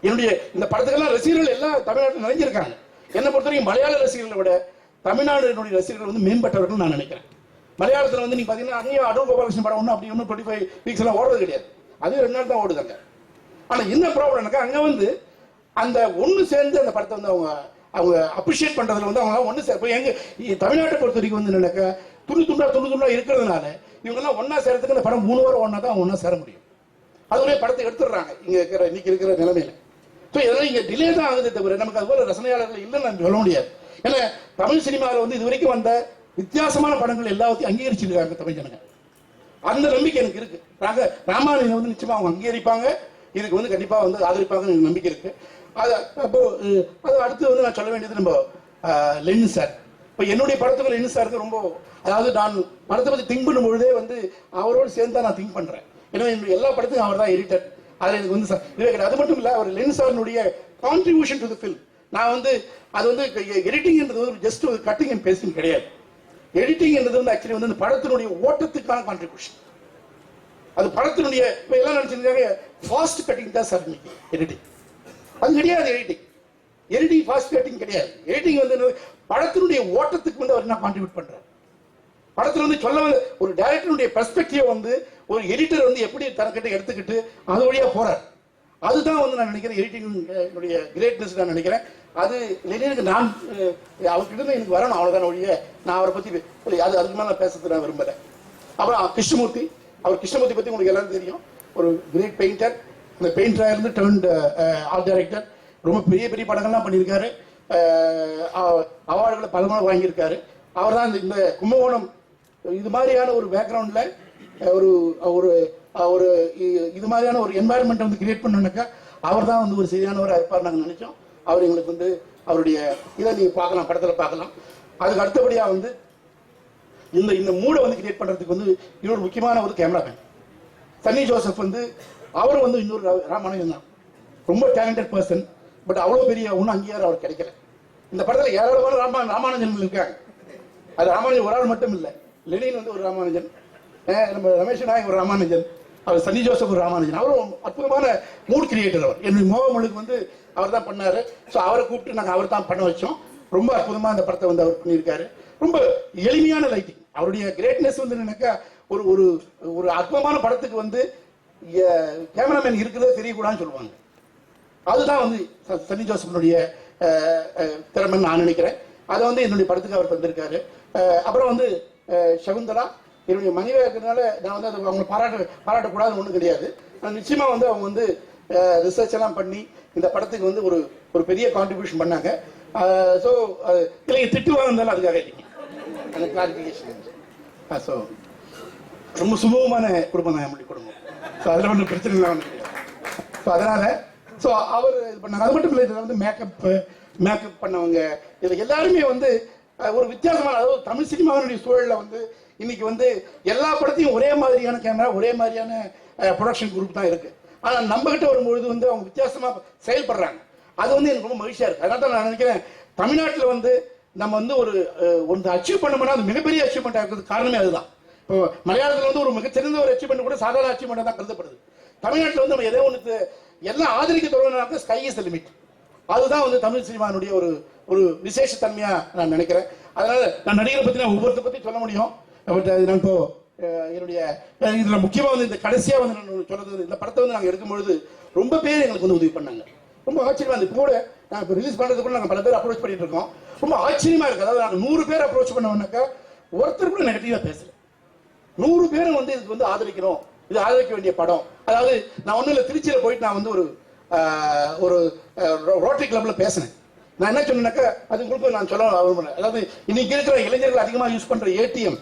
என்னுடைய இந்த படத்துக்கெல்லாம் ரசிகர்கள் எல்லாம் தமிழ்நாட்டில் நிறைஞ்சிருக்காங்க. என்னை பொறுத்த வரைக்கும் மலையாள ரசிகர்களை விட தமிழ்நாடு ரசிகர்கள் வந்து மேம்பட்டவர்கள் நான் நினைக்கிறேன். மலையாளத்தில் வந்து நீங்க பார்த்தீங்கன்னா அங்கேயும் அடூர் கோபாலகிருஷ்ணன் படம் ஒன்றும் அப்படி ஒன்றும் 25 வீக்ஸ் எல்லாம் ஓடுறது கிடையாது, அது 2 நாள் தான் ஓடுதாங்க. ஆனால் என்ன ப்ராப்ளம்னாக்கா அங்கே வந்து அந்த ஒன்று சேர்ந்து அந்த படத்தை வந்து அவங்க அப்ரிஷியேட் பண்றதுல வந்து அவங்க ஒன்று சேர. இப்போ எங்க தமிழ்நாட்டை பொறுத்த வரைக்கும் வந்து என்னக்கா துண்டு துண்டா இருக்கிறதுனால இவங்கெல்லாம் ஒன்னா சேரத்துக்கு அந்த படம் 3 வாரம் ஒன்னா தான் அவங்க ஒன்னா சேர முடியும். அதுவே படத்தை எடுத்துடுறாங்க இன்னைக்கு இருக்கிற நிலைமையில. ஸோ இதெல்லாம் இங்கே டிலே தான் ஆகுது தவிர நமக்கு அது போல ரசனையாளர்கள் இல்லைன்னு நான் சொல்ல முடியாது. ஏன்னா தமிழ் சினிமாவில் வந்து இது வரைக்கும் வந்த வித்தியாசமான படங்கள் எல்லாத்தையும் அங்கீகரிச்சிருக்காங்க தமிழ் ஜனங்க. அந்த நம்பிக்கை எனக்கு இருக்கு. ராமாயணம் வந்து நிச்சயமா அவங்க அங்கீகரிப்பாங்க, இதுக்கு வந்து கண்டிப்பா வந்து ஆதரிப்பாங்கன்னு எனக்கு நம்பிக்கை இருக்கு. அது அடுத்து வந்து நான் சொல்ல வேண்டியது நம்ம லெனின் சார். இப்போ என்னுடைய படத்துக்கு லெனின் சாருக்கு ரொம்ப, அதாவது நான் படத்தை பற்றி திங்க் பண்ணும் பொழுதே வந்து அவரோடு சேர்ந்து தான் நான் திங்க் பண்றேன். ஏன்னா என்னுடைய எல்லா படத்துக்கும் அவர் தான் எடிட்டர். அது எனக்கு வந்து அது மட்டும் இல்லை, அவர் லெனின் சாரினுடைய கான்ட்ரிபியூஷன் டு தி ஃபில்ம். நான் வந்து அது வந்து எடிட்டிங்ன்றது வந்து ஜஸ்ட் ஒரு கட்டிங் அண்ட் பேஸ்டிங் கிடையாது. எடிட்டிங் என்றது வந்து ஆக்சுவலி வந்து அந்த படத்தினுடைய ஓட்டத்துக்கான கான்ட்ரிபியூஷன். அது படத்தினுடைய இப்போ எல்லாம் நினைச்சிருக்காங்க ஃபாஸ்ட் கட்டிங் தான் சார் இன்னைக்கு எடிட்டிங். அது கிடையாது. எடிட்டிங் ஃபாஸ்ட் கட்டிங் கிடையாது. எடிட்டிங் வந்து படத்தினுடைய ஓட்டத்துக்கு வந்து அவர் என்ன கான்ட்ரிபியூட் பண்றாரு. படத்துல வந்து சொல்ல ஒரு டைரக்டருடைய பெர்ஸ்பெக்டிவ் வந்து ஒரு எடிட்டர் வந்து எப்படி தனக்கிட்ட எடுத்துக்கிட்டு அது வழியா போறார். அதுதான் வந்து நான் நினைக்கிறேன் எடிட்டிங் கிரேட்னஸ் நான் நினைக்கிறேன். அது லெனினுக்கு நான் அவர்கிட்ட எனக்கு வரணும், அவ்வளவுதான் ஒழிய நான் அவரை பத்தி அது அதுக்கு மேலே நான் பேசுறது நான் விரும்பல. அப்புறம் கிருஷ்ணமூர்த்தி, கிருஷ்ணமூர்த்தி பத்தி உங்களுக்கு எல்லாரும் தெரியும், ஒரு கிரேட் பெயிண்டர். அந்த பெயிண்டராக இருந்து டர்ன்ட் ஆர்ட் டைரக்டர். ரொம்ப பெரிய பெரிய படங்கள்லாம் பண்ணியிருக்காரு, அவார்டுகளை பல முறை வாங்கியிருக்காரு. அவர் தான் இந்த கும்பகோணம் இது மாதிரியான ஒரு பேக்ரவுண்ட்ல ஒரு இது மாதிரியான ஒரு என்வாயர்மெண்ட் வந்து கிரியேட் பண்ணனாக்கா அவர் தான் வந்து ஒரு சரியானவராக இருப்பார் நாங்கள் நினைச்சோம். அவர் எங்களுக்கு வந்து அவருடைய இதை நீங்க பார்க்கலாம், படத்தில் பார்க்கலாம். அதுக்கு அடுத்தபடியா வந்து இந்த மூடை வந்து கிரியேட் பண்றதுக்கு வந்து இன்னொரு முக்கியமான ஒரு கேமராமேன் சன்னி ஜோசப் வந்து அவரும் வந்து இன்னொரு ராமானுஜன் தான். ரொம்ப டேலண்டட் பர்சன். பட் அவ்வளோ பெரிய ஒன்றும் அங்கீகாரம் அவர் கிடைக்கல. இந்த படத்தில் ஏராளமான ராமானுஜன் இருக்காங்க. அது ராமானுஜன் ஒரு ஆள் மட்டும் இல்லை, லெனின் வந்து ஒரு ராமானுஜன், நம்ம ரமேஷ் நாயக் ஒரு ராமானுஜன், அவர் சன்னி ஜோசப் ஒரு ராமானுஜன். அவரும் அற்புதமான மூட் கிரியேட்டர். அவர் என்னுடைய மோகமுழுக்கு வந்து அவர் தான் பண்ணாரு. ஸோ அவரை கூப்பிட்டு நாங்கள் அவர் தான் பண்ண வச்சோம். ரொம்ப அற்புதமாக அந்த படத்தை வந்து அவர் பண்ணியிருக்காரு. ரொம்ப எளிமையான லைட்டிங். அவருடைய கிரேட்னஸ் வந்து என்னக்கா ஒரு ஒரு ஒரு அற்புதமான படத்துக்கு வந்து கேமராமேன் இருக்கிறது தெரியக்கூடாதுன்னு சொல்லுவாங்க. அதுதான் வந்து சன்னி ஜோசப்னுடைய திறமைன்னு நான் நினைக்கிறேன். அதை வந்து என்னுடைய படத்துக்கு அவர் தந்திருக்காரு. அப்புறம் வந்து சகுந்தலா என்னுடைய மனைவியாக இருக்கிறதுனால நான் வந்து அது அவங்க பாராட்டக்கூடாதுன்னு ஒன்றும் கிடையாது. நிச்சயமா வந்து அவங்க வந்து ரிசர்ச் எல்லாம் பண்ணி இந்த படத்துக்கு வந்து ஒரு பெரிய கான்ட்ரிபியூஷன் பண்ணாங்க. ஸோ இல்லைங்க திட்டுவாங்க இருந்தாலும் அதுக்காக இல்லைங்க, அந்த கிளாரிஃபிகேஷன். ஸோ ரொம்ப சுமூகமான குடும்பம் தான் நம்முடைய குடும்பம். ஸோ அதில் ஒன்றும் பிரச்சனை இல்லை ஒன்றும் கிடையாது. ஸோ அதனால ஸோ அவர் இது பண்ணாங்க. அது மட்டும் இல்லை, இதில் வந்து மேக்கப் பண்ணவங்க இதில் எல்லாருமே வந்து ஒரு வித்தியாசமான, அதாவது தமிழ் சினிமாவினுடைய சூழலில் வந்து இன்னைக்கு வந்து எல்லா படத்தையும் ஒரே மாதிரியான கேமரா, ஒரே மாதிரியான ப்ரொடக்ஷன் குரூப் தான் இருக்கு. ஆனால் நம்ம கிட்ட வரும்பொழுது வந்து அவங்க வித்தியாசமாக செயல்படுறாங்க. அது வந்து எனக்கு ரொம்ப மகிழ்ச்சியா இருக்கு. அதனால தான் நான் நினைக்கிறேன் தமிழ்நாட்டில் வந்து நம்ம வந்து ஒரு அச்சீவ் பண்ணோம்னா அது மிகப்பெரிய அச்சீவ்மெண்ட்டாக இருக்கிறது காரணமே அதுதான். இப்போ மலையாளத்தில் வந்து ஒரு மிகச்சிறந்த ஒரு அச்சீவ்மெண்ட் கூட சாதாரண அச்சீவ்மெண்ட்டாக தான் கருதப்படுது. தமிழ்நாட்டில் வந்து நம்ம எதோ ஒன்று எல்லாம் ஆதரிக்க தொடங்கினாக்க ஸ்கை இஸ் தி லிமிட். அதுதான் வந்து தமிழ் சினிமானுடைய ஒரு விசேஷ தன்மையா நான் நினைக்கிறேன். அதனால நான் நடிகரை பத்தி நான் ஒவ்வொருத்த பத்தி சொல்ல முடியும். பட் நான் இப்போ என்னுடைய இதில் முக்கியமாக வந்து இந்த கடைசியாக வந்து நான் சொல்றது, இந்த படத்தை வந்து நாங்கள் எடுக்கும்பொழுது ரொம்ப பேர் எங்களுக்கு வந்து உதவி பண்ணாங்க. ரொம்ப ஆச்சரியமா இருந்து இப்போ கூட நாங்கள் இப்போ ரிலீஸ் பண்ணுறது கூட நாங்கள் பல பேர் அப்ரோச் பண்ணிட்டு இருக்கோம். ரொம்ப ஆச்சரியமா இருக்கு. அதாவது நாங்கள் 100 பேர் அப்ரோச் பண்ணோம்னாக்கா ஒருத்தர் கூட நெகட்டிவாக பேசல. 100 பேரும் வந்து இதுக்கு வந்து ஆதரிக்கிறோம், இது ஆதரிக்க வேண்டிய படம். அதாவது நான் ஒன்றும் இல்லை, திருச்சியில் போயிட்டு நான் வந்து ஒரு ரோட்டரி கிளப்ல பேசினேன். நான் என்ன சொன்னேன்னாக்கா அது உங்களுக்கு நான் சொல்ல விரும்புறேன். அதாவது இன்னைக்கு இருக்கிற இளைஞர்கள் அதிகமாக யூஸ் பண்ற ஏடிஎம்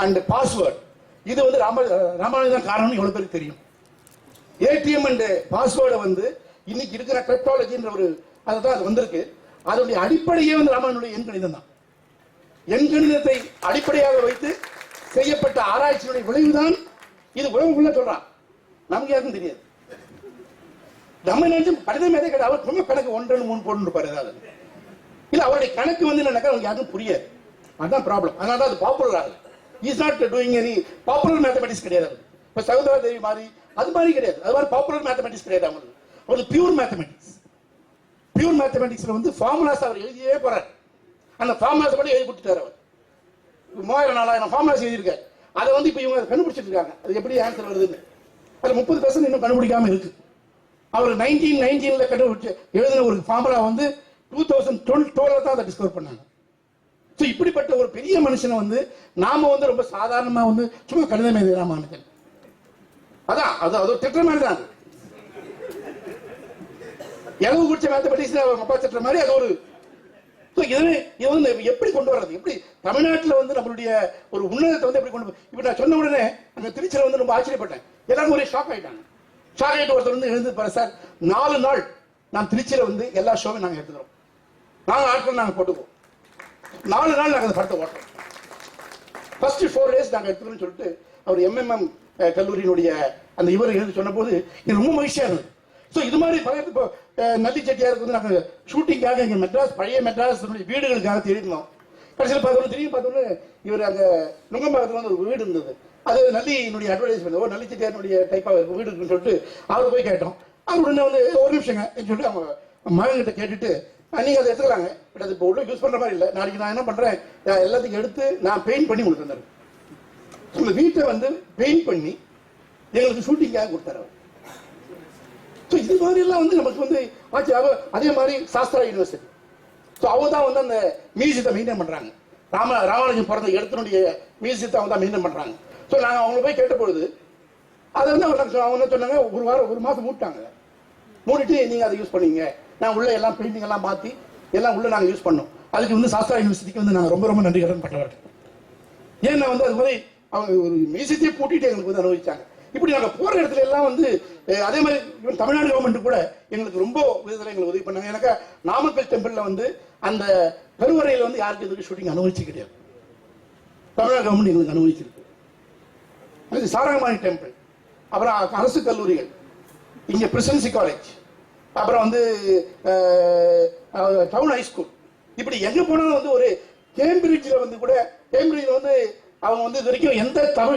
அண்ட் பாஸ்வேர்டு, இது வந்து ராமானுஜன் காரணம் எவ்வளவு பேருக்கு தெரியும்? ஏடிஎம் அண்ட் பாஸ்வேர்டை வந்து இன்னைக்கு இருக்கிற கிரிப்டாலஜின்ற ஒரு அதுதான் அது வந்திருக்கு. அதனுடைய அடிப்படையே வந்து ராமானுடைய எண்கணிதம் தான். எண்கணிதத்தை அடிப்படையாக வைத்து செய்யப்பட்ட ஆராய்ச்சியுடைய விளைவுதான் இது. உலகம் சொல்றான், நமக்கு யாருக்கும் தெரியாது. நம்ம நினைச்சு கணித மேதை கிடையாது. அவர் ரொம்ப கணக்கு 1 2 3 போட்டு இருப்பாரு. ஏதாவது இல்ல அவருடைய கணக்கு வந்து என்னன்னாக்கா அவங்களுக்கு யாருக்கும் புரியாது. அதுதான் ப்ராப்ளம். அதனால தான் அது பாப்புலர் ஆகல. Is not doing any popular mathematics கிடையாது. இப்போ சகோதரா தேவி மாதிரி அது மாதிரி கிடையாது. அது மாதிரி பாப்புலர் மேத்தமெட்டிக்ஸ் கிடையாது. அவங்களுக்கு பியூர் மேத்தமெட்டிக்ஸ். பியூர் மேத்தமெட்டிக்ஸ்ல வந்து ஃபார்முலாஸ் அவர் எழுதியே போறாரு. அந்த ஃபார்முலாஸ் படி எழுதி கொடுத்துட்டாரு. அவர் 3000 4000 ஃபார்முலாஸ் எழுதியிருக்காரு. அதை வந்து இப்போ இவங்க கண்டுபிடிச்சிட்டு இருக்காங்க. அது எப்படி ஆன்சர் வருதுன்னு. அது 30% இன்னும் கண்டுபிடிக்காம இருக்கு. அவர் 1919 கண்டுபிடிச்சு எழுதின ஒரு ஃபார்முலா வந்து 2012 தான் அதை டிஸ்கவர் பண்ணாங்க. ஸோ இப்படிப்பட்ட ஒரு பெரிய மனுஷனை வந்து நாம வந்து ரொம்ப சாதாரணமா வந்து சும்மா கணித மேதை ராமானுஜன், அதான் அது ஒரு திட்டம் மாதிரி தான். எளவு குடிச்ச மேத்தமெட்டிக்ஸ் அப்பா திட்டம் மாதிரி அது ஒரு. இது வந்து எப்படி கொண்டு வர்றது, எப்படி தமிழ்நாட்டில் வந்து நம்மளுடைய ஒரு உன்னதத்தை வந்து எப்படி கொண்டு. இப்ப நான் சொன்ன உடனே அந்த திருச்சியில் வந்து ரொம்ப ஆச்சரியப்பட்டேன். எல்லாரும் ஒரே ஷாக் ஆயிட்டாங்க. ஷாக் ஆகிட்டு ஒருத்தர் வந்து எழுந்து பாரு சார், 4 நாள் நான் திருச்சியில் வந்து எல்லா ஷோவையும் நாங்கள் எடுத்துக்கிறோம். நாங்கள் ஆட்கள் நாங்கள் போட்டுக்குவோம். 4 நாள் நாங்கள் அந்த படத்தை ஓட்டுறோம். ஃபர்ஸ்ட் 4 டேஸ் நாங்கள் எடுத்துக்கிறோம்னு சொல்லிட்டு அவர் எம்எம்எம் கல்லூரியினுடைய அந்த இவர் எழுதி சொன்ன போது இது ரொம்ப மகிழ்ச்சியா இருந்தது. ஸோ இது மாதிரி பல இப்போ நல்லி செட்டியாருக்கு வந்து நாங்கள் ஷூட்டிங்காக இங்கே மெட்ராஸ் பழைய மெட்ராஸ் வீடுகளுக்காக தேடினோம். கடைசியில் பார்த்தோம், திரும்பி பார்த்தோன்னு இவர் அங்கே நுங்கம்பாக்கத்தில் வந்து ஒரு வீடு இருந்தது. அது நல்லியினுடைய அட்வர்டைஸ்மெண்ட், நல்லி செட்டியாருடைய டைப்பாக இருக்கும் வீடு இருக்குன்னு சொல்லிட்டு அவர் போய் கேட்டோம். அவர் உடனே வந்து ஒரு நிமிஷங்க சொல்லிட்டு அவங்க மகன்கிட்ட கேட்டுட்டு நீங்கள் அதை எடுத்துக்கலாங்க, பட் அது இப்போ உள்ள யூஸ் பண்ணுற மாதிரி இல்லை, நாளைக்கு நான் என்ன பண்ணுறேன் எல்லாத்தையும் எடுத்து நான் பெயிண்ட் பண்ணி உங்களுக்கு தந்துடுறேன். உங்கள் வீட்டை வந்து பெயிண்ட் பண்ணி எங்களுக்கு ஷூட்டிங்காக கொடுத்தாரு. ஸோ இது மாதிரிலாம் வந்து நமக்கு வந்து ஆச்சு. அதே மாதிரி சாஸ்திரா யூனிவர்சிட்டி, ஸோ அவங்க தான் வந்து அந்த மியூசியத்தை மெயின்டைன் பண்ணுறாங்க. ராமானுஜன் பிறந்த இடத்தினுடைய மியூசியத்தை அவங்க தான் மெயின்டைன் பண்ணுறாங்க. ஸோ நாங்கள் அவங்கள போய் கேட்ட பொழுது அதை வந்து அவங்க என்ன சொன்னாங்க, ஒரு மாதம் மூட்டாங்க. மூடிட்டு நீங்கள் அதை யூஸ் பண்ணீங்க, நான் உள்ள எல்லாம் பெயிண்டிங் எல்லாம் மாற்றி எல்லாம் உள்ள நாங்கள் யூஸ் பண்ணோம். அதுக்கு வந்து சாஸ்திரா யூனிவர்சிட்டிக்கு வந்து நாங்கள் ரொம்ப ரொம்ப நன்றி கடன் பட்டவர்கள். ஏன்னா வந்து அது மாதிரி அவங்க ஒரு மியூசியத்தையே பூட்டிட்டு எங்களுக்கு வந்து அனுபவிச்சாங்க. இப்படி நாங்கள் போகிற இடத்துல எல்லாம் வந்து அதே மாதிரி தமிழ்நாடு கவர்மெண்ட் கூட எங்களுக்கு ரொம்ப விதத்தில் எங்களுக்கு உதவி பண்ணாங்க. எனக்கு நாமக்கல் டெம்பிளில் வந்து அந்த கருவறையில் வந்து யாருக்கு எதுக்கு ஷூட்டிங் அனுபவிச்சு கிடையாது. தமிழ்நாடு கவர்மெண்ட் எங்களுக்கு அனுபவிச்சிருக்கு. அது சாரங்கபாணி டெம்பிள், அப்புறம் அரசு கல்லூரிகள், இங்கே பிரசிடென்சி காலேஜ், அப்புறம் வந்து டவுன் ஹைஸ்கூல், இப்படி எங்கே போனாலும் வந்து ஒரு கேம்பிரிட்ஜில் வந்து கூட கேம்பிரிட்ஜில் வந்து அவங்க வந்து இது வரைக்கும்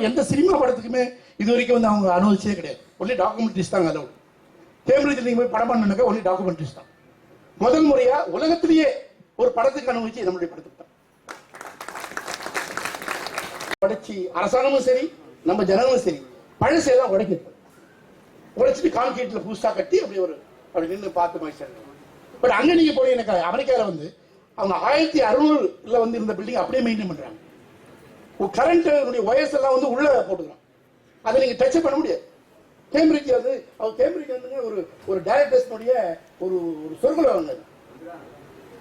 எந்த சினிமா படத்துக்குமே இது வரைக்கும் வந்து அவங்க அனுபவிச்சே கிடையாது. ஒன்லி டாக்குமெண்ட்ரிஸ் தான் அலவுட். கேம்பிரிட்ஜில் நீங்கள் போய் படம் பண்ணணுன்னாக்கா ஒன்லி டாக்குமெண்ட்ரிஸ் தான். முதல் முறையா உலகத்திலேயே ஒரு படத்துக்கு அனுபவிச்சு நம்மளுடைய படத்துக்கு தான் உடைச்சி அரசாங்கமும் சரி நம்ம ஜனங்களும் சரி பழசையெல்லாம் உடைக்கிறது. உடைச்சிட்டு கான்கிரீட்ல புதுசா கட்டி அப்படி நின்று பார்த்து மகிழ்ச்சி. பட் அங்க நீங்க போய் எனக்கு அமெரிக்காவில் வந்து அவங்க 1600 வந்து இருந்த பில்டிங் அப்படியே மெயின்டைன் பண்றாங்க. கரண்ட் ஒயர்ஸ் எல்லாம் வந்து உள்ள போட்டுக்கிறோம். அதை நீங்க டச் பண்ண முடியாது. கேம்பிரிட்ஜ் வந்து கேம்பிரிட்ஜ் வந்து ஒரு டைரக்டர்ஸ்னுடைய ஒரு சொற்களை வந்தது.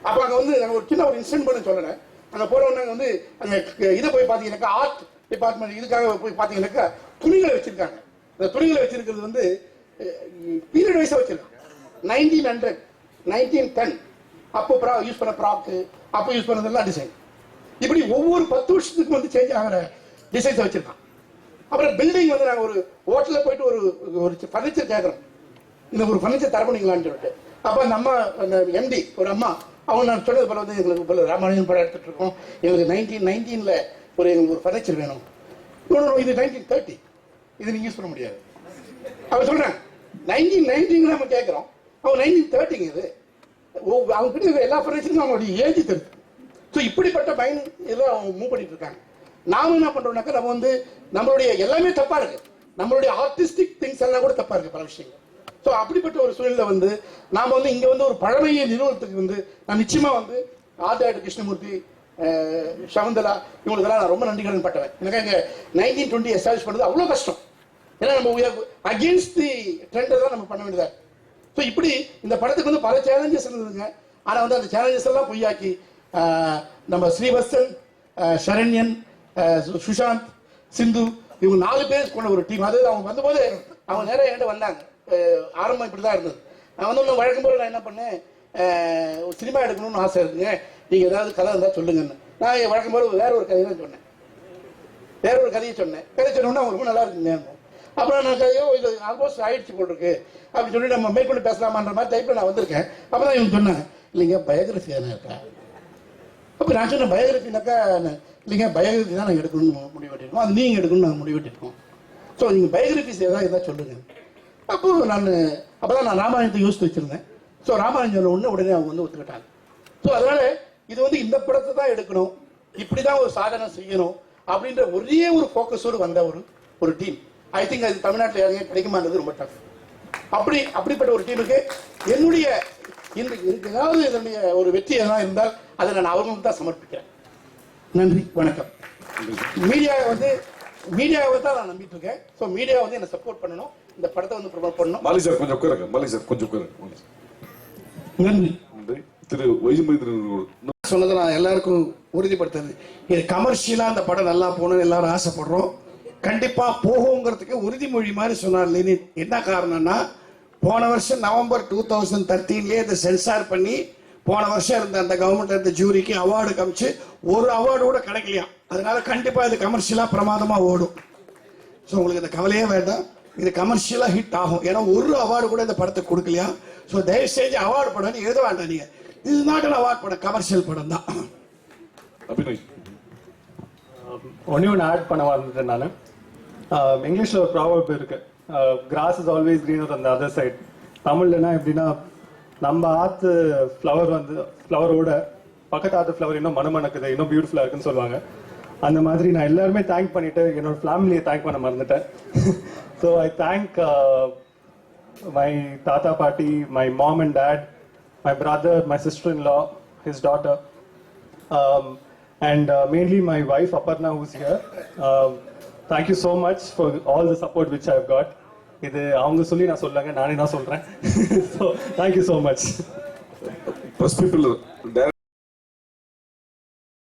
அப்ப அங்க வந்து ஒரு சின்ன ஒரு இன்சிடென்ட் பண்ண சொல்றேன். அங்க போறவங்க வந்து அங்க இதை போய் பாத்தீங்கன்னாக்கா ஆர்ட் டிபார்ட்மெண்ட் இதுக்காக போய் பாத்தீங்கன்னாக்கா துணிகளை வச்சிருக்காங்க. இந்த துணிகளை வச்சிருக்கிறது வந்து பீரியட் வைஸா வச்சிருக்காங்க. 1900 1910 அப்போ யூஸ் பண்ண ப்ராக்கு, அப்போ யூஸ் பண்ணதெல்லாம் டிசைன். இப்படி ஒவ்வொரு 10 வருஷத்துக்கு வந்து சேஞ்ச் ஆகிற டிசைன்ஸ் வச்சிருக்கான். அப்புறம் பில்டிங் வந்து நாங்கள் ஒரு ஹோட்டலில் போயிட்டு ஒரு ஃபர்னிச்சர் கேட்குறோம், இந்த ஒரு ஃபர்னிச்சர் தர பண்ணிக்கலான்னு சொல்லிட்டு. அப்போ அந்த அம்மா அந்த எம்டி ஒரு அம்மா அவங்க நான் சொன்னது போல வந்து எங்களுக்கு போல ராமானுஜன் படம் எடுத்துட்டு இருக்கோம், எங்களுக்கு 1919 எங்களுக்கு ஒரு ஃபர்னிச்சர் வேணும். இது 1930, இது நீங்கள் யூஸ் பண்ண முடியாது. அவங்க சொல்கிறாங்க 1919 நம்ம கேட்குறோம், அவங்க 1930 இது. அவங்க கிட்ட எல்லா ஃபர்னிச்சருக்கும் அவங்களுடைய ஏஜ் தெரியுது. ஸோ இப்படிப்பட்ட மைண்ட் எல்லாம் அவங்க மூவ் பண்ணிட்டு இருக்காங்க. நாம என்ன பண்றோம்னாக்கா நம்ம வந்து நம்மளுடைய எல்லாமே தப்பா இருக்கு, நம்மளுடைய ஆர்டிஸ்டிக் திங்ஸ் எல்லாம் கூட தப்பா இருக்கு பல விஷயங்கள். ஸோ அப்படிப்பட்ட ஒரு சூழ்நிலை வந்து நாம வந்து இங்க வந்து ஒரு பழமையை நிறுவனத்துக்கு வந்து நான் நிச்சயமா வந்து ஆர்ட் கிருஷ்ணமூர்த்தி, சகுந்தலா இவங்களுக்கெல்லாம் நான் ரொம்ப நன்றி கடன் பட்டவன். எனக்கு இங்க 1920 எஸ்டாப்ளிஷ் பண்ணது அவ்வளோ கஷ்டம். ஏன்னா நம்ம அகேன்ஸ்ட் தி ட்ரெண்டை தான் நம்ம பண்ண வேண்டியதா. ஸோ இப்படி இந்த படத்துக்கு வந்து பல சேலஞ்சஸ் இருந்ததுங்க. ஆனால் வந்து அந்த சேலஞ்சஸ் எல்லாம் பொய்யாக்கி நம்ம ஸ்ரீவத்சன், சரண்யன், சுஷாந்த், சிந்து இவங்க 4 பேர் கொண்ட ஒரு டீம். அதாவது அவங்க வந்தபோது அவங்க நேரம் என்கிட்ட வந்தாங்க. ஆரம்பம் இப்படி தான் இருந்தது. நான் வந்து ஒன்று வழக்கம் போது நான் என்ன பண்ணேன், சினிமா எடுக்கணும்னு ஆசை இருக்குங்க, நீங்கள் ஏதாவது கதை இருந்தால் சொல்லுங்கன்னு. நான் வழக்கம் போது வேற ஒரு கதையை தான் சொன்னேன். வேற ஒரு கதையை சொன்னேன். கதை சொன்னோன்னா அவங்க ரொம்ப நல்லா இருக்குங்க. அப்புறம் நான் கதையோ இது ஆல்மோஸ்ட் ஆயிடுச்சு போல் இருக்கு அப்படின்னு சொல்லி நம்ம மேற்கொண்டு பேசலாமான்ற மாதிரி டைப்பில் நான் வந்திருக்கேன். அப்போ தான் இவங்க சொன்னாங்க, இல்லைங்க பயோகிராஃபி தானே இருக்கா. அப்போ நான் சொன்னேன் பயோகிராஃபினாக்கா இல்லைங்க பயோகிராஃபி தான் நாங்கள் எடுக்கணும்னு முடிவு பண்ணியிருக்கோம், அது நீங்கள் எடுக்கணும்னு நாங்கள் முடிவு பண்ணியிருக்கோம். ஸோ நீங்கள் பயோகிராஃபிஸ் ஏதாவது சொல்லுங்க. அப்போ அப்போதான் நான் ராமாயணத்தை யோசித்து வச்சிருந்தேன். ஸோ ராமாயணம் உடனே அவங்க வந்து ஒத்துக்கிட்டாங்க. ஸோ அதனால இது வந்து இந்த படத்தை தான் எடுக்கணும், இப்படிதான் ஒரு சாதனை செய்யணும் அப்படின்ற ஒரே ஒரு ஃபோக்கஸோடு வந்த ஒரு டீம். ஐ திங்க் அது தமிழ்நாட்டில் யாருங்க கிடைக்குமான்றது ரொம்ப டஃப். அப்படிப்பட்ட ஒரு டீமுக்கு என்னுடைய ஏதாவது இதனுடைய ஒரு வெற்றி எதாவது இருந்தால் அதை நான் அவர்களுக்கு தான் சமர்ப்பிக்கிறேன். நன்றி, வணக்கம். மீடியாவை தான் நான் நம்பிட்டு இருக்கேன். ஸோ மீடியா வந்து என்னை சப்போர்ட் பண்ணணும், இந்த படத்தை வந்து ப்ரொமோட் பண்ணணும். மாலி சார் கொஞ்சம் உட்காருங்க. மாலி சார் கொஞ்சம் உட்காருங்க. நன்றி. திரு வைஜம்பதி சொன்னதை நான் எல்லாருக்கும் உறுதிப்படுத்துறது, இது கமர்ஷியலா அந்த படம் நல்லா போகணும்னு எல்லாரும் ஆசைப்படுறோம். கண்டிப்பா போகுங்கிறதுக்கு உறுதிமொழி மாதிரி சொன்னார் லெனின். என்ன காரணம்னா, போன வருஷம் நவம்பர் 2013 இதை சென்சார் பண்ணி போன வருஷம் இருந்த அந்த கவர்மெண்ட் இருந்த ஜூரிக்கு அவார்டு காமிச்சு ஒரு அவார்டு கூட கிடைக்கலையா. அதனால கண்டிப்பா இது கமர்ஷியலா பிரமாதமா ஓடும். ஸோ உங்களுக்கு இந்த கவலையே வேண்டாம், இது கமர்ஷியலா ஹிட் ஆகும். ஏன்னா ஒரு அவார்டு கூட இந்த படத்துக்கு கொடுக்கலையா. ஸோ தயவு செஞ்சு அவார்டு படம் எழுத வேண்டாம் நீங்க. இது நாட் அன் அவார்ட் படம், கமர்ஷியல் படம் தான். ஒன்று ஆட் பண்ண வந்துட்டேன் நான். இங்கிலீஷில் ஒரு ப்ராவர்ப் இருக்கு, grass is always greener on the other side. தமிழ்லனா எப்படின்னா, நம்ம ஆத்து ஃப்ளவர் வந்து ஃப்ளவரோட பக்கத்து ஆத்து ஃப்ளவர் இன்னும் மணமணக்குது, இன்னும் பியூட்டிஃபுல்லாக இருக்குன்னு சொல்லுவாங்க. அந்த மாதிரி நான் எல்லாருமே தேங்க் பண்ணிட்டு என்னோட ஃபேமிலியை தேங்க் பண்ண மறந்துட்டேன். So I thank my tata party, my mom and dad, my brother, my sister-in-law, his daughter, and mainly my wife Aparna, who's here. Thank you so much for all the support which I've got. இது அவங்க சொல்லி நான் சொல்லாங்க, நானே நான் சொல்றேன். So thank you so much. First people